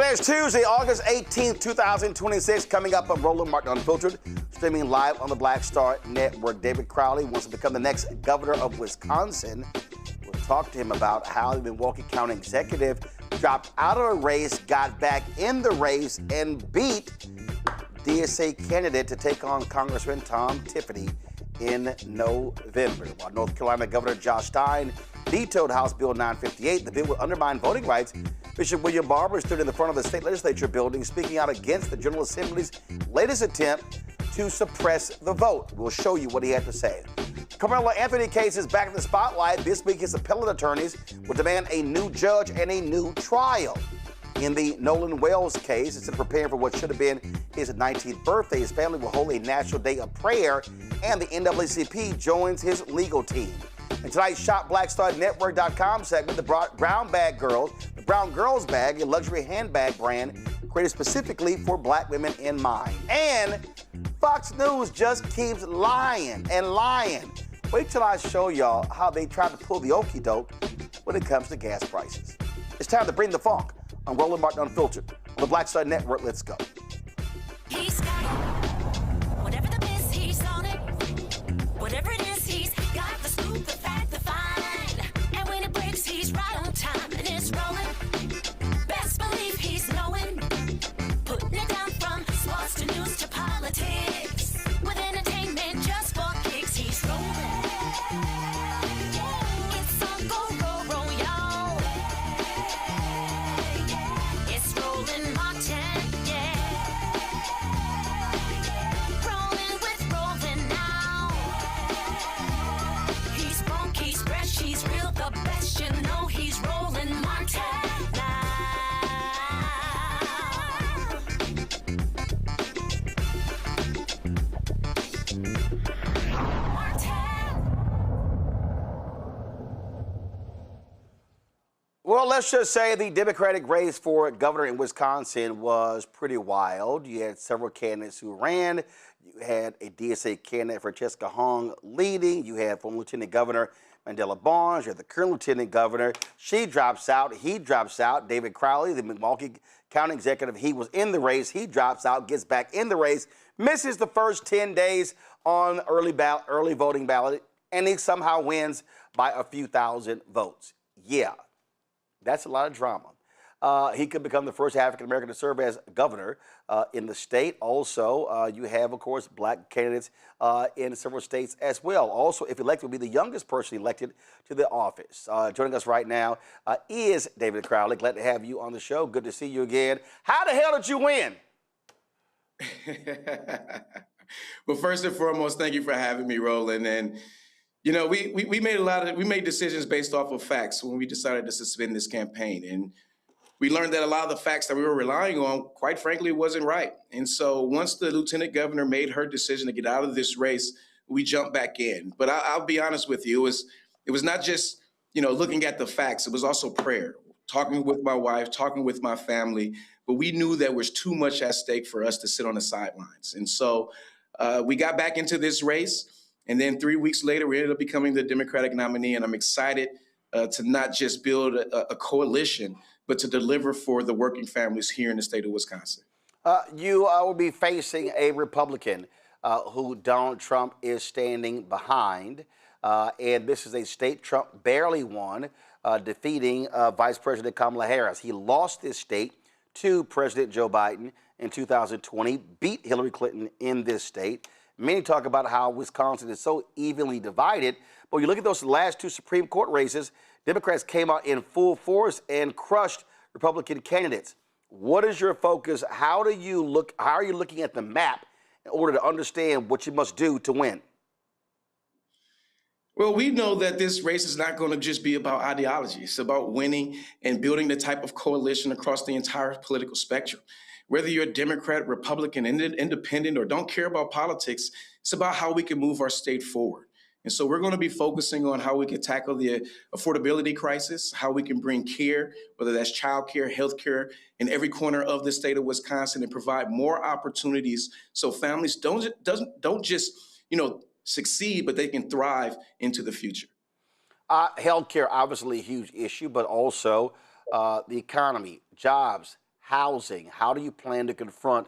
Today is Tuesday, August 18th, 2026. Coming up on Roland Martin Unfiltered, streaming live on the Black Star Network. David Crowley wants to become the next governor of Wisconsin. We'll talk to him about how the Milwaukee County executive dropped out of a race, got back in the race, and beat DSA candidate to take on Congressman Tom Tiffany in November. While North Carolina Governor Josh Stein vetoed House Bill 958, the bill would undermine voting rights. Bishop William Barber stood in the front of the state legislature building speaking out against the General Assembly's latest attempt to suppress the vote. We'll show you what he had to say. Karmelo Anthony case is back in the spotlight. This week, his appellate attorneys will demand a new judge and a new trial. In the Nola Wells case, instead of preparing for what should have been his 19th birthday, his family will hold a national day of prayer, and the NAACP joins his legal team. In tonight's ShopBlackStarNetwork.com segment, the Brown Girls Bag, a luxury handbag brand created specifically for black women in mind. And Fox News just keeps lying and lying. Wait till I show y'all how they try to pull the okie doke when it comes to gas prices. It's time to bring the funk on Roland Martin Unfiltered on the Black Star Network. Let's go. He's got it. Whatever the miss, he's on it. Whatever it is, he's got the scoop, the fact, the fine. And when it breaks, he's right on time and it's rolling. Best believe he's knowing. Putting it down from sports to news to politics. With entertainment just for kicks, he's rolling. It's on go, roll, y'all. It's Roland Martin, yeah. Rolling with Roland now. He's funk, he's fresh, he's real, the best. You know he's Roland Martin now. Well, let's just say the Democratic race for governor in Wisconsin was pretty wild. You had several candidates who ran. You had a DSA candidate, Francesca Hong, leading. You had former Lieutenant Governor Mandela Barnes. You had the current Lieutenant Governor. She drops out. He drops out. David Crowley, the Milwaukee County executive, he was in the race. He drops out, gets back in the race, misses the first 10 days on early voting ballot, and he somehow wins by a few thousand votes. Yeah. That's a lot of drama. He could become the first African-American to serve as governor in the state. Also, you have, of course, black candidates in several states as well. Also, if elected, will be the youngest person elected to the office. Joining us right now is David Crowley. Glad to have you on the show. Good to see you again. How the hell did you win? Well, first and foremost, thank you for having me, Roland. And you know, we made decisions based off of facts when we decided to suspend this campaign. And we learned that a lot of the facts that we were relying on, quite frankly, wasn't right. And so once the lieutenant governor made her decision to get out of this race, we jumped back in. But I'll be honest with you, it was not just, looking at the facts. It was also prayer, talking with my wife, talking with my family. But we knew there was too much at stake for us to sit on the sidelines. And so we got back into this race. And then 3 weeks later, we ended up becoming the Democratic nominee. And I'm excited to not just build a coalition, but to deliver for the working families here in the state of Wisconsin. You will be facing a Republican who Donald Trump is standing behind. And this is a state Trump barely won, defeating Vice President Kamala Harris. He lost this state to President Joe Biden in 2020, beat Hillary Clinton in this state. Many talk about how Wisconsin is so evenly divided, but you look at those last two Supreme Court races, Democrats came out in full force and crushed Republican candidates. What is your focus? How are you looking at the map in order to understand what you must do to win? Well, we know that this race is not going to just be about ideology. It's about winning and building the type of coalition across the entire political spectrum. Whether you're a Democrat, Republican, independent, or don't care about politics, it's about how we can move our state forward. And so we're going to be focusing on how we can tackle the affordability crisis, how we can bring care, whether that's child care, health care, in every corner of the state of Wisconsin, and provide more opportunities so families don't just, succeed, but they can thrive into the future. Health care, obviously a huge issue, but also the economy, jobs, housing. How do you plan to confront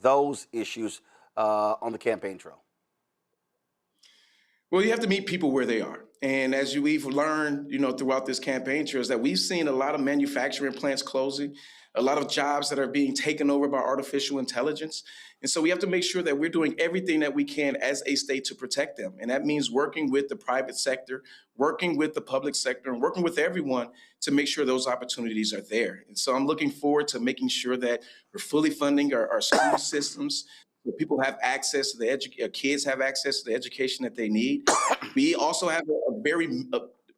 those issues on the campaign trail? Well, you have to meet people where they are. And as we've learned, throughout this campaign trail, is that we've seen a lot of manufacturing plants closing, a lot of jobs that are being taken over by artificial intelligence. And so we have to make sure that we're doing everything that we can as a state to protect them. And that means working with the private sector, working with the public sector, and working with everyone to make sure those opportunities are there. And so I'm looking forward to making sure that we're fully funding our school systems, so people have access to kids have access to the education that they need. We also have a very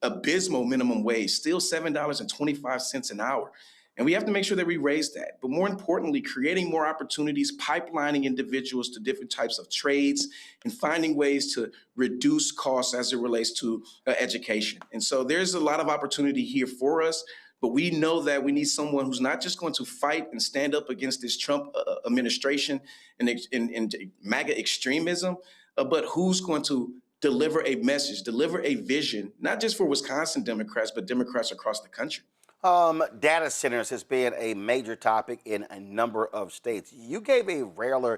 abysmal minimum wage, still $7.25 an hour. And we have to make sure that we raise that. But more importantly, creating more opportunities, pipelining individuals to different types of trades, and finding ways to reduce costs as it relates to education. And so there's a lot of opportunity here for us. But we know that we need someone who's not just going to fight and stand up against this Trump administration and MAGA extremism, but who's going to deliver a message, deliver a vision, not just for Wisconsin Democrats, but Democrats across the country. Data centers has been a major topic in a number of states. You gave a rather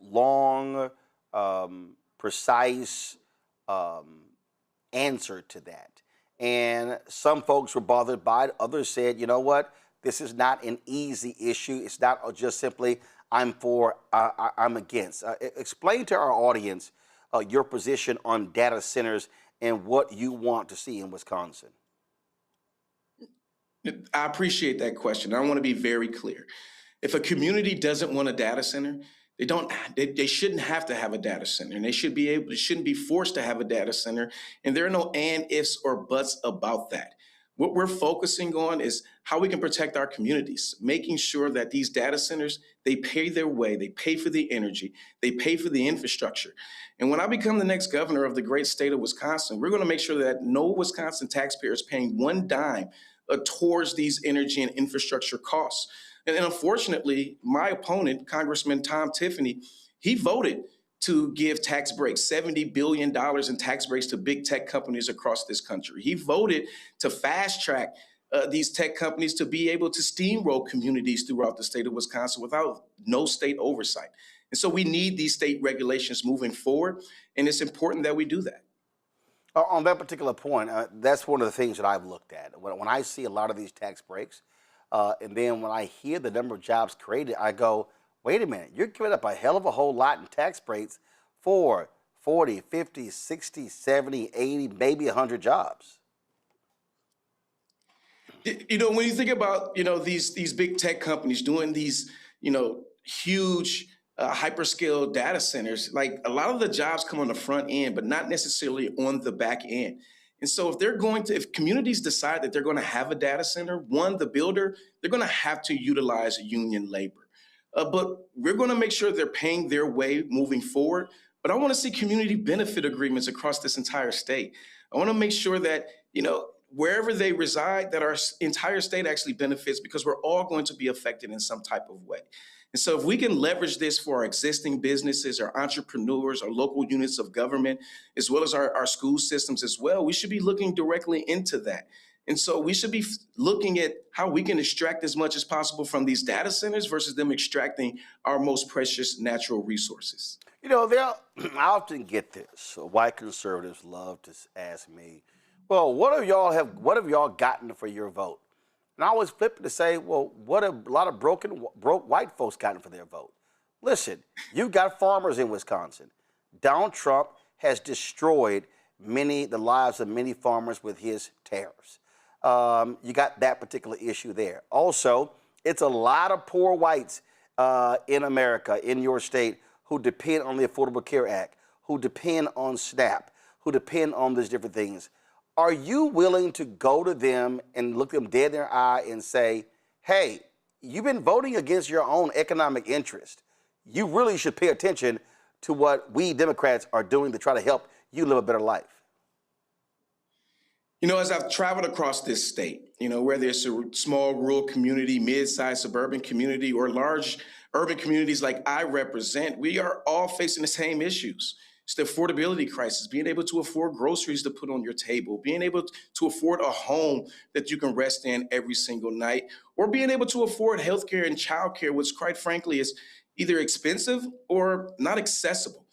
long, precise answer to that. And some folks were bothered by it. Others said, you know what, this is not an easy issue. It's not just simply I'm for, I'm against. Explain to our audience your position on data centers and what you want to see in Wisconsin. I appreciate that question. I want to be very clear. If a community doesn't want a data center, they shouldn't have to have a data center, and they shouldn't be forced to have a data center. And there are no and, ifs, or buts about that. What we're focusing on is how we can protect our communities, making sure that these data centers, they pay their way, they pay for the energy, they pay for the infrastructure. And when I become the next governor of the great state of Wisconsin, we're going to make sure that no Wisconsin taxpayer is paying one dime towards these energy and infrastructure costs. And unfortunately, my opponent, Congressman Tom Tiffany, he voted to give tax breaks, $70 billion in tax breaks to big tech companies across this country. He voted to fast track these tech companies to be able to steamroll communities throughout the state of Wisconsin without no state oversight. And so we need these state regulations moving forward, and it's important that we do that. On that particular point, that's one of the things that I've looked at. When I see a lot of these tax breaks, and then when I hear the number of jobs created, I go, wait a minute, you're giving up a hell of a whole lot in tax breaks for 40, 50, 60, 70, 80, maybe 100 jobs. When you think about, these big tech companies doing these, huge hyperscale data centers, like a lot of the jobs come on the front end, but not necessarily on the back end. And so if communities decide that they're going to have a data center, the builder, they're going to have to utilize union labor. But we're going to make sure they're paying their way moving forward. But I want to see community benefit agreements across this entire state. I want to make sure that, wherever they reside, that our entire state actually benefits, because we're all going to be affected in some type of way. And so if we can leverage this for our existing businesses, our entrepreneurs, our local units of government, as well as our school systems as well, we should be looking directly into that. And so we should be looking at how we can extract as much as possible from these data centers versus them extracting our most precious natural resources. I often get this. White conservatives love to ask me, well, what have y'all gotten for your vote? And I always flip it to say, well, what have a lot of broke white folks gotten for their vote? Listen, you got farmers in Wisconsin. Donald Trump has destroyed the lives of many farmers with his tariffs. You got that particular issue there. Also, it's a lot of poor whites in America, in your state, who depend on the Affordable Care Act, who depend on SNAP, who depend on these different things. Are you willing to go to them and look them dead in their eye and say, hey, you've been voting against your own economic interest. You really should pay attention to what we Democrats are doing to try to help you live a better life? As I've traveled across this state, whether it's a small rural community, mid-sized suburban community, or large urban communities like I represent, we are all facing the same issues. It's the affordability crisis, being able to afford groceries to put on your table, being able to afford a home that you can rest in every single night, or being able to afford healthcare and childcare, which quite frankly is either expensive or not accessible.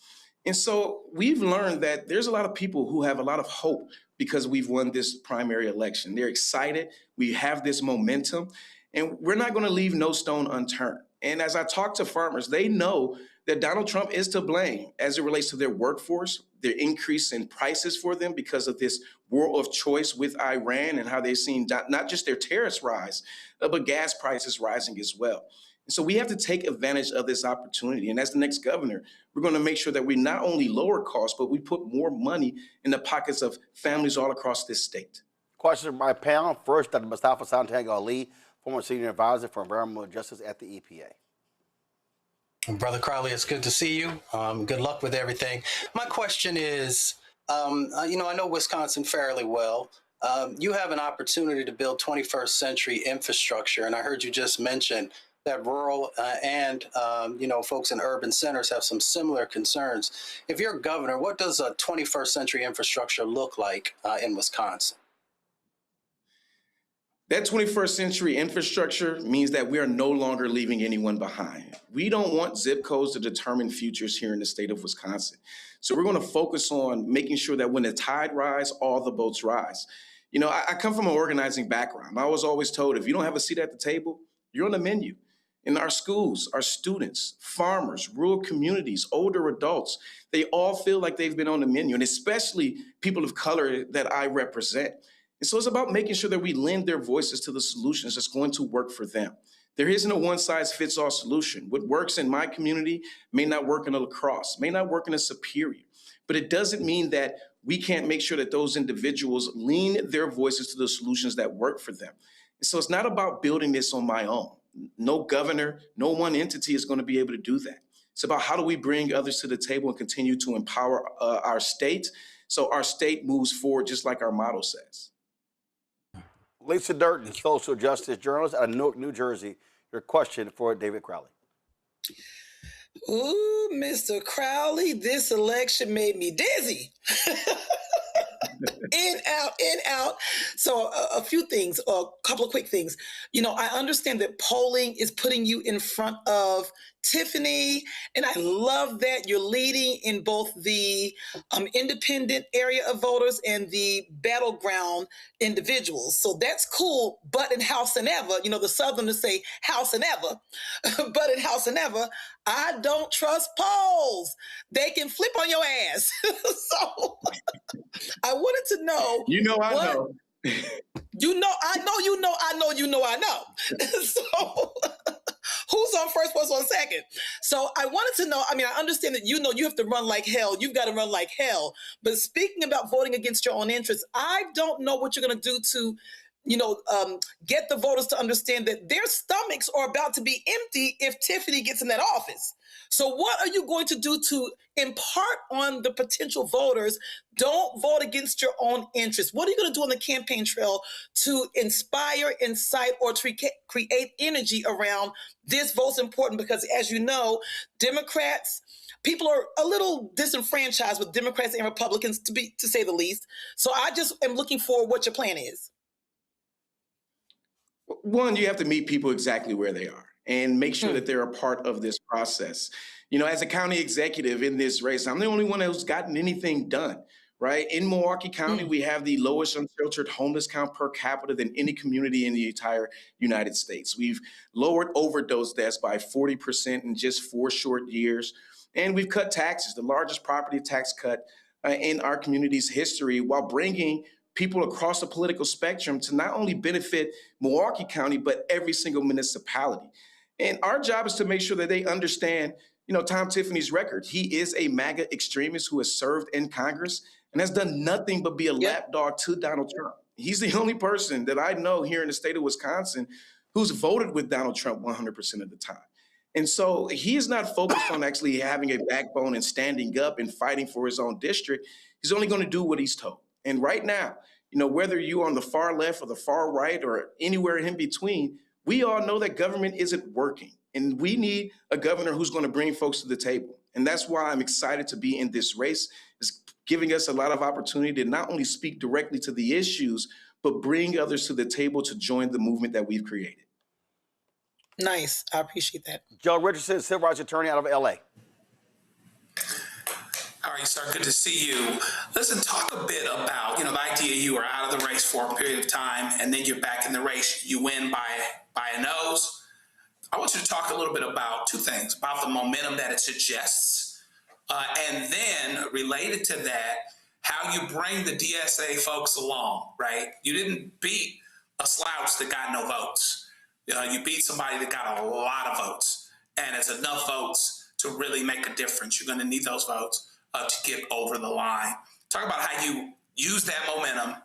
And so we've learned that there's a lot of people who have a lot of hope because we've won this primary election. They're excited. We have this momentum, and we're not going to leave no stone unturned. And as I talk to farmers, they know that Donald Trump is to blame as it relates to their workforce, their increase in prices for them because of this war of choice with Iran and how they've seen not just their tariffs rise, but gas prices rising as well. And so we have to take advantage of this opportunity. And as the next governor, we're going to make sure that we not only lower costs, but we put more money in the pockets of families all across this state. Questions from my panel. First, Dr. Mustafa Santiago Ali, former senior advisor for environmental justice at the EPA. Brother Crowley, it's good to see you. Good luck with everything. My question is, I know Wisconsin fairly well. You have an opportunity to build 21st century infrastructure, and I heard you just mention that rural and folks in urban centers have some similar concerns. If you're governor, what does a 21st century infrastructure look like in Wisconsin? That 21st century infrastructure means that we are no longer leaving anyone behind. We don't want zip codes to determine futures here in the state of Wisconsin. So we're going to focus on making sure that when the tide rises, all the boats rise. I come from an organizing background. I was always told if you don't have a seat at the table, you're on the menu. In our schools, our students, farmers, rural communities, older adults, they all feel like they've been on the menu, and especially people of color that I represent. And so it's about making sure that we lend their voices to the solutions that's going to work for them. There isn't a one-size-fits-all solution. What works in my community may not work in a La Crosse, may not work in a Superior, but it doesn't mean that we can't make sure that those individuals lean their voices to the solutions that work for them. And so it's not about building this on my own. No governor, no one entity is going to be able to do that. It's about how do we bring others to the table and continue to empower our state so our state moves forward just like our motto says. Lisa Durden, social justice journalist out of Newark, New Jersey. Your question for David Crowley. Ooh, Mr. Crowley, this election made me dizzy. In, out. So a few things, a couple of quick things. I understand that polling is putting you in front of Tiffany, and I love that you're leading in both the independent area of voters and the battleground individuals. So that's cool, but in house and ever, the Southerners say house and ever, but in house and ever, I don't trust polls. They can flip on your ass. So I wanted to know. I know. I know. So who's on first, what's on second? So I wanted to know, I understand that you have to run like hell. You've got to run like hell. But speaking about voting against your own interests, I don't know what you're going to do to get the voters to understand that their stomachs are about to be empty if Tiffany gets in that office. So what are you going to do to impart on the potential voters, don't vote against your own interests? What are you going to do on the campaign trail to inspire, incite, or to create energy around this vote's important? Because as you know, Democrats, people are a little disenfranchised with Democrats and Republicans, to say the least. So I just am looking for what your plan is. One, you have to meet people exactly where they are and make sure that they're a part of this process. As a county executive in this race, I'm the only one who's gotten anything done, right? In Milwaukee County, we have the lowest unsheltered homeless count per capita than any community in the entire United States. We've lowered overdose deaths by 40% in just 4 short years. And we've cut taxes, the largest property tax cut in our community's history, while bringing people across the political spectrum to not only benefit Milwaukee County, but every single municipality. And our job is to make sure that they understand, Tom Tiffany's record. He is a MAGA extremist who has served in Congress and has done nothing but be a lapdog to Donald Trump. He's the only person that I know here in the state of Wisconsin who's voted with Donald Trump 100% of the time. And so he is not focused on actually having a backbone and standing up and fighting for his own district. He's only going to do what he's told. And right now, whether you're on the far left or the far right or anywhere in between, we all know that government isn't working. And we need a governor who's going to bring folks to the table. And that's why I'm excited to be in this race. It's giving us a lot of opportunity to not only speak directly to the issues, but bring others to the table to join the movement that we've created. Nice. I appreciate that. Joe Richardson, civil rights attorney out of LA. How are you, sir? Good to see you. Listen, talk a bit about, the idea you are out of the race for a period of time and then you're back in the race. You win by a nose. I want you to talk a little bit about two things, about the momentum that it suggests, and then related to that, how you bring the DSA folks along, right? You didn't beat a slouch that got no votes. You beat somebody that got a lot of votes, and it's enough votes to really make a difference. You're going to need those votes to get over the line. Talk about how you use that momentum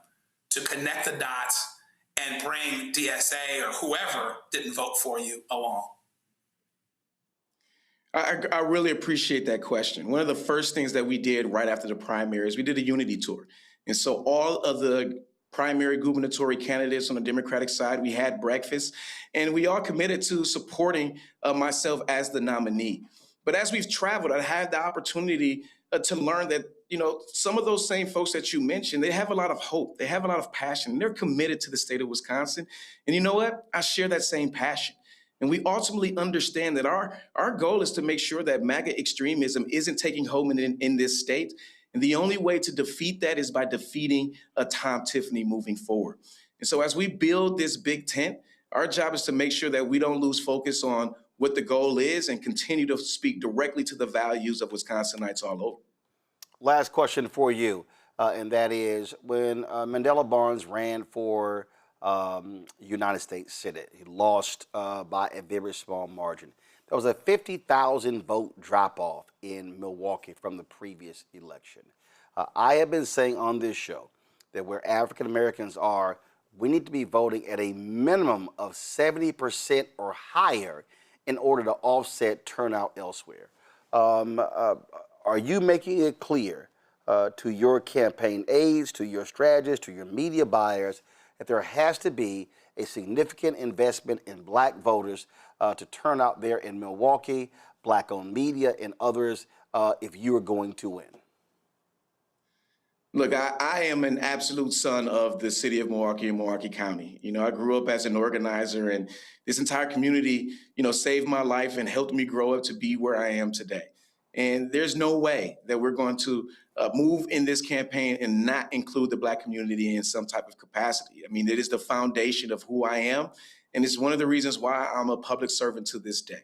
to connect the dots and bring DSA or whoever didn't vote for you along. I really appreciate that question. One of the first things that we did right after the primaries, we did a unity tour. And so all of the primary gubernatorial candidates on the Democratic side, we had breakfast, and we all committed to supporting myself as the nominee. But as we've traveled, I had the opportunity to learn that, some of those same folks that you mentioned, they have a lot of hope. They have a lot of passion. And they're committed to the state of Wisconsin. And you know what? I share that same passion. And we ultimately understand that our goal is to make sure that MAGA extremism isn't taking hold in this state. And the only way to defeat that is by defeating Tom Tiffany moving forward. And so as we build this big tent, our job is to make sure that we don't lose focus on what the goal is and continue to speak directly to the values of Wisconsinites all over. Last question for you, and that is, when Mandela Barnes ran for United States Senate, he lost by a very small margin. There was a 50,000 vote drop-off in Milwaukee from the previous election. I have been saying on this show that where African Americans are, we need to be voting at a minimum of 70% or higher in order to offset turnout elsewhere. Are you making it clear to your campaign aides, to your strategists, to your media buyers, that there has to be a significant investment in black voters to turn out there in Milwaukee, black-owned media, and others if you are going to win? Look, I am an absolute son of the city of Milwaukee and Milwaukee County. I grew up as an organizer, and this entire community, saved my life and helped me grow up to be where I am today. And there's no way that we're going to move in this campaign and not include the black community in some type of capacity. I mean, it is the foundation of who I am, and it's one of the reasons why I'm a public servant to this day.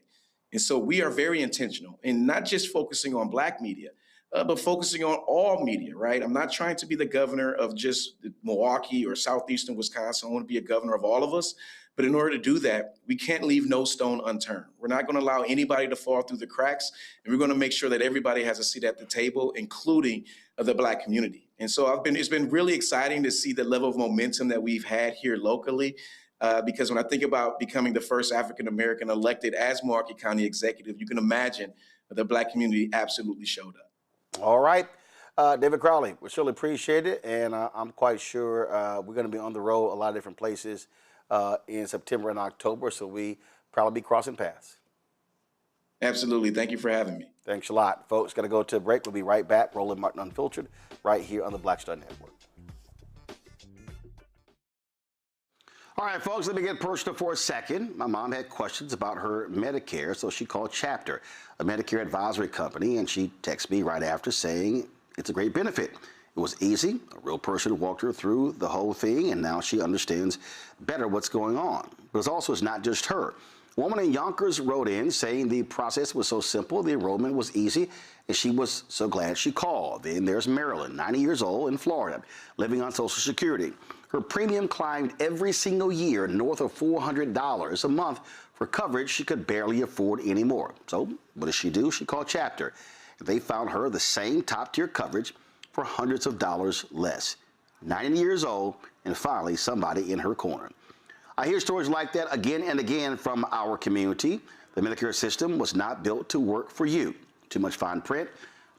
And so we are very intentional in not just focusing on black media, but focusing on all media, right? I'm not trying to be the governor of just Milwaukee or southeastern Wisconsin. I want to be a governor of all of us. But in order to do that, we can't leave no stone unturned. We're not going to allow anybody to fall through the cracks, and we're going to make sure that everybody has a seat at the table, including the black community. And so it's been really exciting to see the level of momentum that we've had here locally, because when I think about becoming the first African-American elected as Milwaukee County executive, you can imagine the black community absolutely showed up. All right. David Crowley, we surely appreciate it, and I'm quite sure we're going to be on the road a lot of different places in September and October, so we probably be crossing paths. Absolutely. Thank you for having me. Thanks a lot. Folks, got to go to a break. We'll be right back. Roland Martin Unfiltered, right here on the Black Star Network. All right, folks, let me get personal for a second. My mom had questions about her Medicare, so she called Chapter, a Medicare advisory company, and she texted me right after saying it's a great benefit. It was easy. A real person walked her through the whole thing, and now she understands better what's going on. But it's not just her. A woman in Yonkers wrote in saying the process was so simple, the enrollment was easy, and she was so glad she called. Then there's Marilyn, 90 years old, in Florida, living on Social Security. Her premium climbed every single year north of $400 a month for coverage she could barely afford anymore. So what does she do? She called Chapter. They found her the same top-tier coverage for hundreds of dollars less. 90 years old, and finally somebody in her corner. I hear stories like that again and again from our community. The Medicare system was not built to work for you. Too much fine print,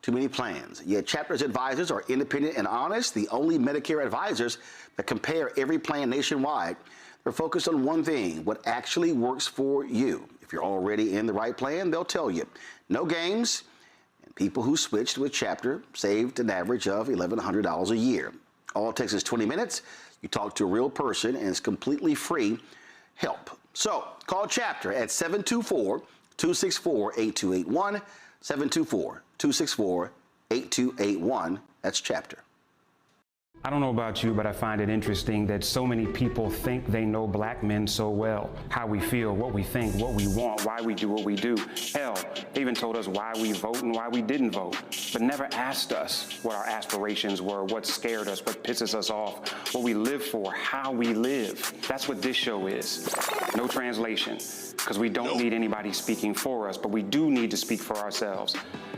too many plans. Yet Chapter's advisors are independent and honest, the only Medicare advisors that compare every plan nationwide. They're focused on one thing, what actually works for you. If you're already in the right plan, they'll tell you. No games, and people who switch to a chapter saved an average of $1,100 a year. All it takes is 20 minutes. You talk to a real person, and it's completely free help. So call Chapter at 724-264-8281, 724-264-8281. That's Chapter. I don't know about you, but I find it interesting that so many people think they know black men so well. How we feel, what we think, what we want, why we do what we do. Hell, they even told us why we vote and why we didn't vote, but never asked us what our aspirations were, what scared us, what pisses us off, what we live for, how we live. That's what this show is. No translation, because we don't need anybody speaking for us, but we do need to speak for ourselves.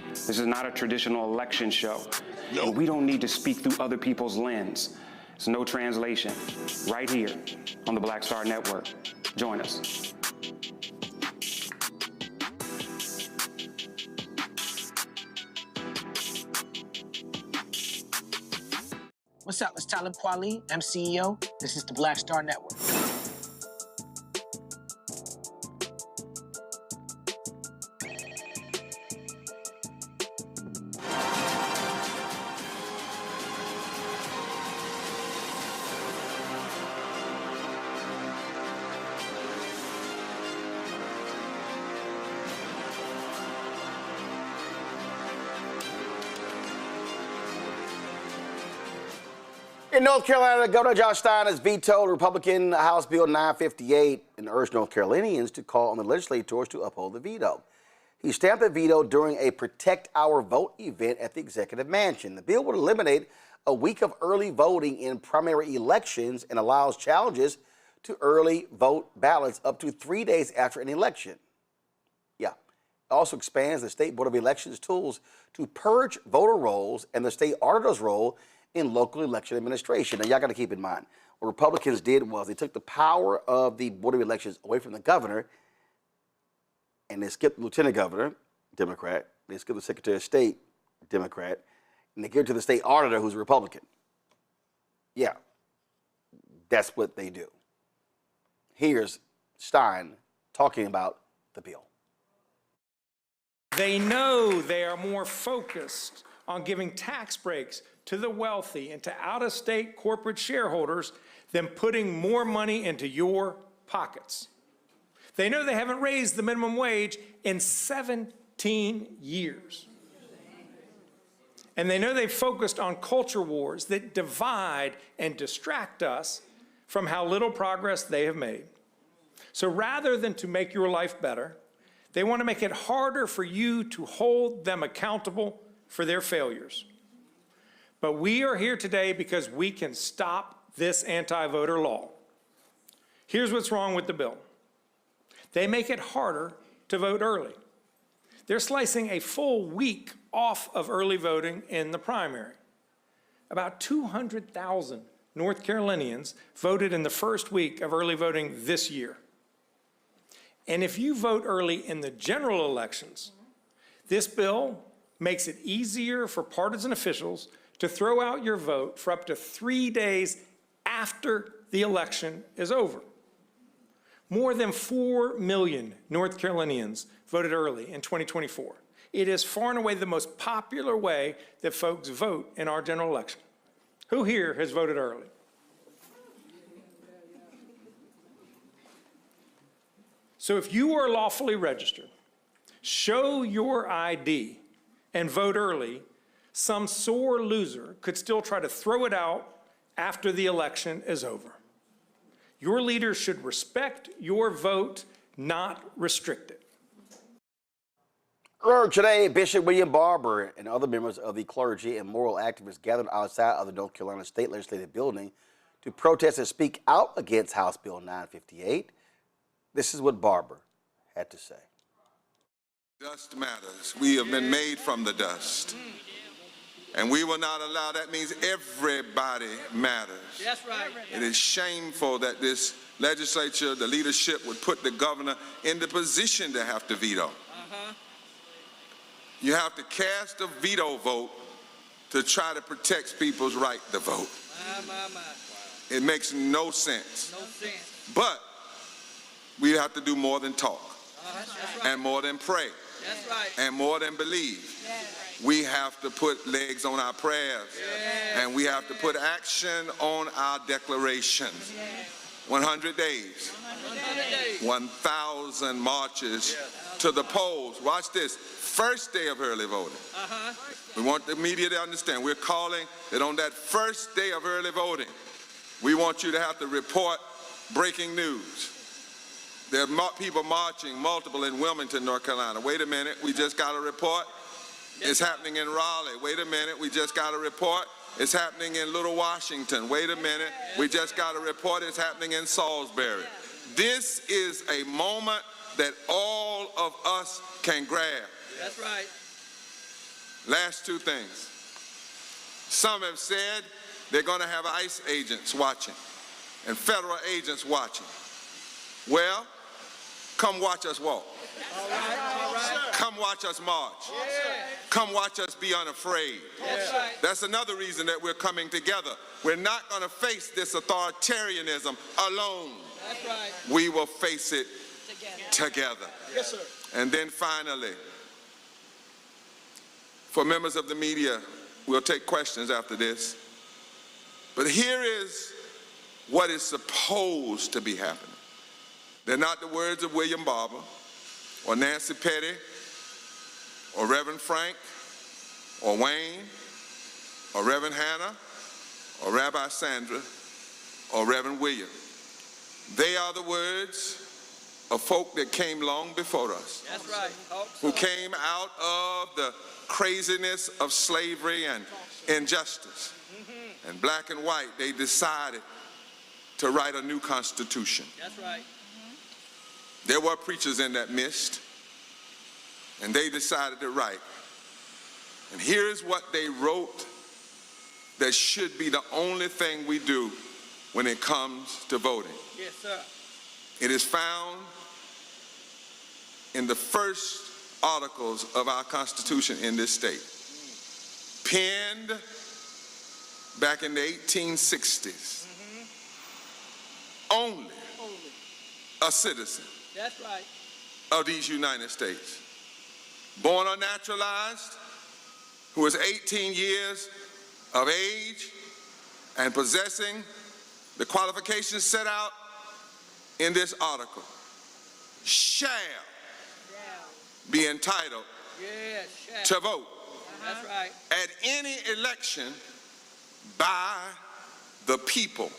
This is not a traditional election show. And we don't need to speak through other people's lens. It's no translation. Right here on the Black Star Network. Join us. What's up? It's Talib Kweli. I'm CEO. This is the Black Star Network. In North Carolina, Governor Josh Stein has vetoed Republican House Bill 958 and urged North Carolinians to call on the legislators to uphold the veto. He stamped the veto during a Protect Our Vote event at the Executive Mansion. The bill would eliminate a week of early voting in primary elections and allows challenges to early vote ballots up to 3 days after an election. Yeah. It also expands the State Board of Elections tools to purge voter rolls and the state auditor's role in local election administration. Now, y'all got to keep in mind, what Republicans did was they took the power of the Board of Elections away from the governor, and they skipped the lieutenant governor, Democrat. They skipped the Secretary of State, Democrat, and they give it to the state auditor, who's a Republican. Yeah, that's what they do. Here's Stein talking about the bill. They know they are more focused on giving tax breaks to the wealthy and to out-of-state corporate shareholders than putting more money into your pockets. They know they haven't raised the minimum wage in 17 years. And they know they've focused on culture wars that divide and distract us from how little progress they have made. So rather than to make your life better, they want to make it harder for you to hold them accountable for their failures. But we are here today because we can stop this anti-voter law. Here's what's wrong with the bill. They make it harder to vote early. They're slicing a full week off of early voting in the primary. About 200,000 North Carolinians voted in the first week of early voting this year. And if you vote early in the general elections, this bill makes it easier for partisan officials to throw out your vote for up to 3 days after the election is over. More than 4 million North Carolinians voted early in 2024. It is far and away the most popular way that folks vote in our general election. Who here has voted early? So if you are lawfully registered, show your ID and vote early, some sore loser could still try to throw it out after the election is over. Your leaders should respect your vote, not restrict it. Earlier today, Bishop William Barber and other members of the clergy and moral activists gathered outside of the North Carolina State Legislative Building to protest and speak out against House Bill 958. This is what Barber had to say. Dust matters. We have been made from the dust. And we will not allow, that means everybody matters. That's right. It is shameful that this legislature, the leadership, would put the governor in the position to have to veto. You have to cast a veto vote to try to protect people's right to vote. It makes no sense. No sense. But we have to do more than talk, and more than pray, and more than believe. We have to put legs on our prayers, and we have to put action on our declarations. 100 days, 1,000 marches to the polls. Watch this. First day of early voting. We want the media to understand. We're calling that on that first day of early voting, we want you to have to report breaking news. There are people marching, multiple in Wilmington, North Carolina. Wait a minute, we just got a report. It's happening in Raleigh. Wait a minute, we just got a report. It's happening in Little Washington. Wait a minute, we just got a report. It's happening in Salisbury. This is a moment that all of us can grab. That's right. Last two things. Some have said they're going to have ICE agents watching and federal agents watching. Well, come watch us walk. All right. Come watch us march. Come watch us be unafraid. That's another reason that we're coming together. We're not going to face this authoritarianism alone. That's right. We will face it together. Yes, sir. And then finally, for members of the media, we'll take questions after this. But here is what is supposed to be happening. They're not the words of William Barber or Nancy Petty or Reverend Frank or Wayne or Reverend Hannah or Rabbi Sandra or Reverend William. They are the words of folk that came long before us. That's right. Who came out of the craziness of slavery and injustice. And black and white, they decided to write a new constitution. That's right. There were preachers in that midst, and they decided to write. And here's what they wrote that should be the only thing we do when it comes to voting. Yes, sir. It is found in the first articles of our Constitution in this state, penned back in the 1860s. Only a citizen That's right. of these United States, born or naturalized, who is 18 years of age and possessing the qualifications set out in this article, shall be entitled to vote That's right. at any election by the people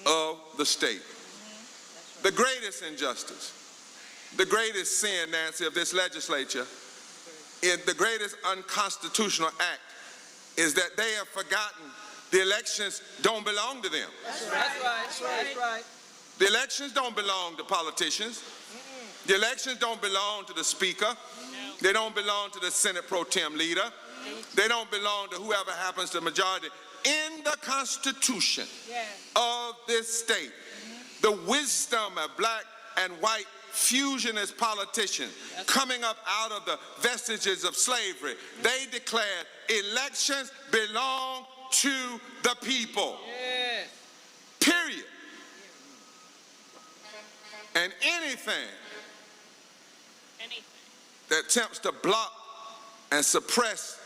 of the state. The greatest injustice, the greatest sin, Nancy, of this legislature, the greatest unconstitutional act is that they have forgotten the elections don't belong to them. That's right. That's right. The elections don't belong to politicians. The elections don't belong to the speaker. They don't belong to the Senate pro tem leader. They don't belong to whoever happens to majority. In the Constitution of this state, the wisdom of black and white fusionist politicians coming up out of the vestiges of slavery, they declared elections belong to the people. Period. And anything that attempts to block and suppress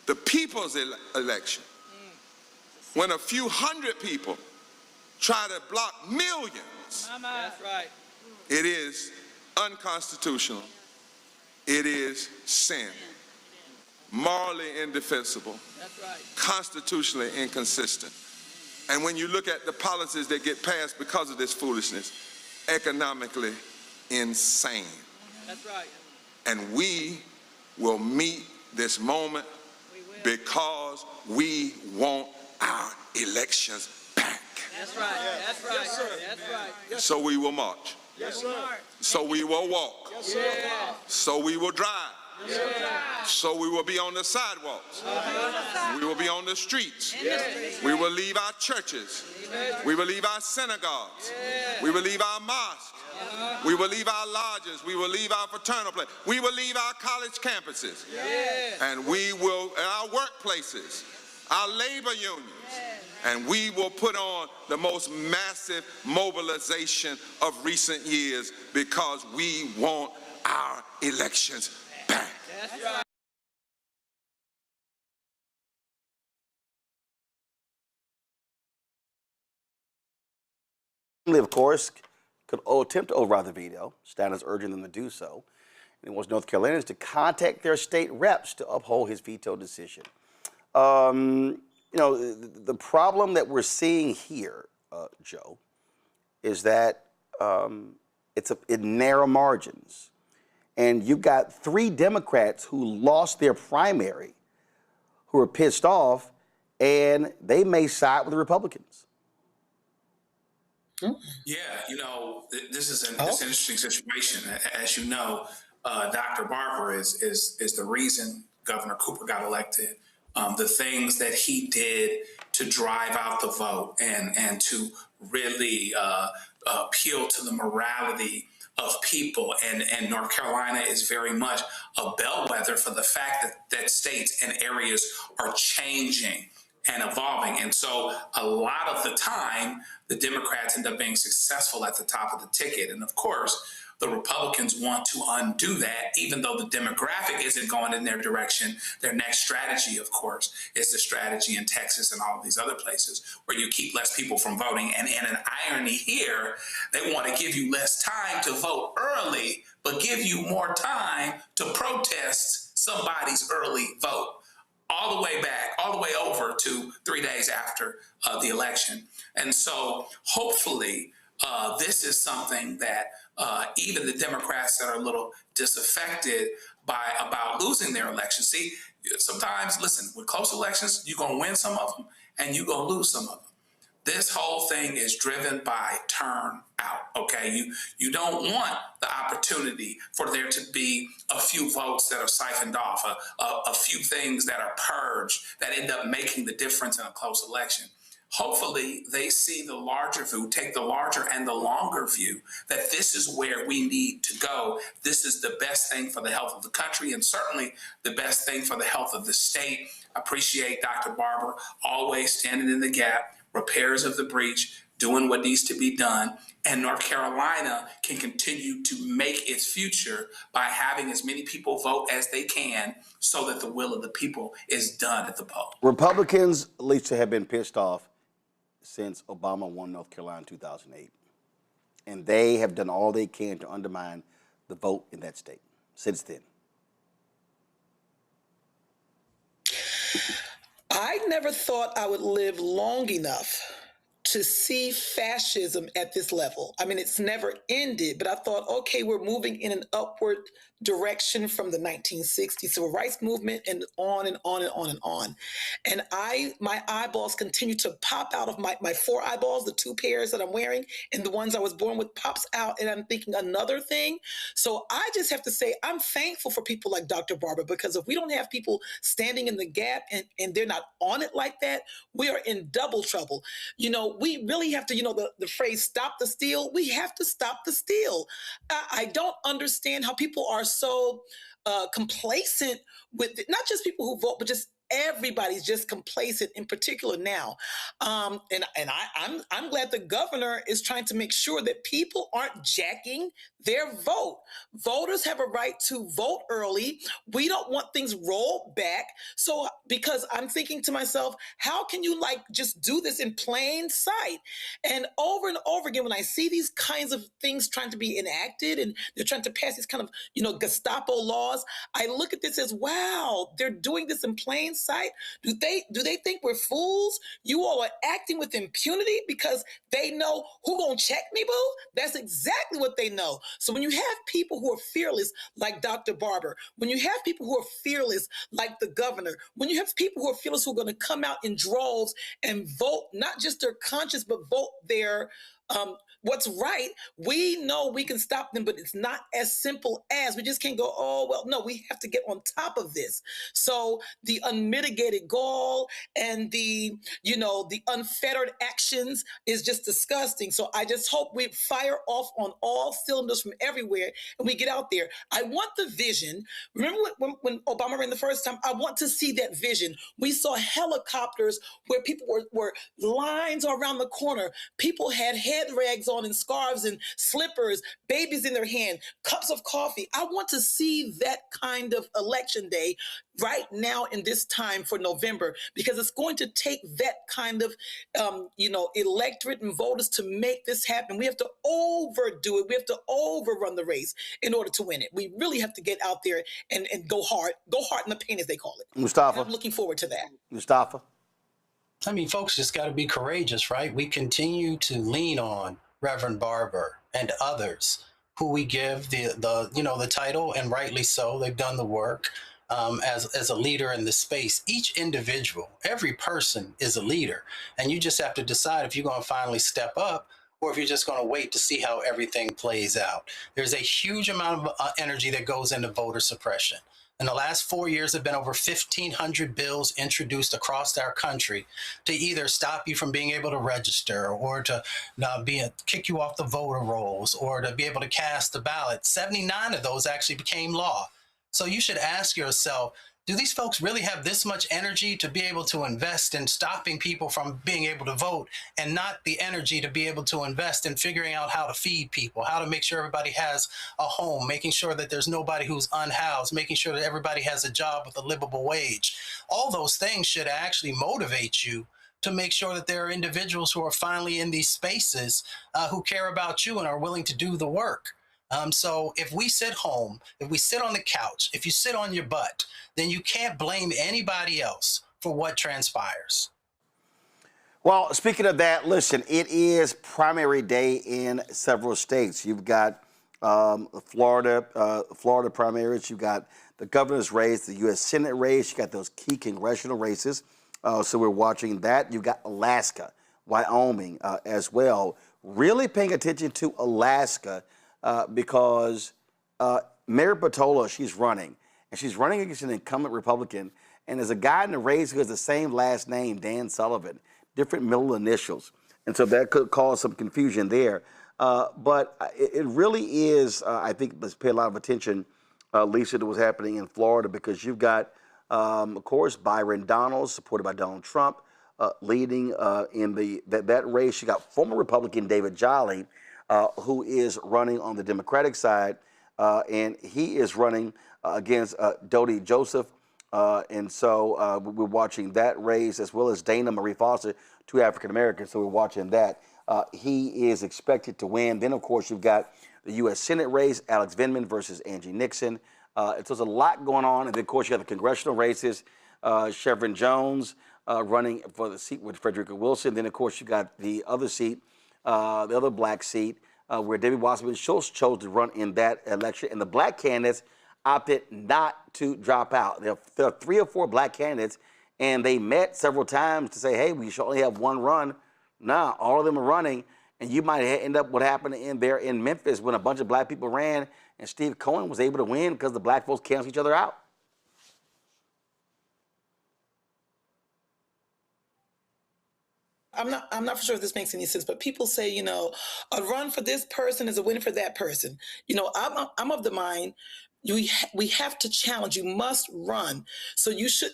the people's election, when a few hundred people try to block millions, That's right. it is unconstitutional. It is sin. Morally indefensible. That's right. Constitutionally inconsistent. And when you look at the policies that get passed because of this foolishness, economically insane. That's right. And we will meet this moment because we want our elections back. That's right. That's right. Yes, sir. That's right. So we will march. Yes, sir. So we will walk. Yes, sir. So we will drive. Yes, sir. So we will be on the sidewalks. We will be on the streets. Yes, We will leave our churches. We will leave our synagogues. We will leave our mosques. We will leave our lodges. We will leave our fraternal place. We will leave our college campuses. And we will, in our workplaces, our labor unions, And we will put on the most massive mobilization of recent years because we want our elections back. That's right. Of course, could attempt to override the veto. Stein is urging them to do so. And he wants North Carolinians to contact their state reps to uphold his veto decision. The problem that we're seeing here, Joe, is that it's in narrow margins. And you've got 3 Democrats who lost their primary who are pissed off, and they may side with the Republicans. Yeah, this is an interesting situation. As you know, Dr. Barber is the reason Governor Cooper got elected. The things that he did to drive out the vote and to really appeal to the morality of people. And North Carolina is very much a bellwether for the fact that states and areas are changing and evolving. And so a lot of the time, the Democrats end up being successful at the top of the ticket. And of course, the Republicans want to undo that, even though the demographic isn't going in their direction. Their next strategy, of course, is the strategy in Texas and all of these other places where you keep less people from voting. And an irony here, they want to give you less time to vote early, but give you more time to protest somebody's early vote. All the way back, all the way over to 3 days after the election. And so hopefully this is something that even the Democrats that are a little disaffected about losing their election. See, sometimes, listen, with close elections, you're going to win some of them and you're going to lose some of them. This whole thing is driven by turnout, okay? You don't want the opportunity for there to be a few votes that are siphoned off, a few things that are purged that end up making the difference in a close election. Hopefully, they see the larger view, take the larger and the longer view, that this is where we need to go. This is the best thing for the health of the country and certainly the best thing for the health of the state. I appreciate Dr. Barber always standing in the gap, repairs of the breach, doing what needs to be done. And North Carolina can continue to make its future by having as many people vote as they can so that the will of the people is done at the poll. Republicans, at least, have been pissed off since Obama won North Carolina in 2008. And they have done all they can to undermine the vote in that state since then. I never thought I would live long enough to see fascism at this level. I mean, it's never ended, but I thought, okay, we're moving in an upward direction from the 1960s civil rights movement and on and on and on and on. And my eyeballs continue to pop out of my 4 eyeballs, the 2 pairs that I'm wearing, and the ones I was born with pops out, and I'm thinking another thing. So I just have to say, I'm thankful for people like Dr. Barber, because if we don't have people standing in the gap and they're not on it like that, we are in double trouble. We really have to, the phrase stop the steal, we have to stop the steal. I don't understand how people are so complacent with it. Not just people who vote, but just everybody's just complacent, in particular now. I'm glad the governor is trying to make sure that people aren't jacking their vote. Voters have a right to vote early. We don't want things rolled back. So, because I'm thinking to myself, how can you just do this in plain sight? And over again, when I see these kinds of things trying to be enacted and they're trying to pass these kind of, Gestapo laws, I look at this as, wow, they're doing this in plain sight. Do they think we're fools? You all are acting with impunity because they know who gonna check me, boo? That's exactly what they know. So when you have people who are fearless like Dr. Barber, when you have people who are fearless like the governor, when you have people who are fearless who are going to come out in droves and vote not just their conscience, but vote their what's right. We know we can stop them, but it's not as simple as we just can't go, oh, well, no, we have to get on top of this. So the unmitigated gall and the unfettered actions is just disgusting. So I just hope we fire off on all cylinders from everywhere and we get out there. I want the vision. Remember when Obama ran the first time? I want to see that vision. We saw helicopters where people were lines around the corner. People had head rags on and scarves and slippers, babies in their hand, cups of coffee. I want to see that kind of election day right now in this time for November, because it's going to take that kind of, electorate and voters to make this happen. We have to overdo it. We have to overrun the race in order to win it. We really have to get out there and go hard in the paint, as they call it. Mustafa. And I'm looking forward to that. Mustafa. I mean, folks just got to be courageous, right? We continue to lean on Reverend Barber and others who we give the title, and rightly so. They've done the work as a leader in this space. Each individual, every person is a leader, and you just have to decide if you're going to finally step up or if you're just going to wait to see how everything plays out. There's a huge amount of energy that goes into voter suppression. In the last 4 years, there have been over 1,500 bills introduced across our country to either stop you from being able to register or to kick you off the voter rolls or to be able to cast the ballot. 79 of those actually became law. So you should ask yourself, do these folks really have this much energy to be able to invest in stopping people from being able to vote, and not the energy to be able to invest in figuring out how to feed people, how to make sure everybody has a home, making sure that there's nobody who's unhoused, making sure that everybody has a job with a livable wage? All those things should actually motivate you to make sure that there are individuals who are finally in these spaces who care about you and are willing to do the work. So if we sit home, if we sit on the couch, if you sit on your butt, then you can't blame anybody else for what transpires. Well, speaking of that, listen, it is primary day in several states. You've got Florida primaries. You've got the governor's race, the U.S. Senate race. You got those key congressional races. So we're watching that. You've got Alaska, Wyoming as well. Really paying attention to Alaska because Mayor Patola, she's running. And she's running against an incumbent Republican. And there's a guy in the race who has the same last name, Dan Sullivan, different middle initials. And so that could cause some confusion there. But it really is, I think, let's pay a lot of attention, Lisa, to what's happening in Florida, because you've got, of course, Byron Donalds, supported by Donald Trump, leading in that race. You got former Republican David Jolly, who is running on the Democratic side, and he is running against Dodie Joseph. And so we're watching that race, as well as Dana Marie Foster, two African Americans. So we're watching that. He is expected to win. Then, of course, you've got the U.S. Senate race, Alex Vindman versus Angie Nixon. So there's a lot going on. And then, of course, you have the congressional races, Chevron Jones running for the seat with Frederica Wilson. Then, of course, you got the other seat, the other black seat, where David Wasserman Schultz chose to run in that election. And the black candidates opted not to drop out. There are 3 or 4 black candidates, and they met several times to say, hey, we should only have one run. Nah, all of them are running, and you might end up what happened in Memphis when a bunch of black people ran, and Steve Cohen was able to win because the black folks canceled each other out. I'm not sure if this makes any sense, but people say, a run for this person is a win for that person. I'm of the mind, we have to challenge. You must run. So you should.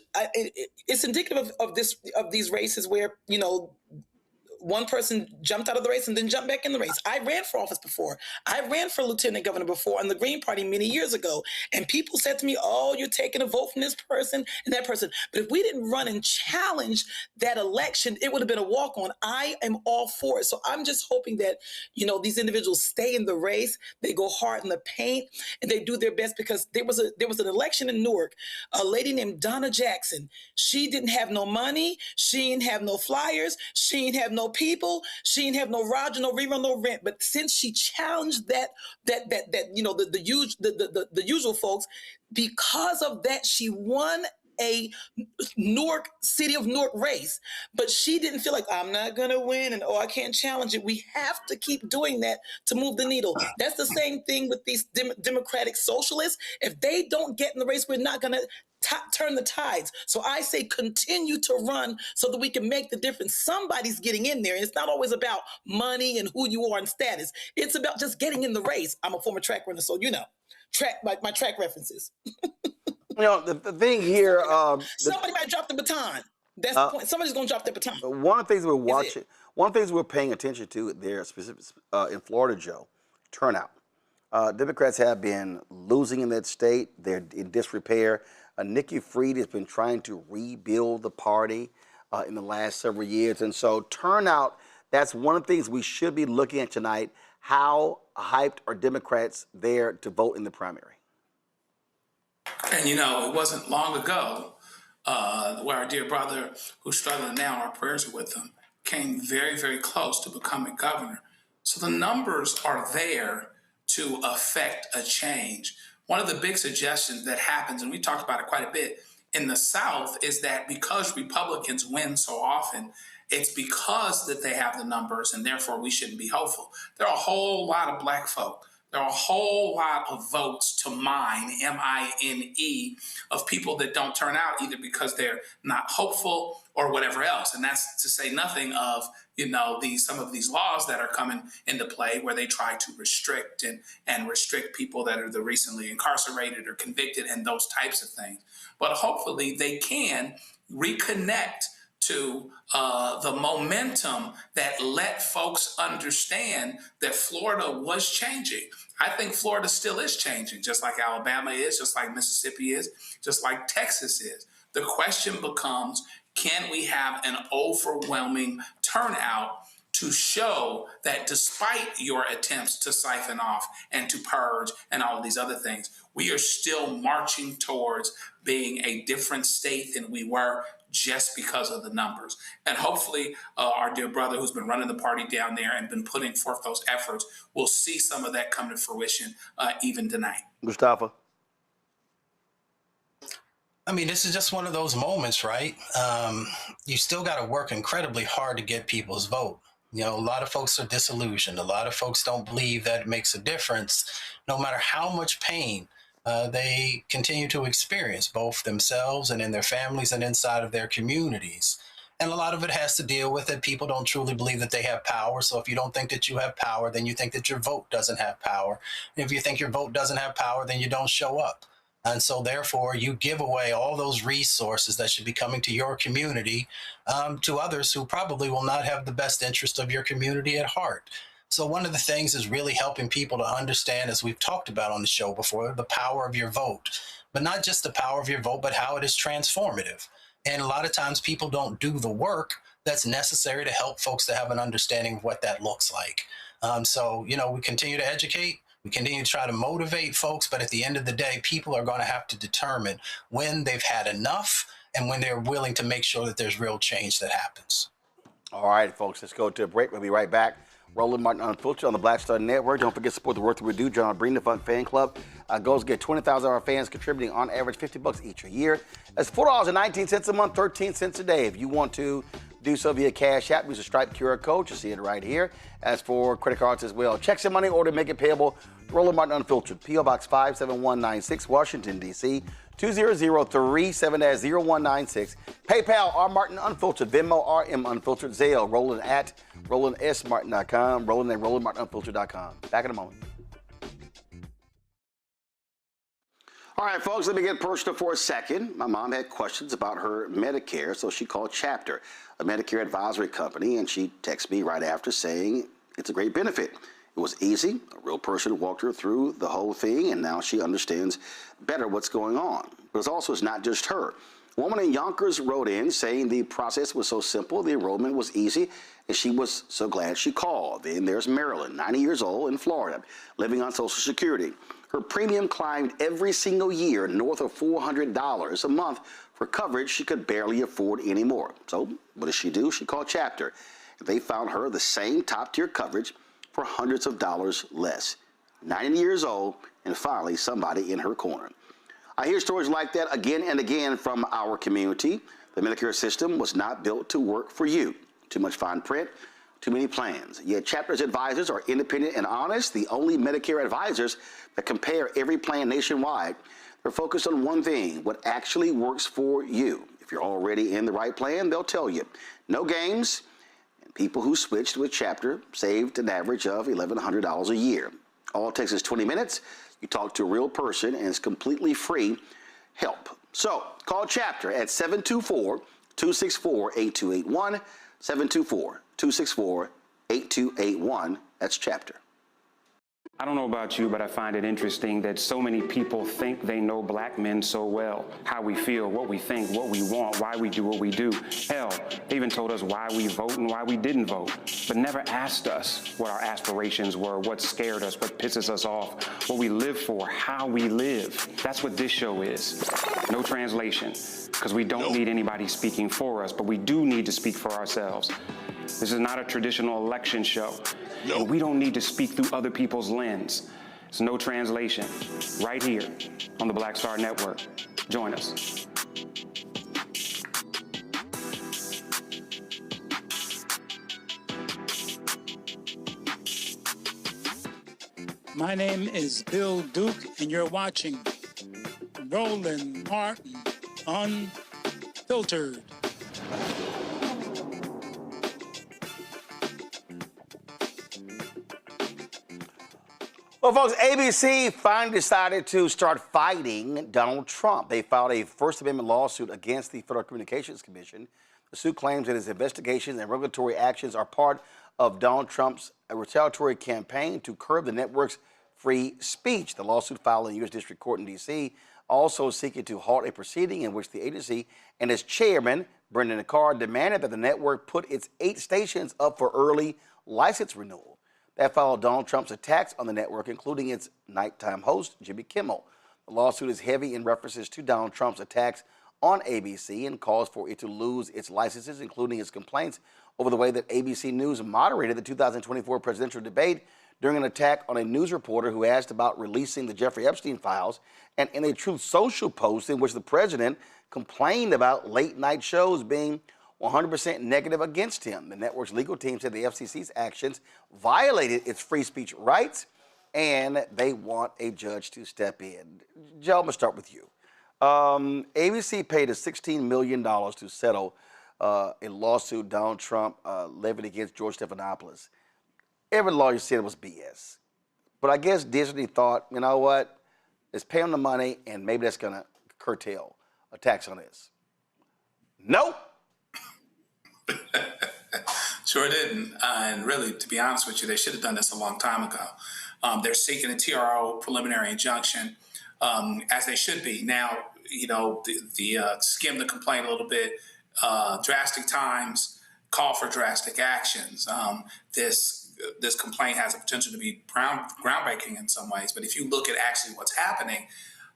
It's indicative of these races where one person jumped out of the race and then jumped back in the race. I ran for office before. I ran for lieutenant governor before on the Green Party many years ago. And people said to me, oh, you're taking a vote from this person and that person. But if we didn't run and challenge that election, it would have been a walk-on. I am all for it. So I'm just hoping that, these individuals stay in the race, they go hard in the paint, and they do their best, because there was an election in Newark, a lady named Donna Jackson. She didn't have no money. She didn't have no flyers. She didn't have no people. She didn't have no Roger, no rerun, no rent. But since she challenged the usual folks, because of that, she won a Newark, city of Newark race, but she didn't feel like, I'm not going to win and, I can't challenge it. We have to keep doing that to move the needle. That's the same thing with these democratic socialists. If they don't get in the race, we're not going to turn the tides. So I say continue to run so that we can make the difference. Somebody's getting in there. It's not always about money and who you are and status. It's about just getting in the race. I'm a former track runner, so my track references. The thing here... somebody might drop the baton. That's the point. Somebody's going to drop the baton. One of the things we're watching, one of the things we're paying attention to there, specific in Florida, Joe, turnout. Democrats have been losing in that state. They're in disrepair. Nikki Fried has been trying to rebuild the party in the last several years. And so turnout, that's one of the things we should be looking at tonight. How hyped are Democrats there to vote in the primary? And, it wasn't long ago where our dear brother, who's struggling now, our prayers are with him, came very, very close to becoming governor. So the numbers are there to affect a change. One of the big suggestions that happens, and we talked about it quite a bit, in the South is that because Republicans win so often, it's because that they have the numbers and therefore we shouldn't be hopeful. There are a whole lot of black folk. There are a whole lot of votes to mine, M-I-N-E, of people that don't turn out either because they're not hopeful or whatever else. And that's to say nothing of, some of these laws that are coming into play where they try to restrict and restrict people that are the recently incarcerated or convicted and those types of things. But hopefully they can reconnect to the momentum that let folks understand that Florida was changing. I think Florida still is changing, just like Alabama is, just like Mississippi is, just like Texas is. The question becomes, can we have an overwhelming turnout to show that despite your attempts to siphon off and to purge and all of these other things, we are still marching towards being a different state than we were just because of the numbers. And hopefully our dear brother who's been running the party down there and been putting forth those efforts will see some of that come to fruition even tonight. Mustafa? I mean, this is just one of those moments, right? You still got to work incredibly hard to get people's vote. A lot of folks are disillusioned. A lot of folks don't believe that it makes a difference, no matter how much pain they continue to experience, both themselves and in their families and inside of their communities. And a lot of it has to deal with that people don't truly believe that they have power. So if you don't think that you have power, then you think that your vote doesn't have power. And if you think your vote doesn't have power, then you don't show up. And so therefore, you give away all those resources that should be coming to your community to others who probably will not have the best interest of your community at heart. So one of the things is really helping people to understand, as we've talked about on the show before, the power of your vote. But not just the power of your vote, but how it is transformative. And a lot of times people don't do the work that's necessary to help folks to have an understanding of what that looks like. So we continue to educate. We continue to try to motivate folks, but at the end of the day, people are going to have to determine when they've had enough and when they're willing to make sure that there's real change that happens. All right, folks, let's go to a break. We'll be right back. Roland Martin Unfiltered on the Black Star Network. Don't forget to support the work that we do. John Breen, the Funk Fan Club, goes to get 20,000 of our fans contributing on average $50 each a year. That's $4.19 a month, 13 cents a day. If you want to do so via Cash App, use a Stripe QR code. You see it right here. As for credit cards as well, checks and money order, make it payable. Roland Martin Unfiltered, P.O. Box 57196, Washington, D.C. 20037-0196. PayPal, R. Martin Unfiltered. Venmo, RM Unfiltered. Zelle, Roland at RolandSMartin.com. Roland at RolandMartinUnfiltered.com. Back in a moment. All right, folks, let me get personal for a second. My mom had questions about her Medicare, so she called Chapter, a Medicare advisory company, and she texted me right after saying it's a great benefit. It was easy. A real person walked her through the whole thing, and now she understands better what's going on. But it's not just her. A woman in Yonkers wrote in saying the process was so simple, the enrollment was easy, and she was so glad she called. Then there's Marilyn, 90 years old, in Florida, living on Social Security. Her premium climbed every single year north of $400 a month for coverage she could barely afford anymore. So what does she do? She called Chapter. They found her the same top-tier coverage for hundreds of dollars less. 90 years old, and finally somebody in her corner. I hear stories like that again and again from our community. The Medicare system was not built to work for you. Too much fine print, too many plans. Yet Chapter's advisors are independent and honest, the only Medicare advisors that compare every plan nationwide. They're focused on one thing, what actually works for you. If you're already in the right plan, they'll tell you. No games, and people who switched with Chapter saved an average of $1,100 a year. All it takes is 20 minutes. You talk to a real person, and it's completely free help. So call Chapter at 724-264-8281, 724-264-8281. That's Chapter. I don't know about you, but I find it interesting that so many people think they know black men so well. How we feel, what we think, what we want, why we do what we do. Hell, they even told us why we vote and why we didn't vote, but never asked us what our aspirations were, what scared us, what pisses us off, what we live for, how we live. That's what this show is. No translation, because we don't need anybody speaking for us, but we do need to speak for ourselves. This is not a traditional election show. And we don't need to speak through other people's lens. It's no translation. Right here on the Black Star Network. Join us. My name is Bill Duke, and you're watching Roland Martin Unfiltered. Well, folks, ABC finally decided to start fighting Donald Trump. They filed a First Amendment lawsuit against the Federal Communications Commission. The suit claims that his investigations and regulatory actions are part of Donald Trump's retaliatory campaign to curb the network's free speech. The lawsuit filed in the U.S. District Court in D.C. also seeking to halt a proceeding in which the agency and its chairman, Brendan Carr, demanded that the network put its 8 stations up for early license renewal. That followed Donald Trump's attacks on the network, including its nighttime host, Jimmy Kimmel. The lawsuit is heavy in references to Donald Trump's attacks on ABC and calls for it to lose its licenses, including its complaints over the way that ABC News moderated the 2024 presidential debate during an attack on a news reporter who asked about releasing the Jeffrey Epstein files, and in a Truth Social post in which the president complained about late-night shows being 100% negative against him. The network's legal team said the FCC's actions violated its free speech rights, and they want a judge to step in. Joe, I'm going to start with you. ABC paid us $16 million to settle a lawsuit Donald Trump levied against George Stephanopoulos. Every lawyer said it was BS. But I guess Disney thought, you know what, let's pay them the money, and maybe that's going to curtail a tax on this. Nope. Sure didn't. And really, to be honest with you, they should have done this a long time ago. They're seeking a TRO, preliminary injunction, as they should be. Now, you know, skim the complaint a little bit, drastic times, call for drastic actions. This complaint has the potential to be groundbreaking in some ways. But if you look at actually what's happening,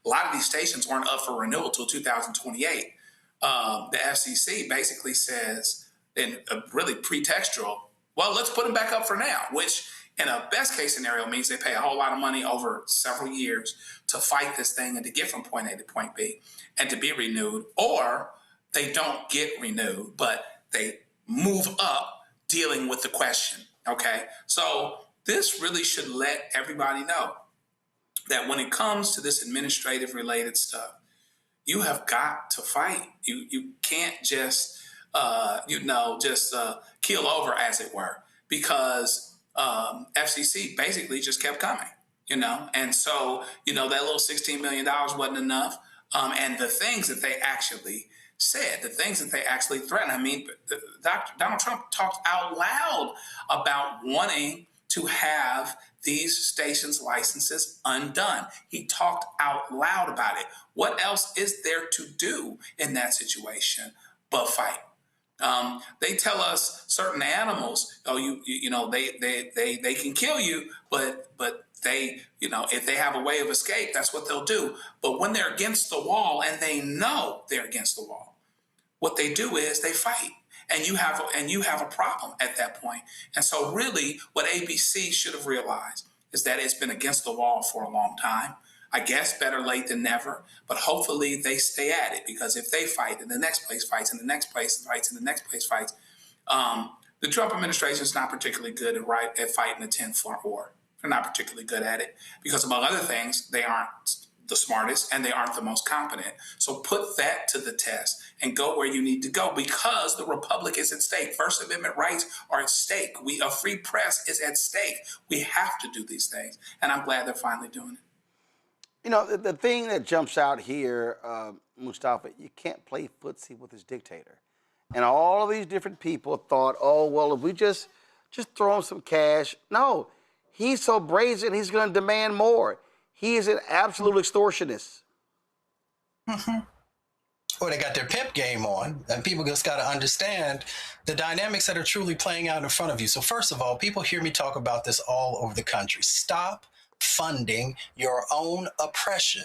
a lot of these stations weren't up for renewal till 2028. The FCC basically says, in a really pretextual, well, let's put them back up for now, which in a best case scenario means they pay a whole lot of money over several years to fight this thing and to get from point A to point B and to be renewed, or they don't get renewed, but they move up dealing with the question, okay? So this really should let everybody know that when it comes to this administrative related stuff, you have got to fight. You can't just keel over, as it were, because FCC basically just kept coming, and so that little $16 million wasn't enough, and the things that they actually said, the things that they actually threatened. I mean, Donald Trump talked out loud about wanting to have these stations' licenses undone. He talked out loud about it. What else is there to do in that situation but fight? They tell us certain animals, they can kill you, but they, if they have a way of escape, that's what they'll do. But when they're against the wall and they know they're against the wall, what they do is they fight. And you have a problem at that point. And so really what ABC should have realized is that it's been against the wall for a long time. I guess better late than never, but hopefully they stay at it, because if they fight and the next place fights and the next place fights and the next place fights, the Trump administration is not particularly good at fighting a 10-front war. They're not particularly good at it because, among other things, they aren't the smartest and they aren't the most competent. So put that to the test and go where you need to go, because the republic is at stake. First Amendment rights are at stake. A free press is at stake. We have to do these things, and I'm glad they're finally doing it. You know, the thing that jumps out here, Mustafa, you can't play footsie with this dictator. And all of these different people thought, oh, well, if we just throw him some cash. No, he's so brazen, he's going to demand more. He is an absolute extortionist. Mm-hmm. Well, they got their pimp game on, and people just got to understand the dynamics that are truly playing out in front of you. So first of all, people hear me talk about this all over the country. Stop funding your own oppression.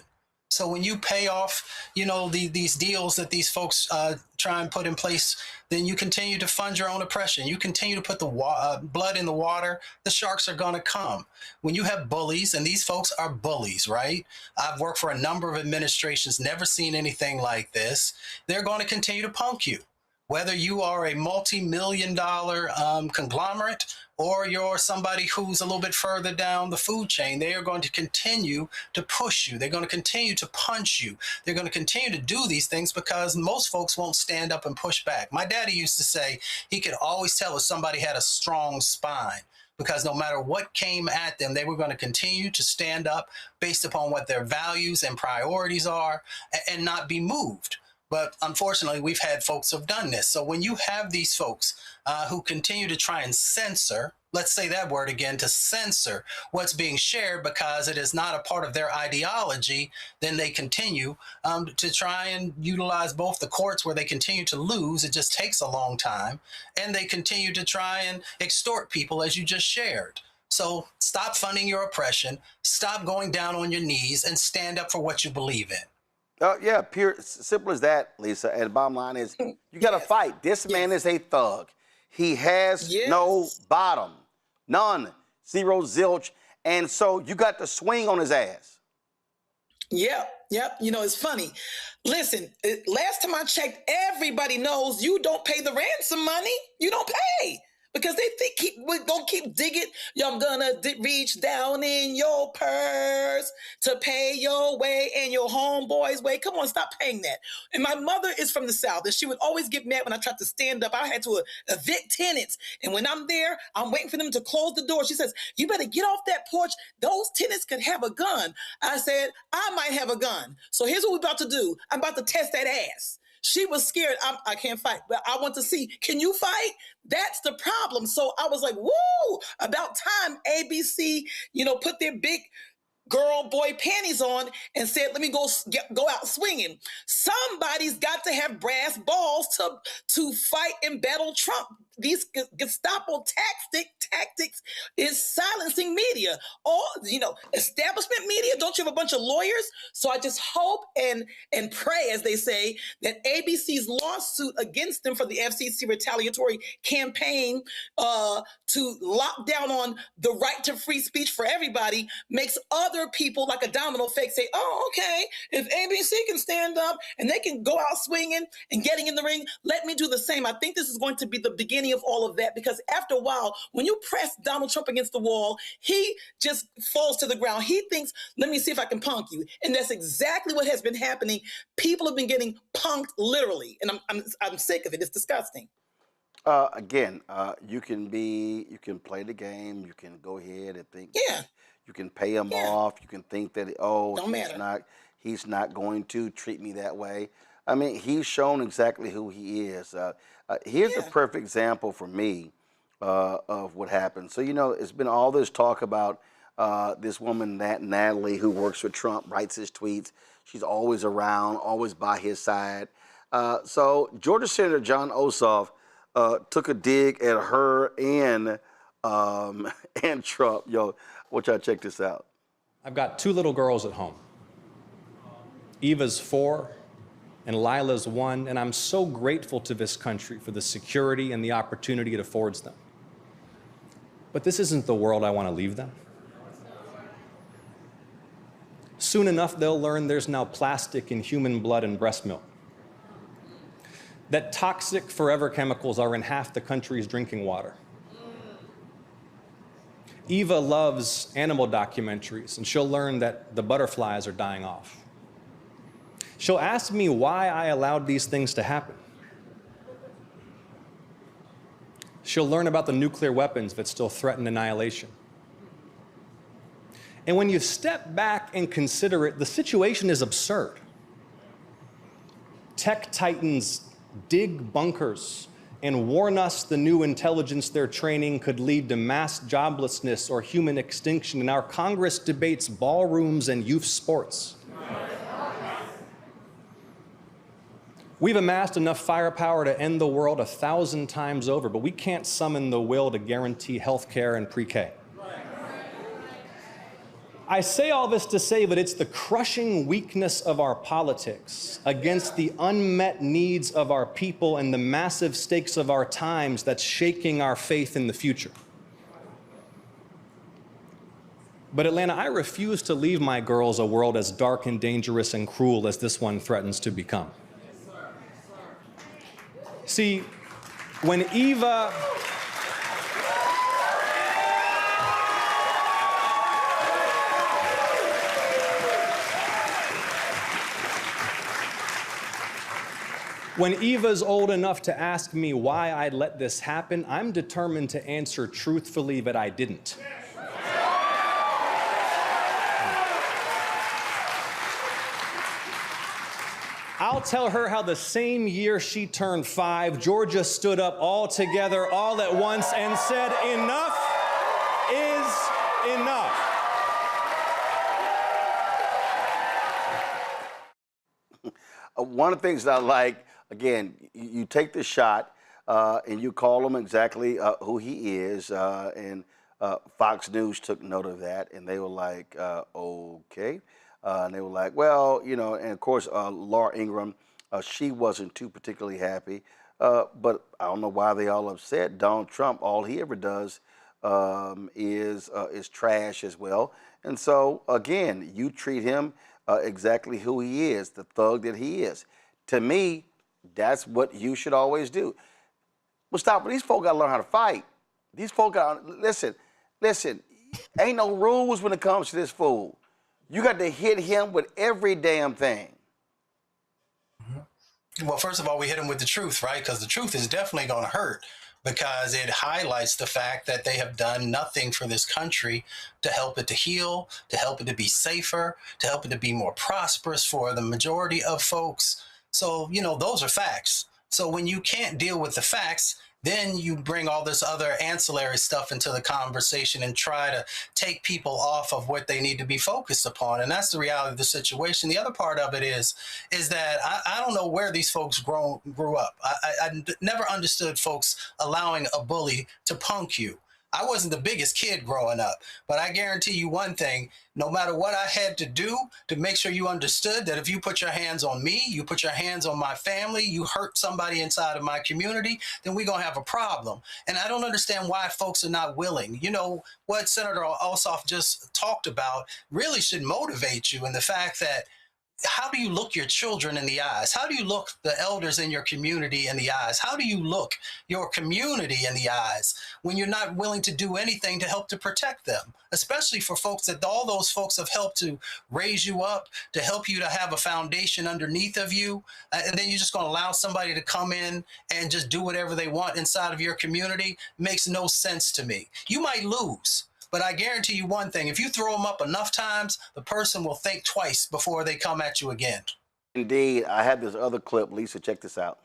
So when you pay off, these deals that these folks try and put in place, then you continue to fund your own oppression. You continue to put the blood in the water. The sharks are going to come. When you have bullies, and these folks are bullies, right? I've worked for a number of administrations, never seen anything like this. They're going to continue to punk you. Whether you are a multi-million-dollar conglomerate or you're somebody who's a little bit further down the food chain, they are going to continue to push you. They're going to continue to punch you. They're going to continue to do these things because most folks won't stand up and push back. My daddy used to say he could always tell if somebody had a strong spine, because no matter what came at them, they were going to continue to stand up based upon what their values and priorities are and not be moved. But unfortunately, we've had folks who've done this. So when you have these folks who continue to try and censor, let's say that word again, to censor what's being shared because it is not a part of their ideology, then they continue to try and utilize both the courts where they continue to lose. It just takes a long time. And they continue to try and extort people, as you just shared. So stop funding your oppression, stop going down on your knees, and stand up for what you believe in. Yeah, pure, simple as that, Lisa. And the bottom line is, you got to fight. This man is a thug. He has no bottom, none, zero, zilch. And so you got to swing on his ass. Yep. It's funny. Listen, last time I checked, everybody knows you don't pay the ransom money. You don't pay. Because they think we're going to keep digging. I'm going to reach down in your purse to pay your way and your homeboy's way. Come on, stop paying that. And my mother is from the South, and she would always get mad when I tried to stand up. I had to evict tenants. And when I'm there, I'm waiting for them to close the door. She says, you better get off that porch. Those tenants could have a gun. I said, I might have a gun. So here's what we're about to do. I'm about to test that ass. She was scared. I can't fight, but I want to see, can you fight? That's the problem. So I was like, woo, about time ABC, put their big girl, boy panties on and said, let me go out swinging. Somebody's got to have brass balls to fight and battle Trump. These Gestapo tactics is silencing media. All, establishment media, don't you have a bunch of lawyers? So I just hope and pray, as they say, that ABC's lawsuit against them for the FCC retaliatory campaign to lock down on the right to free speech for everybody makes other people like a domino effect say, oh, okay, if ABC can stand up and they can go out swinging and getting in the ring, let me do the same. I think this is going to be the beginning of all of that, because after a while, when you press Donald Trump against the wall, he just falls to the ground. He thinks, let me see if I can punk you. And that's exactly what has been happening. People have been getting punked literally. And I'm sick of it. It's disgusting. Again, you can play the game. You can go ahead and think. Yeah. You can pay him off. You can think that, he's not going to treat me that way. I mean, he's shown exactly who he is. Here's a perfect example for me of what happened. So, it's been all this talk about this woman, Natalie, who works for Trump, writes his tweets. She's always around, always by his side. So Georgia Senator John Ossoff took a dig at her and Trump. Yo, watch out, check this out. I've got 2 little girls at home. Eva's 4 and Lila's 1, and I'm so grateful to this country for the security and the opportunity it affords them. But this isn't the world I want to leave them. Soon enough, they'll learn there's now plastic in human blood and breast milk. That toxic forever chemicals are in half the country's drinking water. Eva loves animal documentaries, and she'll learn that the butterflies are dying off. She'll ask me why I allowed these things to happen. She'll learn about the nuclear weapons that still threaten annihilation. And when you step back and consider it, the situation is absurd. Tech titans dig bunkers and warn us the new intelligence they're training could lead to mass joblessness or human extinction, and our Congress debates ballrooms and youth sports. We've amassed enough firepower to end the world 1,000 times over, but we can't summon the will to guarantee health care and pre-K. I say all this to say that it's the crushing weakness of our politics against the unmet needs of our people and the massive stakes of our times that's shaking our faith in the future. But Atlanta, I refuse to leave my girls a world as dark and dangerous and cruel as this one threatens to become. See, when Eva... When Eva's old enough to ask me why I'd let this happen, I'm determined to answer truthfully that I didn't. I'll tell her how the same year she turned 5, Georgia stood up all together, all at once, and said, "Enough is enough." One of the things that I like, again, you take the shot and you call him exactly who he is, and Fox News took note of that, and they were like, okay. And they were like, well, you know, and of course, Laura Ingraham, she wasn't too particularly happy, but I don't know why they all upset. Donald Trump, all he ever does is trash as well. And so, again, you treat him exactly who he is, the thug that he is. To me, that's what you should always do. Well, stop. These folk got to learn how to fight. These folk got to, listen, ain't no rules when it comes to this fool. You got to hit him with every damn thing. Well, first of all, we hit him with the truth, right? Because the truth is definitely going to hurt, because it highlights the fact that they have done nothing for this country to help it to heal, to help it to be safer, to help it to be more prosperous for the majority of folks. So, you know, those are facts. So when you can't deal with the facts, then you bring all this other ancillary stuff into the conversation and try to take people off of what they need to be focused upon. And that's the reality of the situation. The other part of it is that I don't know where these folks grew up. I never understood folks allowing a bully to punk you. I wasn't the biggest kid growing up, but I guarantee you one thing, no matter what I had to do to make sure you understood that if you put your hands on me, you put your hands on my family, you hurt somebody inside of my community, then we're going to have a problem. And I don't understand why folks are not willing. You know, what Senator Ossoff just talked about really should motivate you in the fact that how do you look your children in the eyes? How do you look the elders in your community in the eyes? How do you look your community in the eyes when you're not willing to do anything to help to protect them? Especially for folks that all those folks have helped to raise you up, to help you to have a foundation underneath of you. And then you're just going to allow somebody to come in and just do whatever they want inside of your community. Makes no sense to me. You might lose. But I guarantee you one thing, if you throw them up enough times, the person will think twice before they come at you again. Indeed. I had this other clip. Lisa, check this out.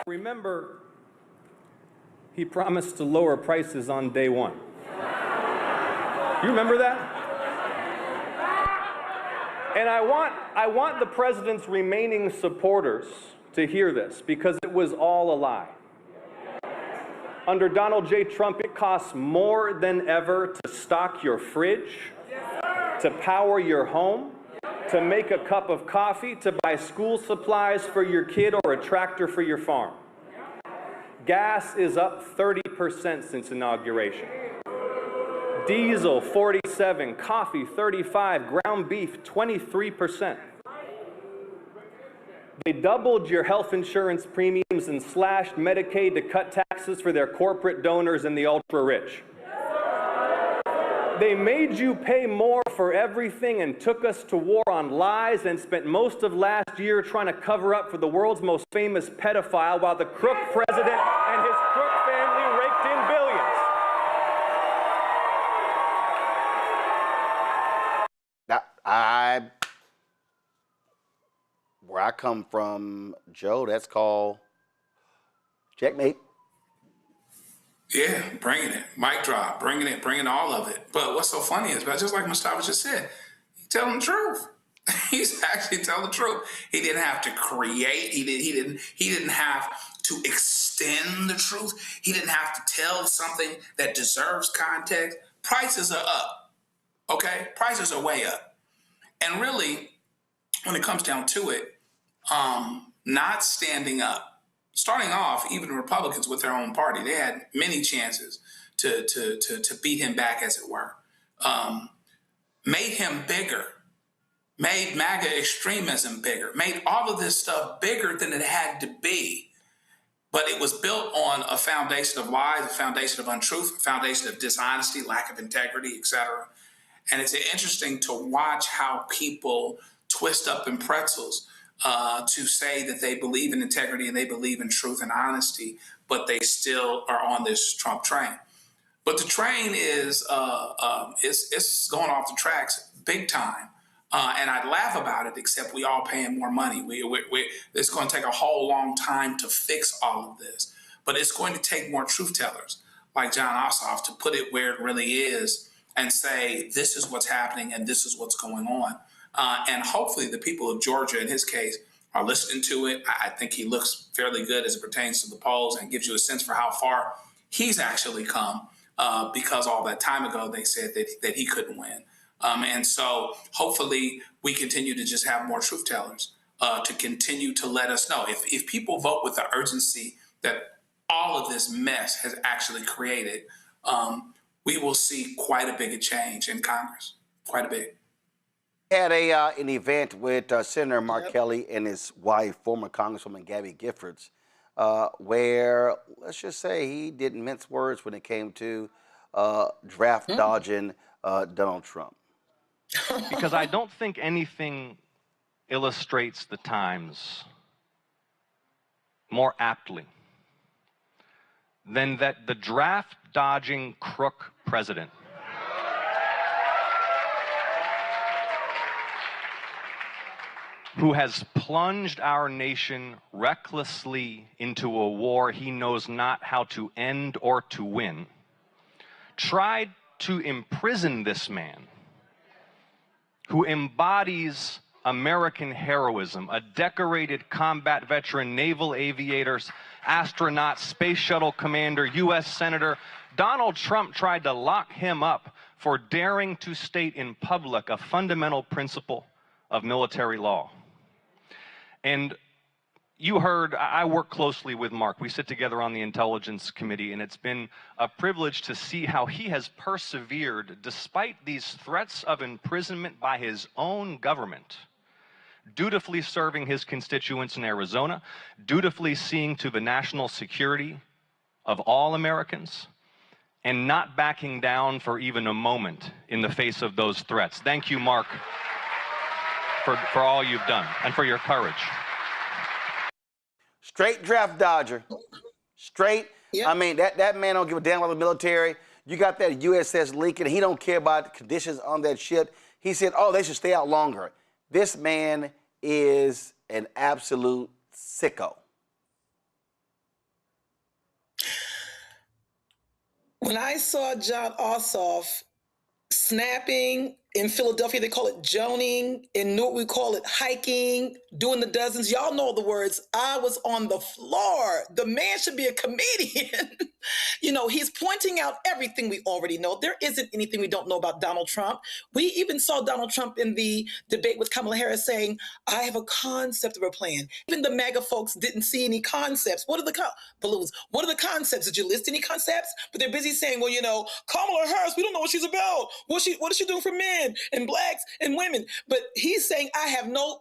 Remember, he promised to lower prices on day one. You remember that? And I want the president's remaining supporters to hear this, because it was all a lie. Under Donald J. Trump, it costs more than ever to stock your fridge, to power your home, to make a cup of coffee, to buy school supplies for your kid or a tractor for your farm. Gas is up 30% since inauguration. Diesel 47, coffee 35, ground beef 23%. They doubled your health insurance premiums and slashed Medicaid to cut taxes for their corporate donors and the ultra-rich. They made you pay more for everything and took us to war on lies and spent most of last year trying to cover up for the world's most famous pedophile while the crook president and his crook family raked in billions. Now, where I come from, Joe, that's called checkmate. Yeah, bringing it. Mic drop, bringing all of it. But what's so funny is, just like Mustafa just said, he's telling the truth. He's actually telling the truth. He didn't have to create. He didn't have to extend the truth. He didn't have to tell something that deserves context. Prices are up. Okay? Prices are way up. And really, when it comes down to it, not standing up. Starting off, even Republicans with their own party, they had many chances to beat him back, as it were. Made him bigger, made MAGA extremism bigger, made all of this stuff bigger than it had to be. But it was built on a foundation of lies, a foundation of untruth, a foundation of dishonesty, lack of integrity, etc. And it's interesting to watch how people twist up in pretzels to say that they believe in integrity and they believe in truth and honesty, but they still are on this Trump train. But the train is it's going off the tracks big time. And I'd laugh about it, except we all paying more money. It's going to take a whole long time to fix all of this. But it's going to take more truth tellers like John Ossoff to put it where it really is and say, this is what's happening and this is what's going on. And hopefully the people of Georgia, in his case, are listening to it. I think he looks fairly good as it pertains to the polls and gives you a sense for how far he's actually come because all that time ago they said that he couldn't win. And so hopefully we continue to just have more truth tellers to continue to let us know. If people vote with the urgency that all of this mess has actually created, we will see quite a big change in Congress, quite a big. Had an event with Senator Mark Kelly and his wife, former Congresswoman Gabby Giffords, where, let's just say, he didn't mince words when it came to draft dodging Donald Trump. Because I don't think anything illustrates the times more aptly than that the draft dodging crook president who has plunged our nation recklessly into a war he knows not how to end or to win, tried to imprison this man who embodies American heroism, a decorated combat veteran, naval aviators, astronaut, space shuttle commander, U.S. Senator. Donald Trump tried to lock him up for daring to state in public a fundamental principle of military law. And you heard, I work closely with Mark. We sit together on the Intelligence Committee, and it's been a privilege to see how he has persevered despite these threats of imprisonment by his own government, dutifully serving his constituents in Arizona, dutifully seeing to the national security of all Americans, and not backing down for even a moment in the face of those threats. Thank you, Mark, for all you've done and for your courage. Straight draft dodger. Straight. Yep. I mean, that man don't give a damn about the military. You got that USS leaking. He don't care about conditions on that ship. He said, oh, they should stay out longer. This man is an absolute sicko. When I saw John Ossoff snapping in Philadelphia, they call it joning. In Newark, we call it hiking, doing the dozens. Y'all know the words. I was on the floor. The man should be a comedian. You know, he's pointing out everything we already know. There isn't anything we don't know about Donald Trump. We even saw Donald Trump in the debate with Kamala Harris saying, I have a concept of a plan. Even the MAGA folks didn't see any concepts. What are the balloons? What are the concepts? Did you list any concepts? But they're busy saying, well, you know, Kamala Harris, we don't know what she's about. What is she doing for men and blacks and women? But he's saying, I have no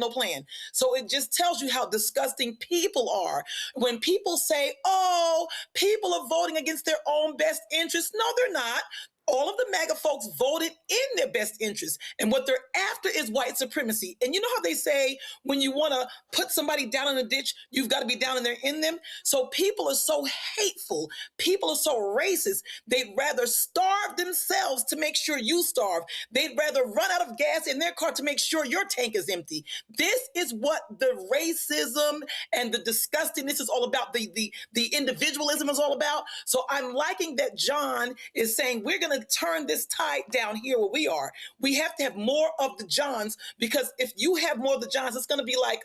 plan. So it just tells you how disgusting people are. When people say, oh, people are voting against their own best interests. No, they're not. All of the MAGA folks voted in their best interests. And what they're after is white supremacy. And you know how they say when you want to put somebody down in a ditch, you've got to be down in there in them? So people are so hateful. People are so racist. They'd rather starve themselves to make sure you starve. They'd rather run out of gas in their car to make sure your tank is empty. This is what the racism and the disgustingness is all about. The individualism is all about. So I'm liking that John is saying we're going to turn this tide down here where we are. We have to have more of the Johns, because if you have more of the Johns, it's going to be like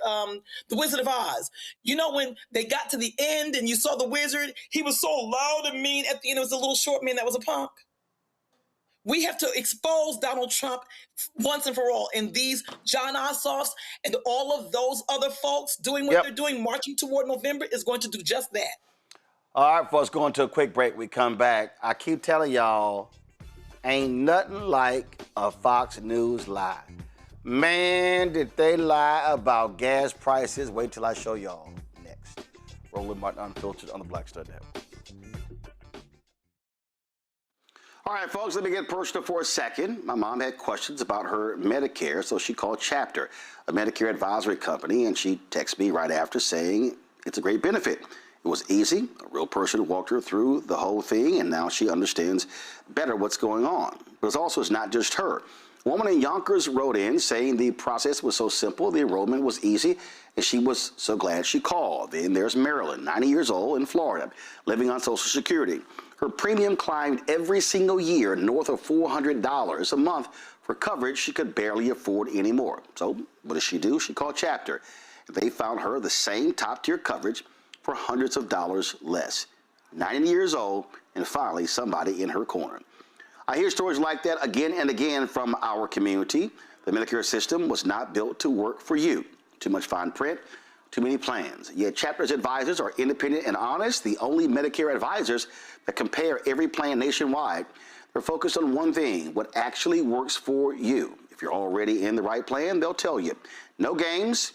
the Wizard of Oz. You know, when they got to the end and you saw the wizard, he was so loud and mean. At the end, it was a little short man that was a punk. We have to expose Donald Trump once and for all. And these John Ossoffs and all of those other folks doing what they're doing, marching toward November, is going to do just that. All right, folks, going to a quick break. We come back. I keep telling y'all, ain't nothing like a Fox News lie. Man, did they lie about gas prices. Wait till I show y'all next. Roland Martin Unfiltered on the Black Star Network. All right, folks, let me get personal for a second. My mom had questions about her Medicare, so she called Chapter, a Medicare advisory company, and she texted me right after saying it's a great benefit. It was easy. A real person walked her through the whole thing, and now she understands better what's going on. But it's not just her. A woman in Yonkers wrote in saying the process was so simple, the enrollment was easy, and she was so glad she called. Then there's Marilyn, 90 years old, in Florida, living on Social Security. Her premium climbed every single year north of $400 a month for coverage she could barely afford anymore. So what does she do? She called Chapter. They found her the same top-tier coverage for hundreds of dollars less. 90 years old, and finally somebody in her corner. I hear stories like that again and again from our community. The Medicare system was not built to work for you. Too much fine print, too many plans. Yet Chapter's advisors are independent and honest, the only Medicare advisors that compare every plan nationwide. They're focused on one thing, what actually works for you. If you're already in the right plan, they'll tell you. No games.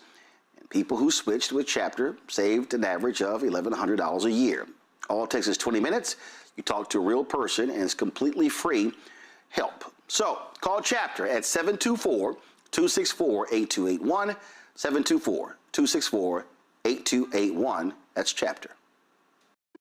People who switched with Chapter saved an average of $1,100 a year. All it takes is 20 minutes. You talk to a real person, and it's completely free help. So call Chapter at 724-264-8281, 724-264-8281. That's Chapter.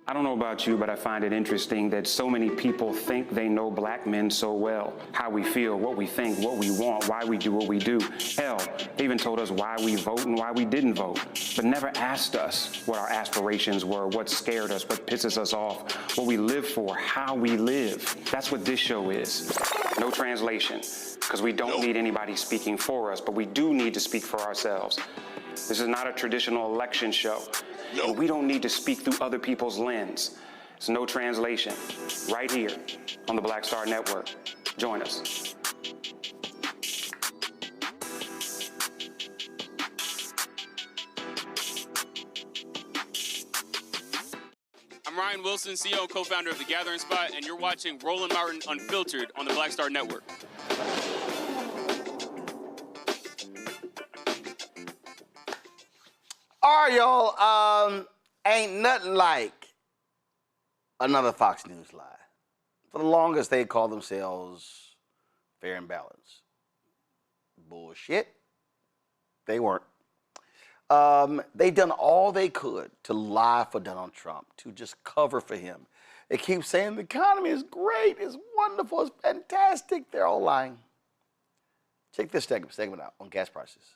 I don't know about you, but I find it interesting that so many people think they know black men so well. How we feel, what we think, what we want, why we do what we do. Hell, they even told us why we vote and why we didn't vote, but never asked us what our aspirations were, what scared us, what pisses us off, what we live for, how we live. That's what this show is. No translation, because we don't need anybody speaking for us, but we do need to speak for ourselves. This is not a traditional election show. No. We don't need to speak through other people's lens. It's no translation. Right here on the Black Star Network. Join us. I'm Ryan Wilson, CEO and co-founder of The Gathering Spot, and you're watching Roland Martin Unfiltered on the Black Star Network. All right, y'all, ain't nothing like another Fox News lie. For the longest, they called themselves fair and balanced. Bullshit. They weren't. They done all they could to lie for Donald Trump, to just cover for him. They keep saying the economy is great, it's wonderful, it's fantastic. They're all lying. Check this segment out on gas prices.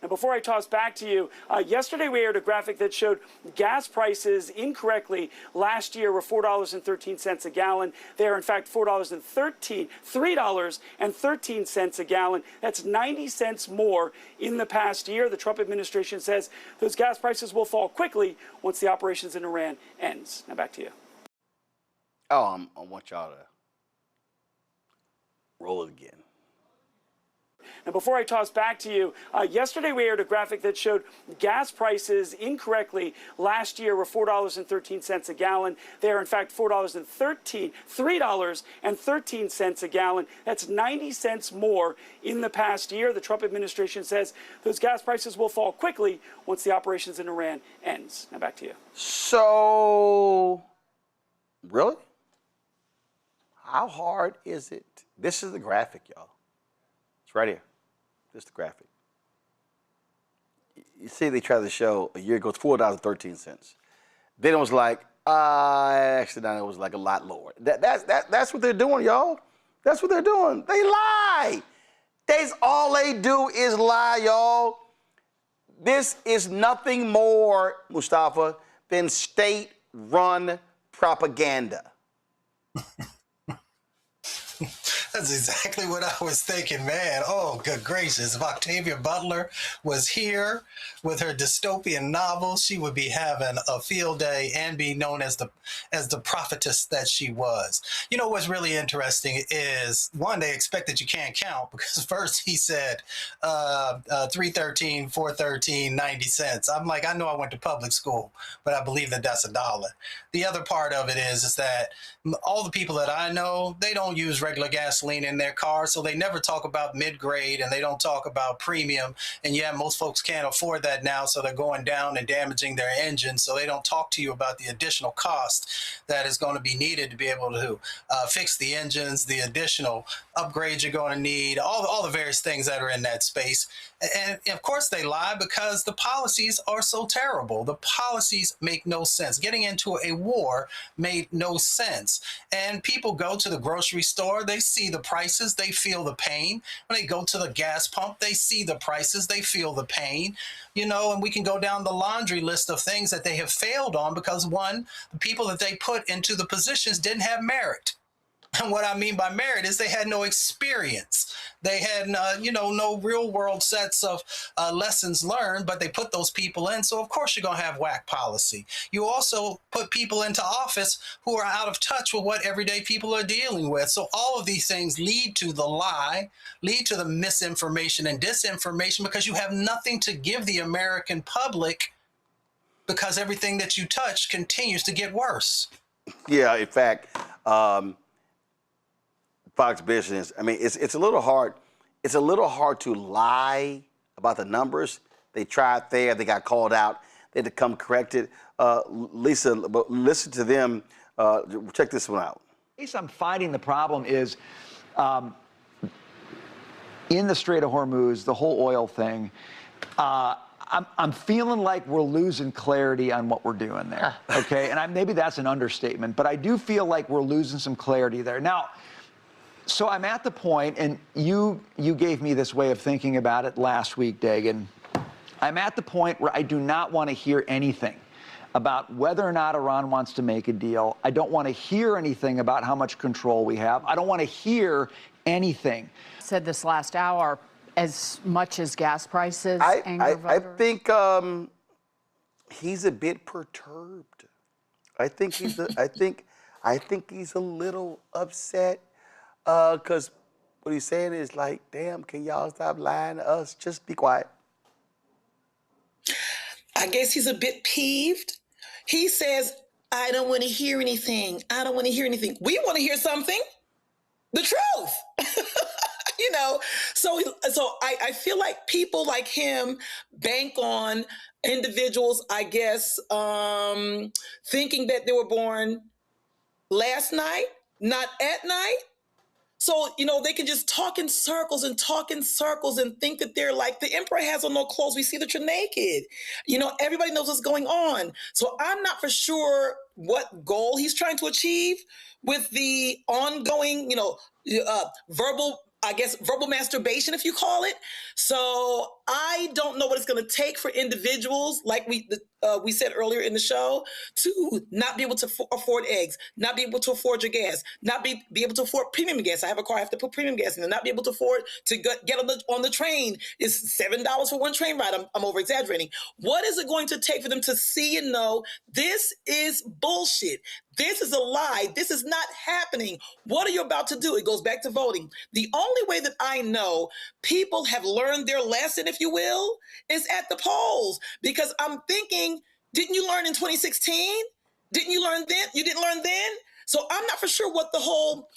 And before I toss back to you, yesterday we aired a graphic that showed gas prices incorrectly last year were $4.13 a gallon. They are in fact $3.13 a gallon. That's 90 cents more in the past year. The Trump administration says those gas prices will fall quickly once the operations in Iran ends. Now back to you. Oh, I want y'all to roll it again. Now, before I toss back to you, yesterday we aired a graphic that showed gas prices incorrectly last year were $4.13 a gallon. They are in fact $3.13 a gallon. That's 90 cents more in the past year. The Trump administration says those gas prices will fall quickly once the operations in Iran ends. Now back to you. So, really? How hard is it? This is the graphic, y'all. It's right here. This is the graphic. You see, they tried to show a year ago, it's $4.13. Then it was like, actually, now it was like a lot lower. That's what they're doing, y'all. That's what they're doing. They lie. That's all they do is lie, y'all. This is nothing more, Mustafa, than state-run propaganda. That's exactly what I was thinking, man. Oh, good gracious. If Octavia Butler was here with her dystopian novel, she would be having a field day and be known as the prophetess that she was. You know what's really interesting is, one, they expect that you can't count, because first he said $3.13, $4.13, 90 cents. I'm like, I know I went to public school, but I believe that that's $1. The other part of it is that all the people that I know, they don't use regular gasoline in their car, so they never talk about mid-grade and they don't talk about premium. And yeah, most folks can't afford that now, so they're going down and damaging their engine, so they don't talk to you about the additional cost that is going to be needed to be able to fix the engines, the additional upgrades you're going to need, all the various things that are in that space. And of course they lie because the policies are so terrible. The policies make no sense. Getting into a war made no sense. And people go to the grocery store, they see the prices, they feel the pain. When they go to the gas pump, they see the prices, they feel the pain. You know, and we can go down the laundry list of things that they have failed on because, one, the people that they put into the positions didn't have merit. And what I mean by merit is they had no experience. They had, no real world sets of lessons learned, but they put those people in. So, of course, you're going to have whack policy. You also put people into office who are out of touch with what everyday people are dealing with. So all of these things lead to the lie, lead to the misinformation and disinformation, because you have nothing to give the American public, because everything that you touch continues to get worse. Yeah, in fact, Fox Business, I mean, it's a little hard. It's a little hard to lie about the numbers. They tried there. They got called out. They had to come corrected. Lisa, but listen to them. Check this one out. The reason I'm fighting the problem is in the Strait of Hormuz, the whole oil thing, I'm feeling like we're losing clarity on what we're doing there, okay? And maybe that's an understatement, but I do feel like we're losing some clarity there. Now, so I'm at the point, and you gave me this way of thinking about it last week, Dagan. I'm at the point where I do not want to hear anything about whether or not Iran wants to make a deal. I don't want to hear anything about how much control we have. I don't want to hear anything. Said this last hour, as much as gas prices, anger voters? I think he's a bit perturbed. I think he's a little upset. Because what he's saying is like, damn, can y'all stop lying to us? Just be quiet. I guess he's a bit peeved. He says, I don't want to hear anything. I don't want to hear anything. We want to hear something. The truth. So I feel like people like him bank on individuals, I guess, thinking that they were born last night, not at night. So, they can just talk in circles and think that they're like, the emperor has on no clothes. We see that you're naked. Everybody knows what's going on. So I'm not for sure what goal he's trying to achieve with the ongoing, verbal masturbation, if you call it. So I don't know what it's going to take for individuals, like we said earlier in the show, to not be able to afford eggs, not be able to afford your gas, not be able to afford premium gas. I have a car, I have to put premium gas in, and not be able to afford to get on the train is $7 for one train ride. I'm over exaggerating. What is it going to take for them to see and know this is bullshit? This is a lie. This is not happening. What are you about to do? It goes back to voting. The only way that I know people have learned their lesson, if you will, is at the polls. Because I'm thinking, didn't you learn in 2016? Didn't you learn then? You didn't learn then? So I'm not for sure what the whole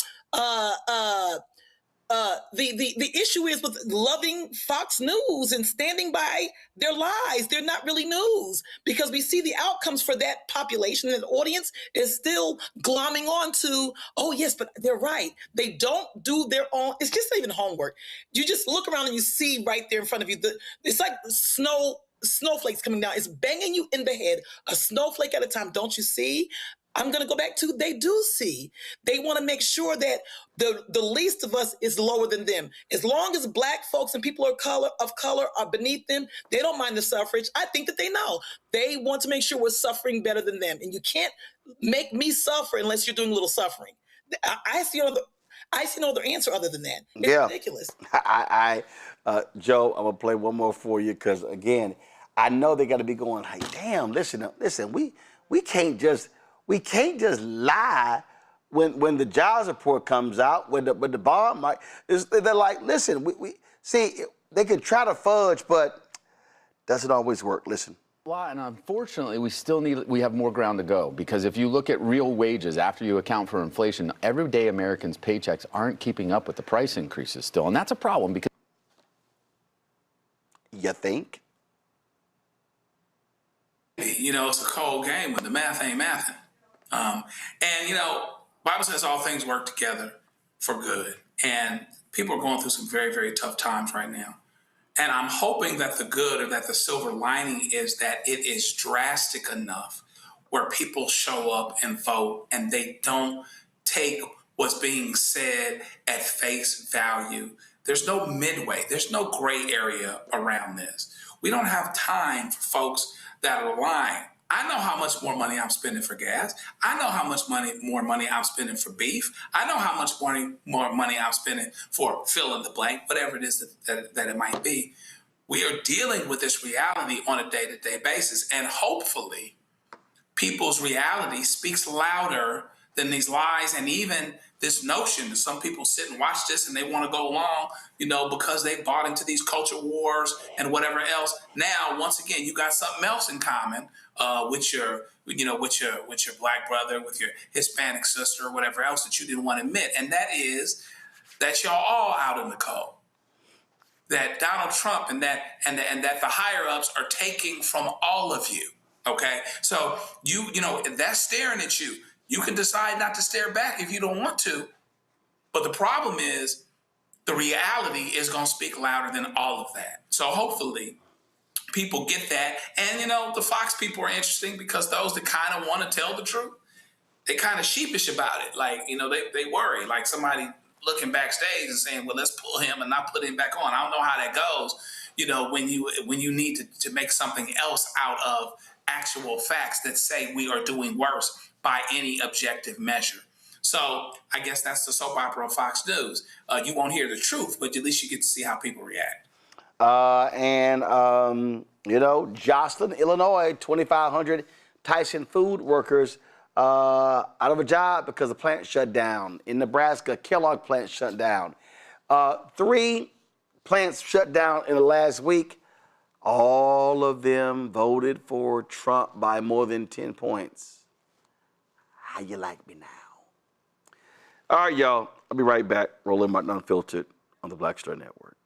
the issue is with loving Fox News and standing by their lies. They're not really news, because we see the outcomes for that population, and the audience is still glomming on to, oh yes, but they're right. They don't do their own. It's just not even homework. You just look around and you see right there in front of you. It's like snowflakes coming down. It's banging you in the head, a snowflake at a time. Don't you see? I'm going to go back to, they do see. They want to make sure that the least of us is lower than them. As long as Black folks and people of color are beneath them, they don't mind the suffrage. I think that they know. They want to make sure we're suffering better than them. And you can't make me suffer unless you're doing a little suffering. I see no other answer other than that. It's ridiculous. Joe, I'm going to play one more for you, because, again, I know they got to be going, like, damn, listen, we can't just lie when the jobs report comes out, when the bond market, they're like, listen, we see, they can try to fudge, but doesn't always work. Listen. Well, and unfortunately, we have more ground to go, because if you look at real wages after you account for inflation, everyday Americans' paychecks aren't keeping up with the price increases still, and that's a problem. Because you think? You know, it's a cold game when the math ain't mathing. And, you know, Bible says all things work together for good. And people are going through some very, very tough times right now. And I'm hoping that the good, or that the silver lining, is that it is drastic enough where people show up and vote, and they don't take what's being said at face value. There's no midway. There's no gray area around this. We don't have time for folks that are lying. I know how much more money I'm spending for gas. I know how much more money I'm spending for beef. I know how much more money I'm spending for fill in the blank, whatever it is that it might be. We are dealing with this reality on a day-to-day basis, and hopefully people's reality speaks louder than these lies, and even this notion that some people sit and watch this and they want to go along, you know, because they bought into these culture wars and whatever else. Now, once again, you got something else in common with your Black brother, with your Hispanic sister, or whatever else that you didn't want to admit, and that is that y'all all out in the cold. That Donald Trump and that the higher ups are taking from all of you. Okay, so you know that's staring at you. You can decide not to stare back if you don't want to. But the problem is the reality is going to speak louder than all of that. So hopefully people get that. And, you know, the Fox people are interesting, because those that kind of want to tell the truth, they kind of sheepish about it. Like, you know, they worry, like somebody looking backstage and saying, well, let's pull him and not put him back on. I don't know how that goes, you know, when you need to make something else out of actual facts that say we are doing worse by any objective measure. So I guess that's the soap opera of Fox News. You won't hear the truth, but at least you get to see how people react. You know, Jocelyn, Illinois, 2,500 Tyson food workers out of a job because the plant shut down. In Nebraska, Kellogg plant shut down. 3 plants shut down in the last week. All of them voted for Trump by more than 10 points. How you like me now? All right, y'all. I'll be right back. Roland Martin Unfiltered on the Black Star Network.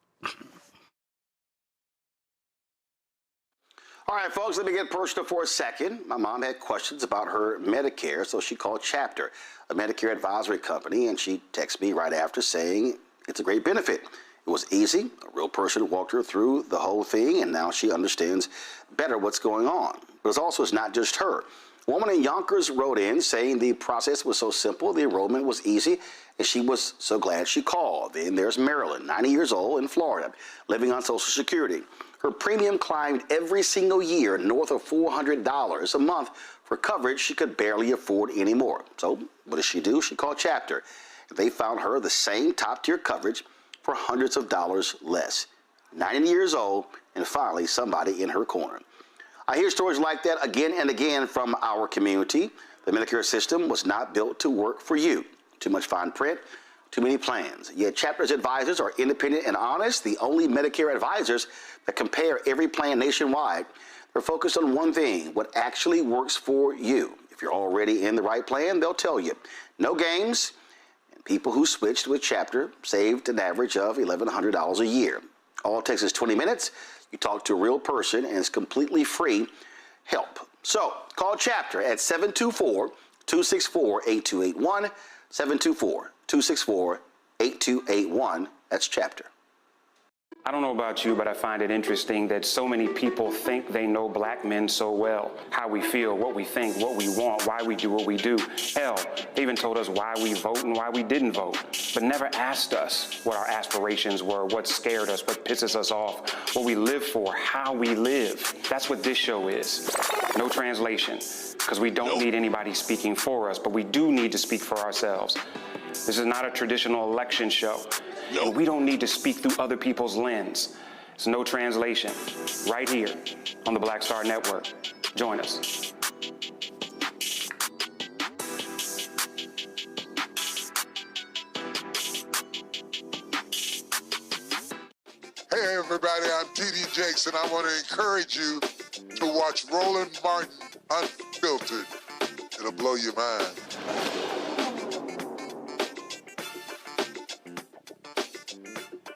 All right, folks, let me get personal for a second. My mom had questions about her Medicare, so she called Chapter, a Medicare advisory company, and she texted me right after saying it's a great benefit. It was easy. A real person walked her through the whole thing, and now she understands better what's going on. But it's not just her. A woman in Yonkers wrote in saying the process was so simple, the enrollment was easy, and she was so glad she called. Then there's Marilyn, 90 years old, in Florida, living on Social Security. Her premium climbed every single year north of $400 a month for coverage she could barely afford anymore. So what does she do? She called Chapter. They found her the same top-tier coverage for hundreds of dollars less. 90 years old, and finally somebody in her corner. I hear stories like that again and again from our community. The Medicare system was not built to work for you. Too much fine print, too many plans. Yet Chapter's advisors are independent and honest, the only Medicare advisors that compare every plan nationwide. They're focused on one thing, what actually works for you. If you're already in the right plan, they'll tell you. No games. And people who switched with Chapter saved an average of $1,100 a year. All it takes is 20 minutes. You talk to a real person, and it's completely free help. So call Chapter at 724-264-8281, 724-264-8281. That's Chapter. I don't know about you, but I find it interesting that so many people think they know black men so well. How we feel, what we think, what we want, why we do what we do. Hell, they even told us why we vote and why we didn't vote, but never asked us what our aspirations were, what scared us, what pisses us off, what we live for, how we live. That's what this show is. No translation, because we don't need anybody speaking for us, but we do need to speak for ourselves. This is not a traditional election show. And we don't need to speak through other people's lens. It's no translation. Right here on the Black Star Network. Join us. Hey everybody, I'm T.D. Jakes, and I want to encourage you to watch Roland Martin Unfiltered. It'll blow your mind.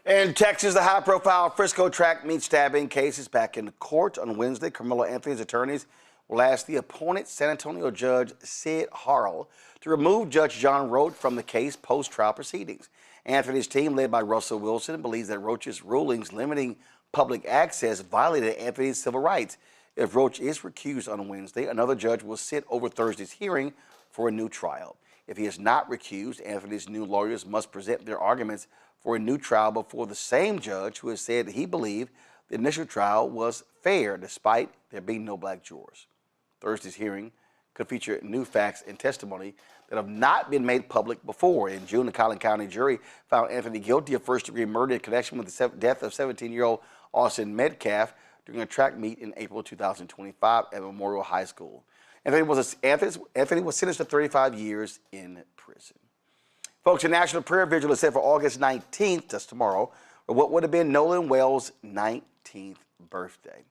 In Texas, the high-profile Frisco track meet stabbing case is back in court on Wednesday. Karmelo Anthony's attorneys will ask the appointed San Antonio judge Sid Harrell to remove Judge John Roach from the case post-trial proceedings. Anthony's team, led by Russell Wilson, believes that Roach's rulings limiting public access violated Anthony's civil rights. If Roach is recused on Wednesday, another judge will sit over Thursday's hearing for a new trial. If he is not recused, Anthony's new lawyers must present their arguments for a new trial before the same judge who has said he believed the initial trial was fair despite there being no black jurors. Thursday's hearing could feature new facts and testimony that have not been made public before. In June, the Collin County jury found Anthony guilty of first-degree murder in connection with the death of 17-year-old Austin Metcalf during a track meet in April 2025 at Memorial High School. Anthony was sentenced to 35 years in prison. Folks, a national prayer vigil is set for August 19th, that's tomorrow, for what would have been Nola Wells' 19th birthday.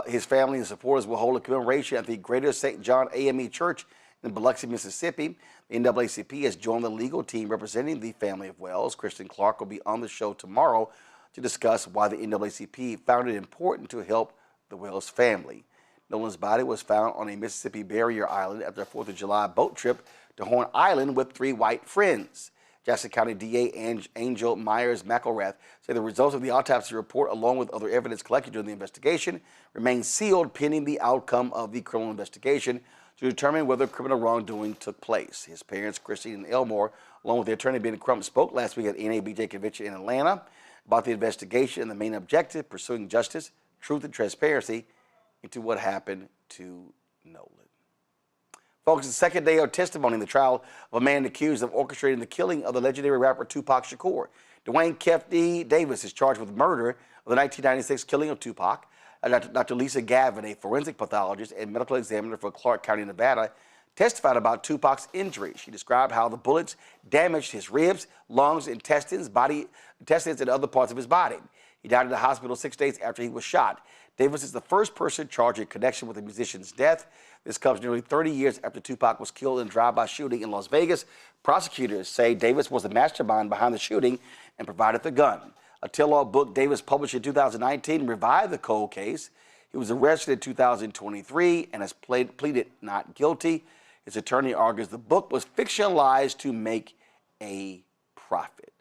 His family and supporters will hold a commemoration at the Greater St. John AME Church in Biloxi, Mississippi. The NAACP has joined the legal team representing the family of Wells. Kristen Clark will be on the show tomorrow to discuss why the NAACP found it important to help the Wells family. Nolan's body was found on a Mississippi barrier island after a 4th of July boat trip to Horn Island with 3 white friends. Jackson County DA Angel Myers McElrath said the results of the autopsy report, along with other evidence collected during the investigation, remain sealed pending the outcome of the criminal investigation to determine whether criminal wrongdoing took place. His parents, Christine and Elmore, along with their attorney Ben Crump, spoke last week at NABJ convention in Atlanta about the investigation and the main objective, pursuing justice, truth, and transparency into what happened to Nolan. Folks, the second day of testimony in the trial of a man accused of orchestrating the killing of the legendary rapper Tupac Shakur. Dwayne Kefty Davis is charged with murder of the 1996 killing of Tupac. Dr. Lisa Gavin, a forensic pathologist and medical examiner for Clark County, Nevada, testified about Tupac's injuries. She described how the bullets damaged his ribs, lungs, intestines, and other parts of his body. He died in the hospital 6 days after he was shot. Davis is the first person charged in connection with the musician's death. This comes nearly 30 years after Tupac was killed in a drive-by shooting in Las Vegas. Prosecutors say Davis was the mastermind behind the shooting and provided the gun. A tell-all book Davis published in 2019 revived the cold case. He was arrested in 2023 and has pleaded not guilty. His attorney argues the book was fictionalized to make a profit.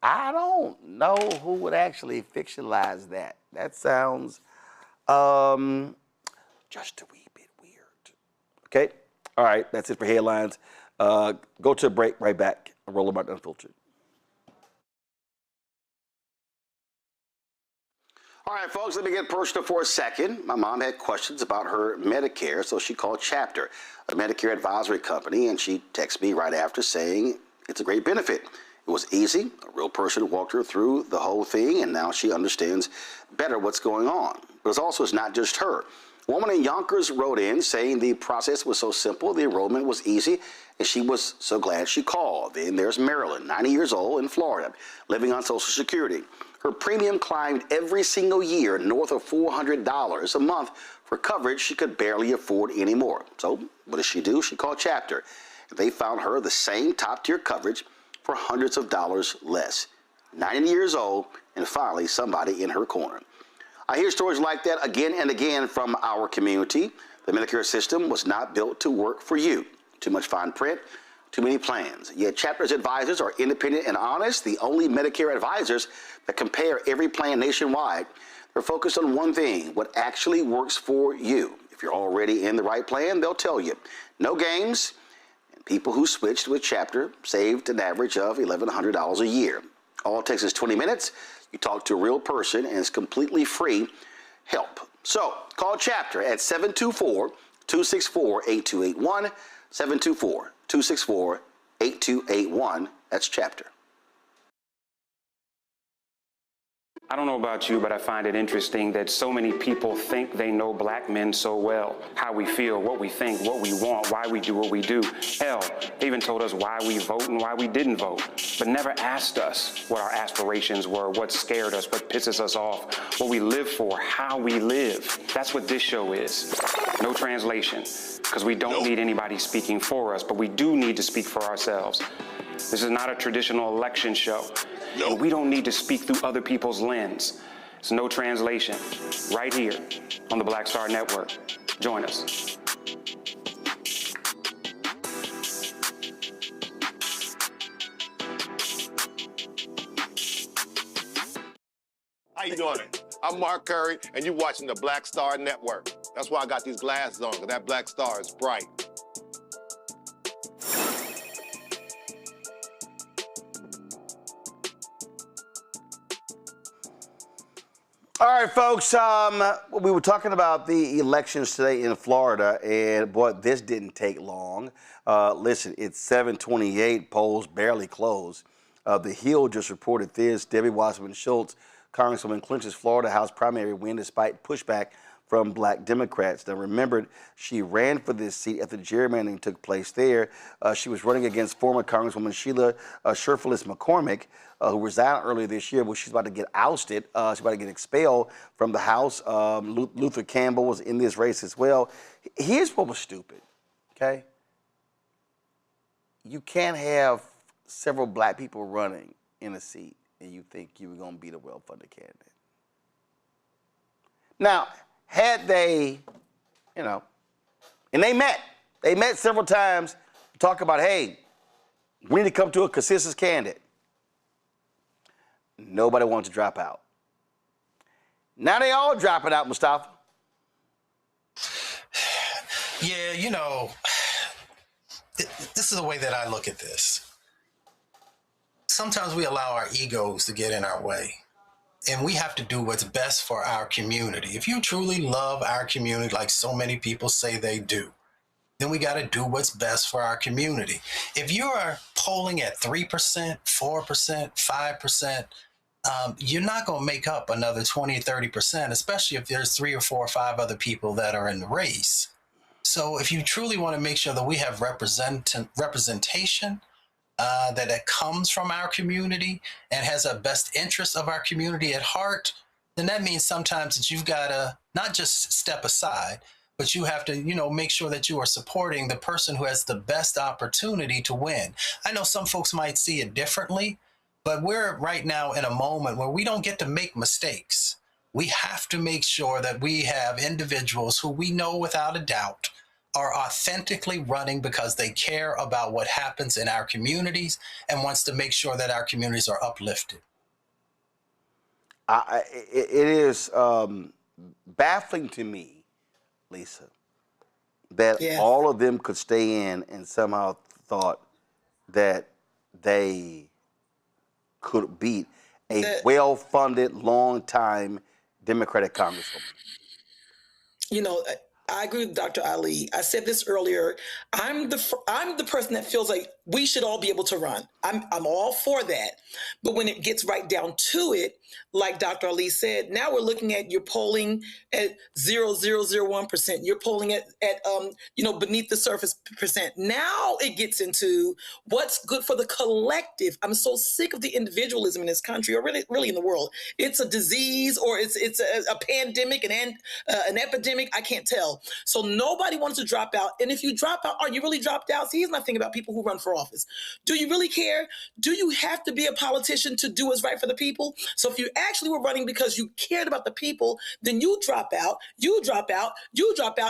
I don't know who would actually fictionalize that. That sounds just a wee bit weird. Okay? All right, that's it for headlines. Go to a break, right back. Roland Martin Unfiltered. All right, folks, let me get personal for a second. My mom had questions about her Medicare, so she called Chapter, a Medicare advisory company, and she texted me right after saying it's a great benefit. It was easy. A real person walked her through the whole thing, and now she understands better what's going on. But it's not just her. A woman in Yonkers wrote in saying the process was so simple, the enrollment was easy, and she was so glad she called. Then there's Marilyn, 90 years old, in Florida, living on Social Security. Her premium climbed every single year north of $400 a month for coverage she could barely afford anymore. So what does she do? She called Chapter. They found her the same top-tier coverage for hundreds of dollars less. 90 years old, and finally somebody in her corner. I hear stories like that again and again from our community. The Medicare system was not built to work for you. Too much fine print, too many plans. Yet Chapter's advisors are independent and honest, the only Medicare advisors that compare every plan nationwide. They're focused on one thing, what actually works for you. If you're already in the right plan, they'll tell you. No games. And people who switched with Chapter saved an average of $1,100 a year. All it takes is 20 minutes. You talk to a real person, and it's completely free help. So call Chapter at 724-264-8281, 724-264-8281. That's Chapter. I don't know about you, but I find it interesting that so many people think they know black men so well. How we feel, what we think, what we want, why we do what we do. Hell, they even told us why we vote and why we didn't vote, but never asked us what our aspirations were, what scared us, what pisses us off, what we live for, how we live. That's what this show is. No translation, because we don't need anybody speaking for us, but we do need to speak for ourselves. This is not a traditional election show. And we don't need to speak through other people's lens. It's no translation. Right here on the Black Star Network. Join us. How you doing? I'm Mark Curry, and you're watching the Black Star Network. That's why I got these glasses on, because that black star is bright. All right, folks, we were talking about the elections today in Florida, and boy, this didn't take long. Listen, it's 7:28, polls barely closed. The Hill just reported this. Debbie Wasserman Schultz, Congresswoman clinches Florida House primary win despite pushback from black Democrats. Now, remembered, she ran for this seat after gerrymandering took place there. She was running against former Congresswoman Sheila Sherfilis McCormick, who resigned earlier this year. Well, she's about to get ousted. She's about to get expelled from the House. Luther Campbell was in this race as well. Here's what was stupid, okay? You can't have several black people running in a seat and you think you were going to be the well-funded candidate. Now, had they, and they met several times to talk about, hey, we need to come to a consensus candidate. Nobody wanted to drop out. Now they all dropping out, Mustafa. Yeah, this is the way that I look at this. Sometimes we allow our egos to get in our way. And we have to do what's best for our community. If you truly love our community, like so many people say they do, then we got to do what's best for our community. If you are polling at 3%, 4%, 5%, you're not going to make up another 20 or 30%, especially if there's 3 or 4 or 5 other people that are in the race. So if you truly want to make sure that we have representation, that comes from our community and has a best interest of our community at heart, then that means sometimes that you've got to not just step aside, but you have to, make sure that you are supporting the person who has the best opportunity to win. I know some folks might see it differently, but we're right now in a moment where we don't get to make mistakes. We have to make sure that we have individuals who we know without a doubt are authentically running because they care about what happens in our communities and wants to make sure that our communities are uplifted. It is baffling to me, Lisa, that all of them could stay in and somehow thought that they could beat a well-funded, long-time Democratic congresswoman? You know, I agree with Dr. Ali. I said this earlier. I'm the person that feels like we should all be able to run. I'm all for that. But when it gets right down to it, like Dr. Ali said, now we're looking at you're polling at 0.0001%. You're polling at beneath the surface percent. Now it gets into what's good for the collective. I'm so sick of the individualism in this country, or really in the world. It's a disease, or it's a pandemic, an epidemic. I can't tell. So nobody wants to drop out. And if you drop out, are you really dropped out? See, here's my thing about people who run for office. Do you really care? Do you have to be a politician to do what's right for the people? So if you actually were running because you cared about the people, then you drop out,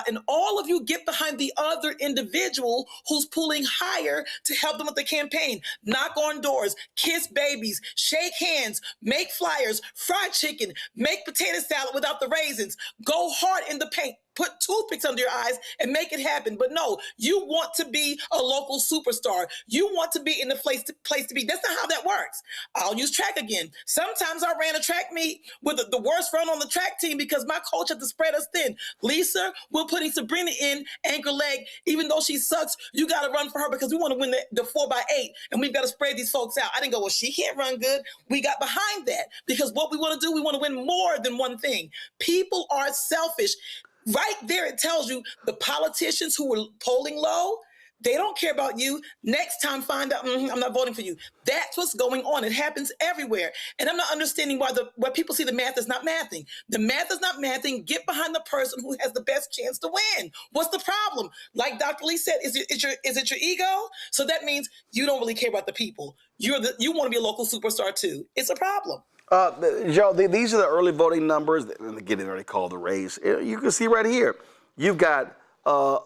and all of you get behind the other individual who's pulling higher to help them with the campaign. Knock on doors, kiss babies, shake hands, make flyers, fried chicken, make potato salad without the raisins, go hard in the paint. Put toothpicks under your eyes and make it happen. But no, you want to be a local superstar. You want to be in the place to be. That's not how that works. I'll use track again. Sometimes I ran a track meet with the worst run on the track team because my coach had to spread us thin. Lisa, we're putting Sabrina in anchor leg. Even though she sucks, you got to run for her because we want to win the 4x8 and we've got to spread these folks out. I didn't go, well, she can't run good. We got behind that because what we want to do, we want to win more than one thing. People are selfish. Right there, it tells you the politicians who were polling low, they don't care about you. Next time, find out, I'm not voting for you. That's what's going on. It happens everywhere. And I'm not understanding why people see the math is not mathing. The math is not mathing. Get behind the person who has the best chance to win. What's the problem? Like Dr. Lee said, is it your ego? So that means you don't really care about the people. You want to be a local superstar too. It's a problem. Joe, these are the early voting numbers. And again, they already called the race. You can see right here. You've got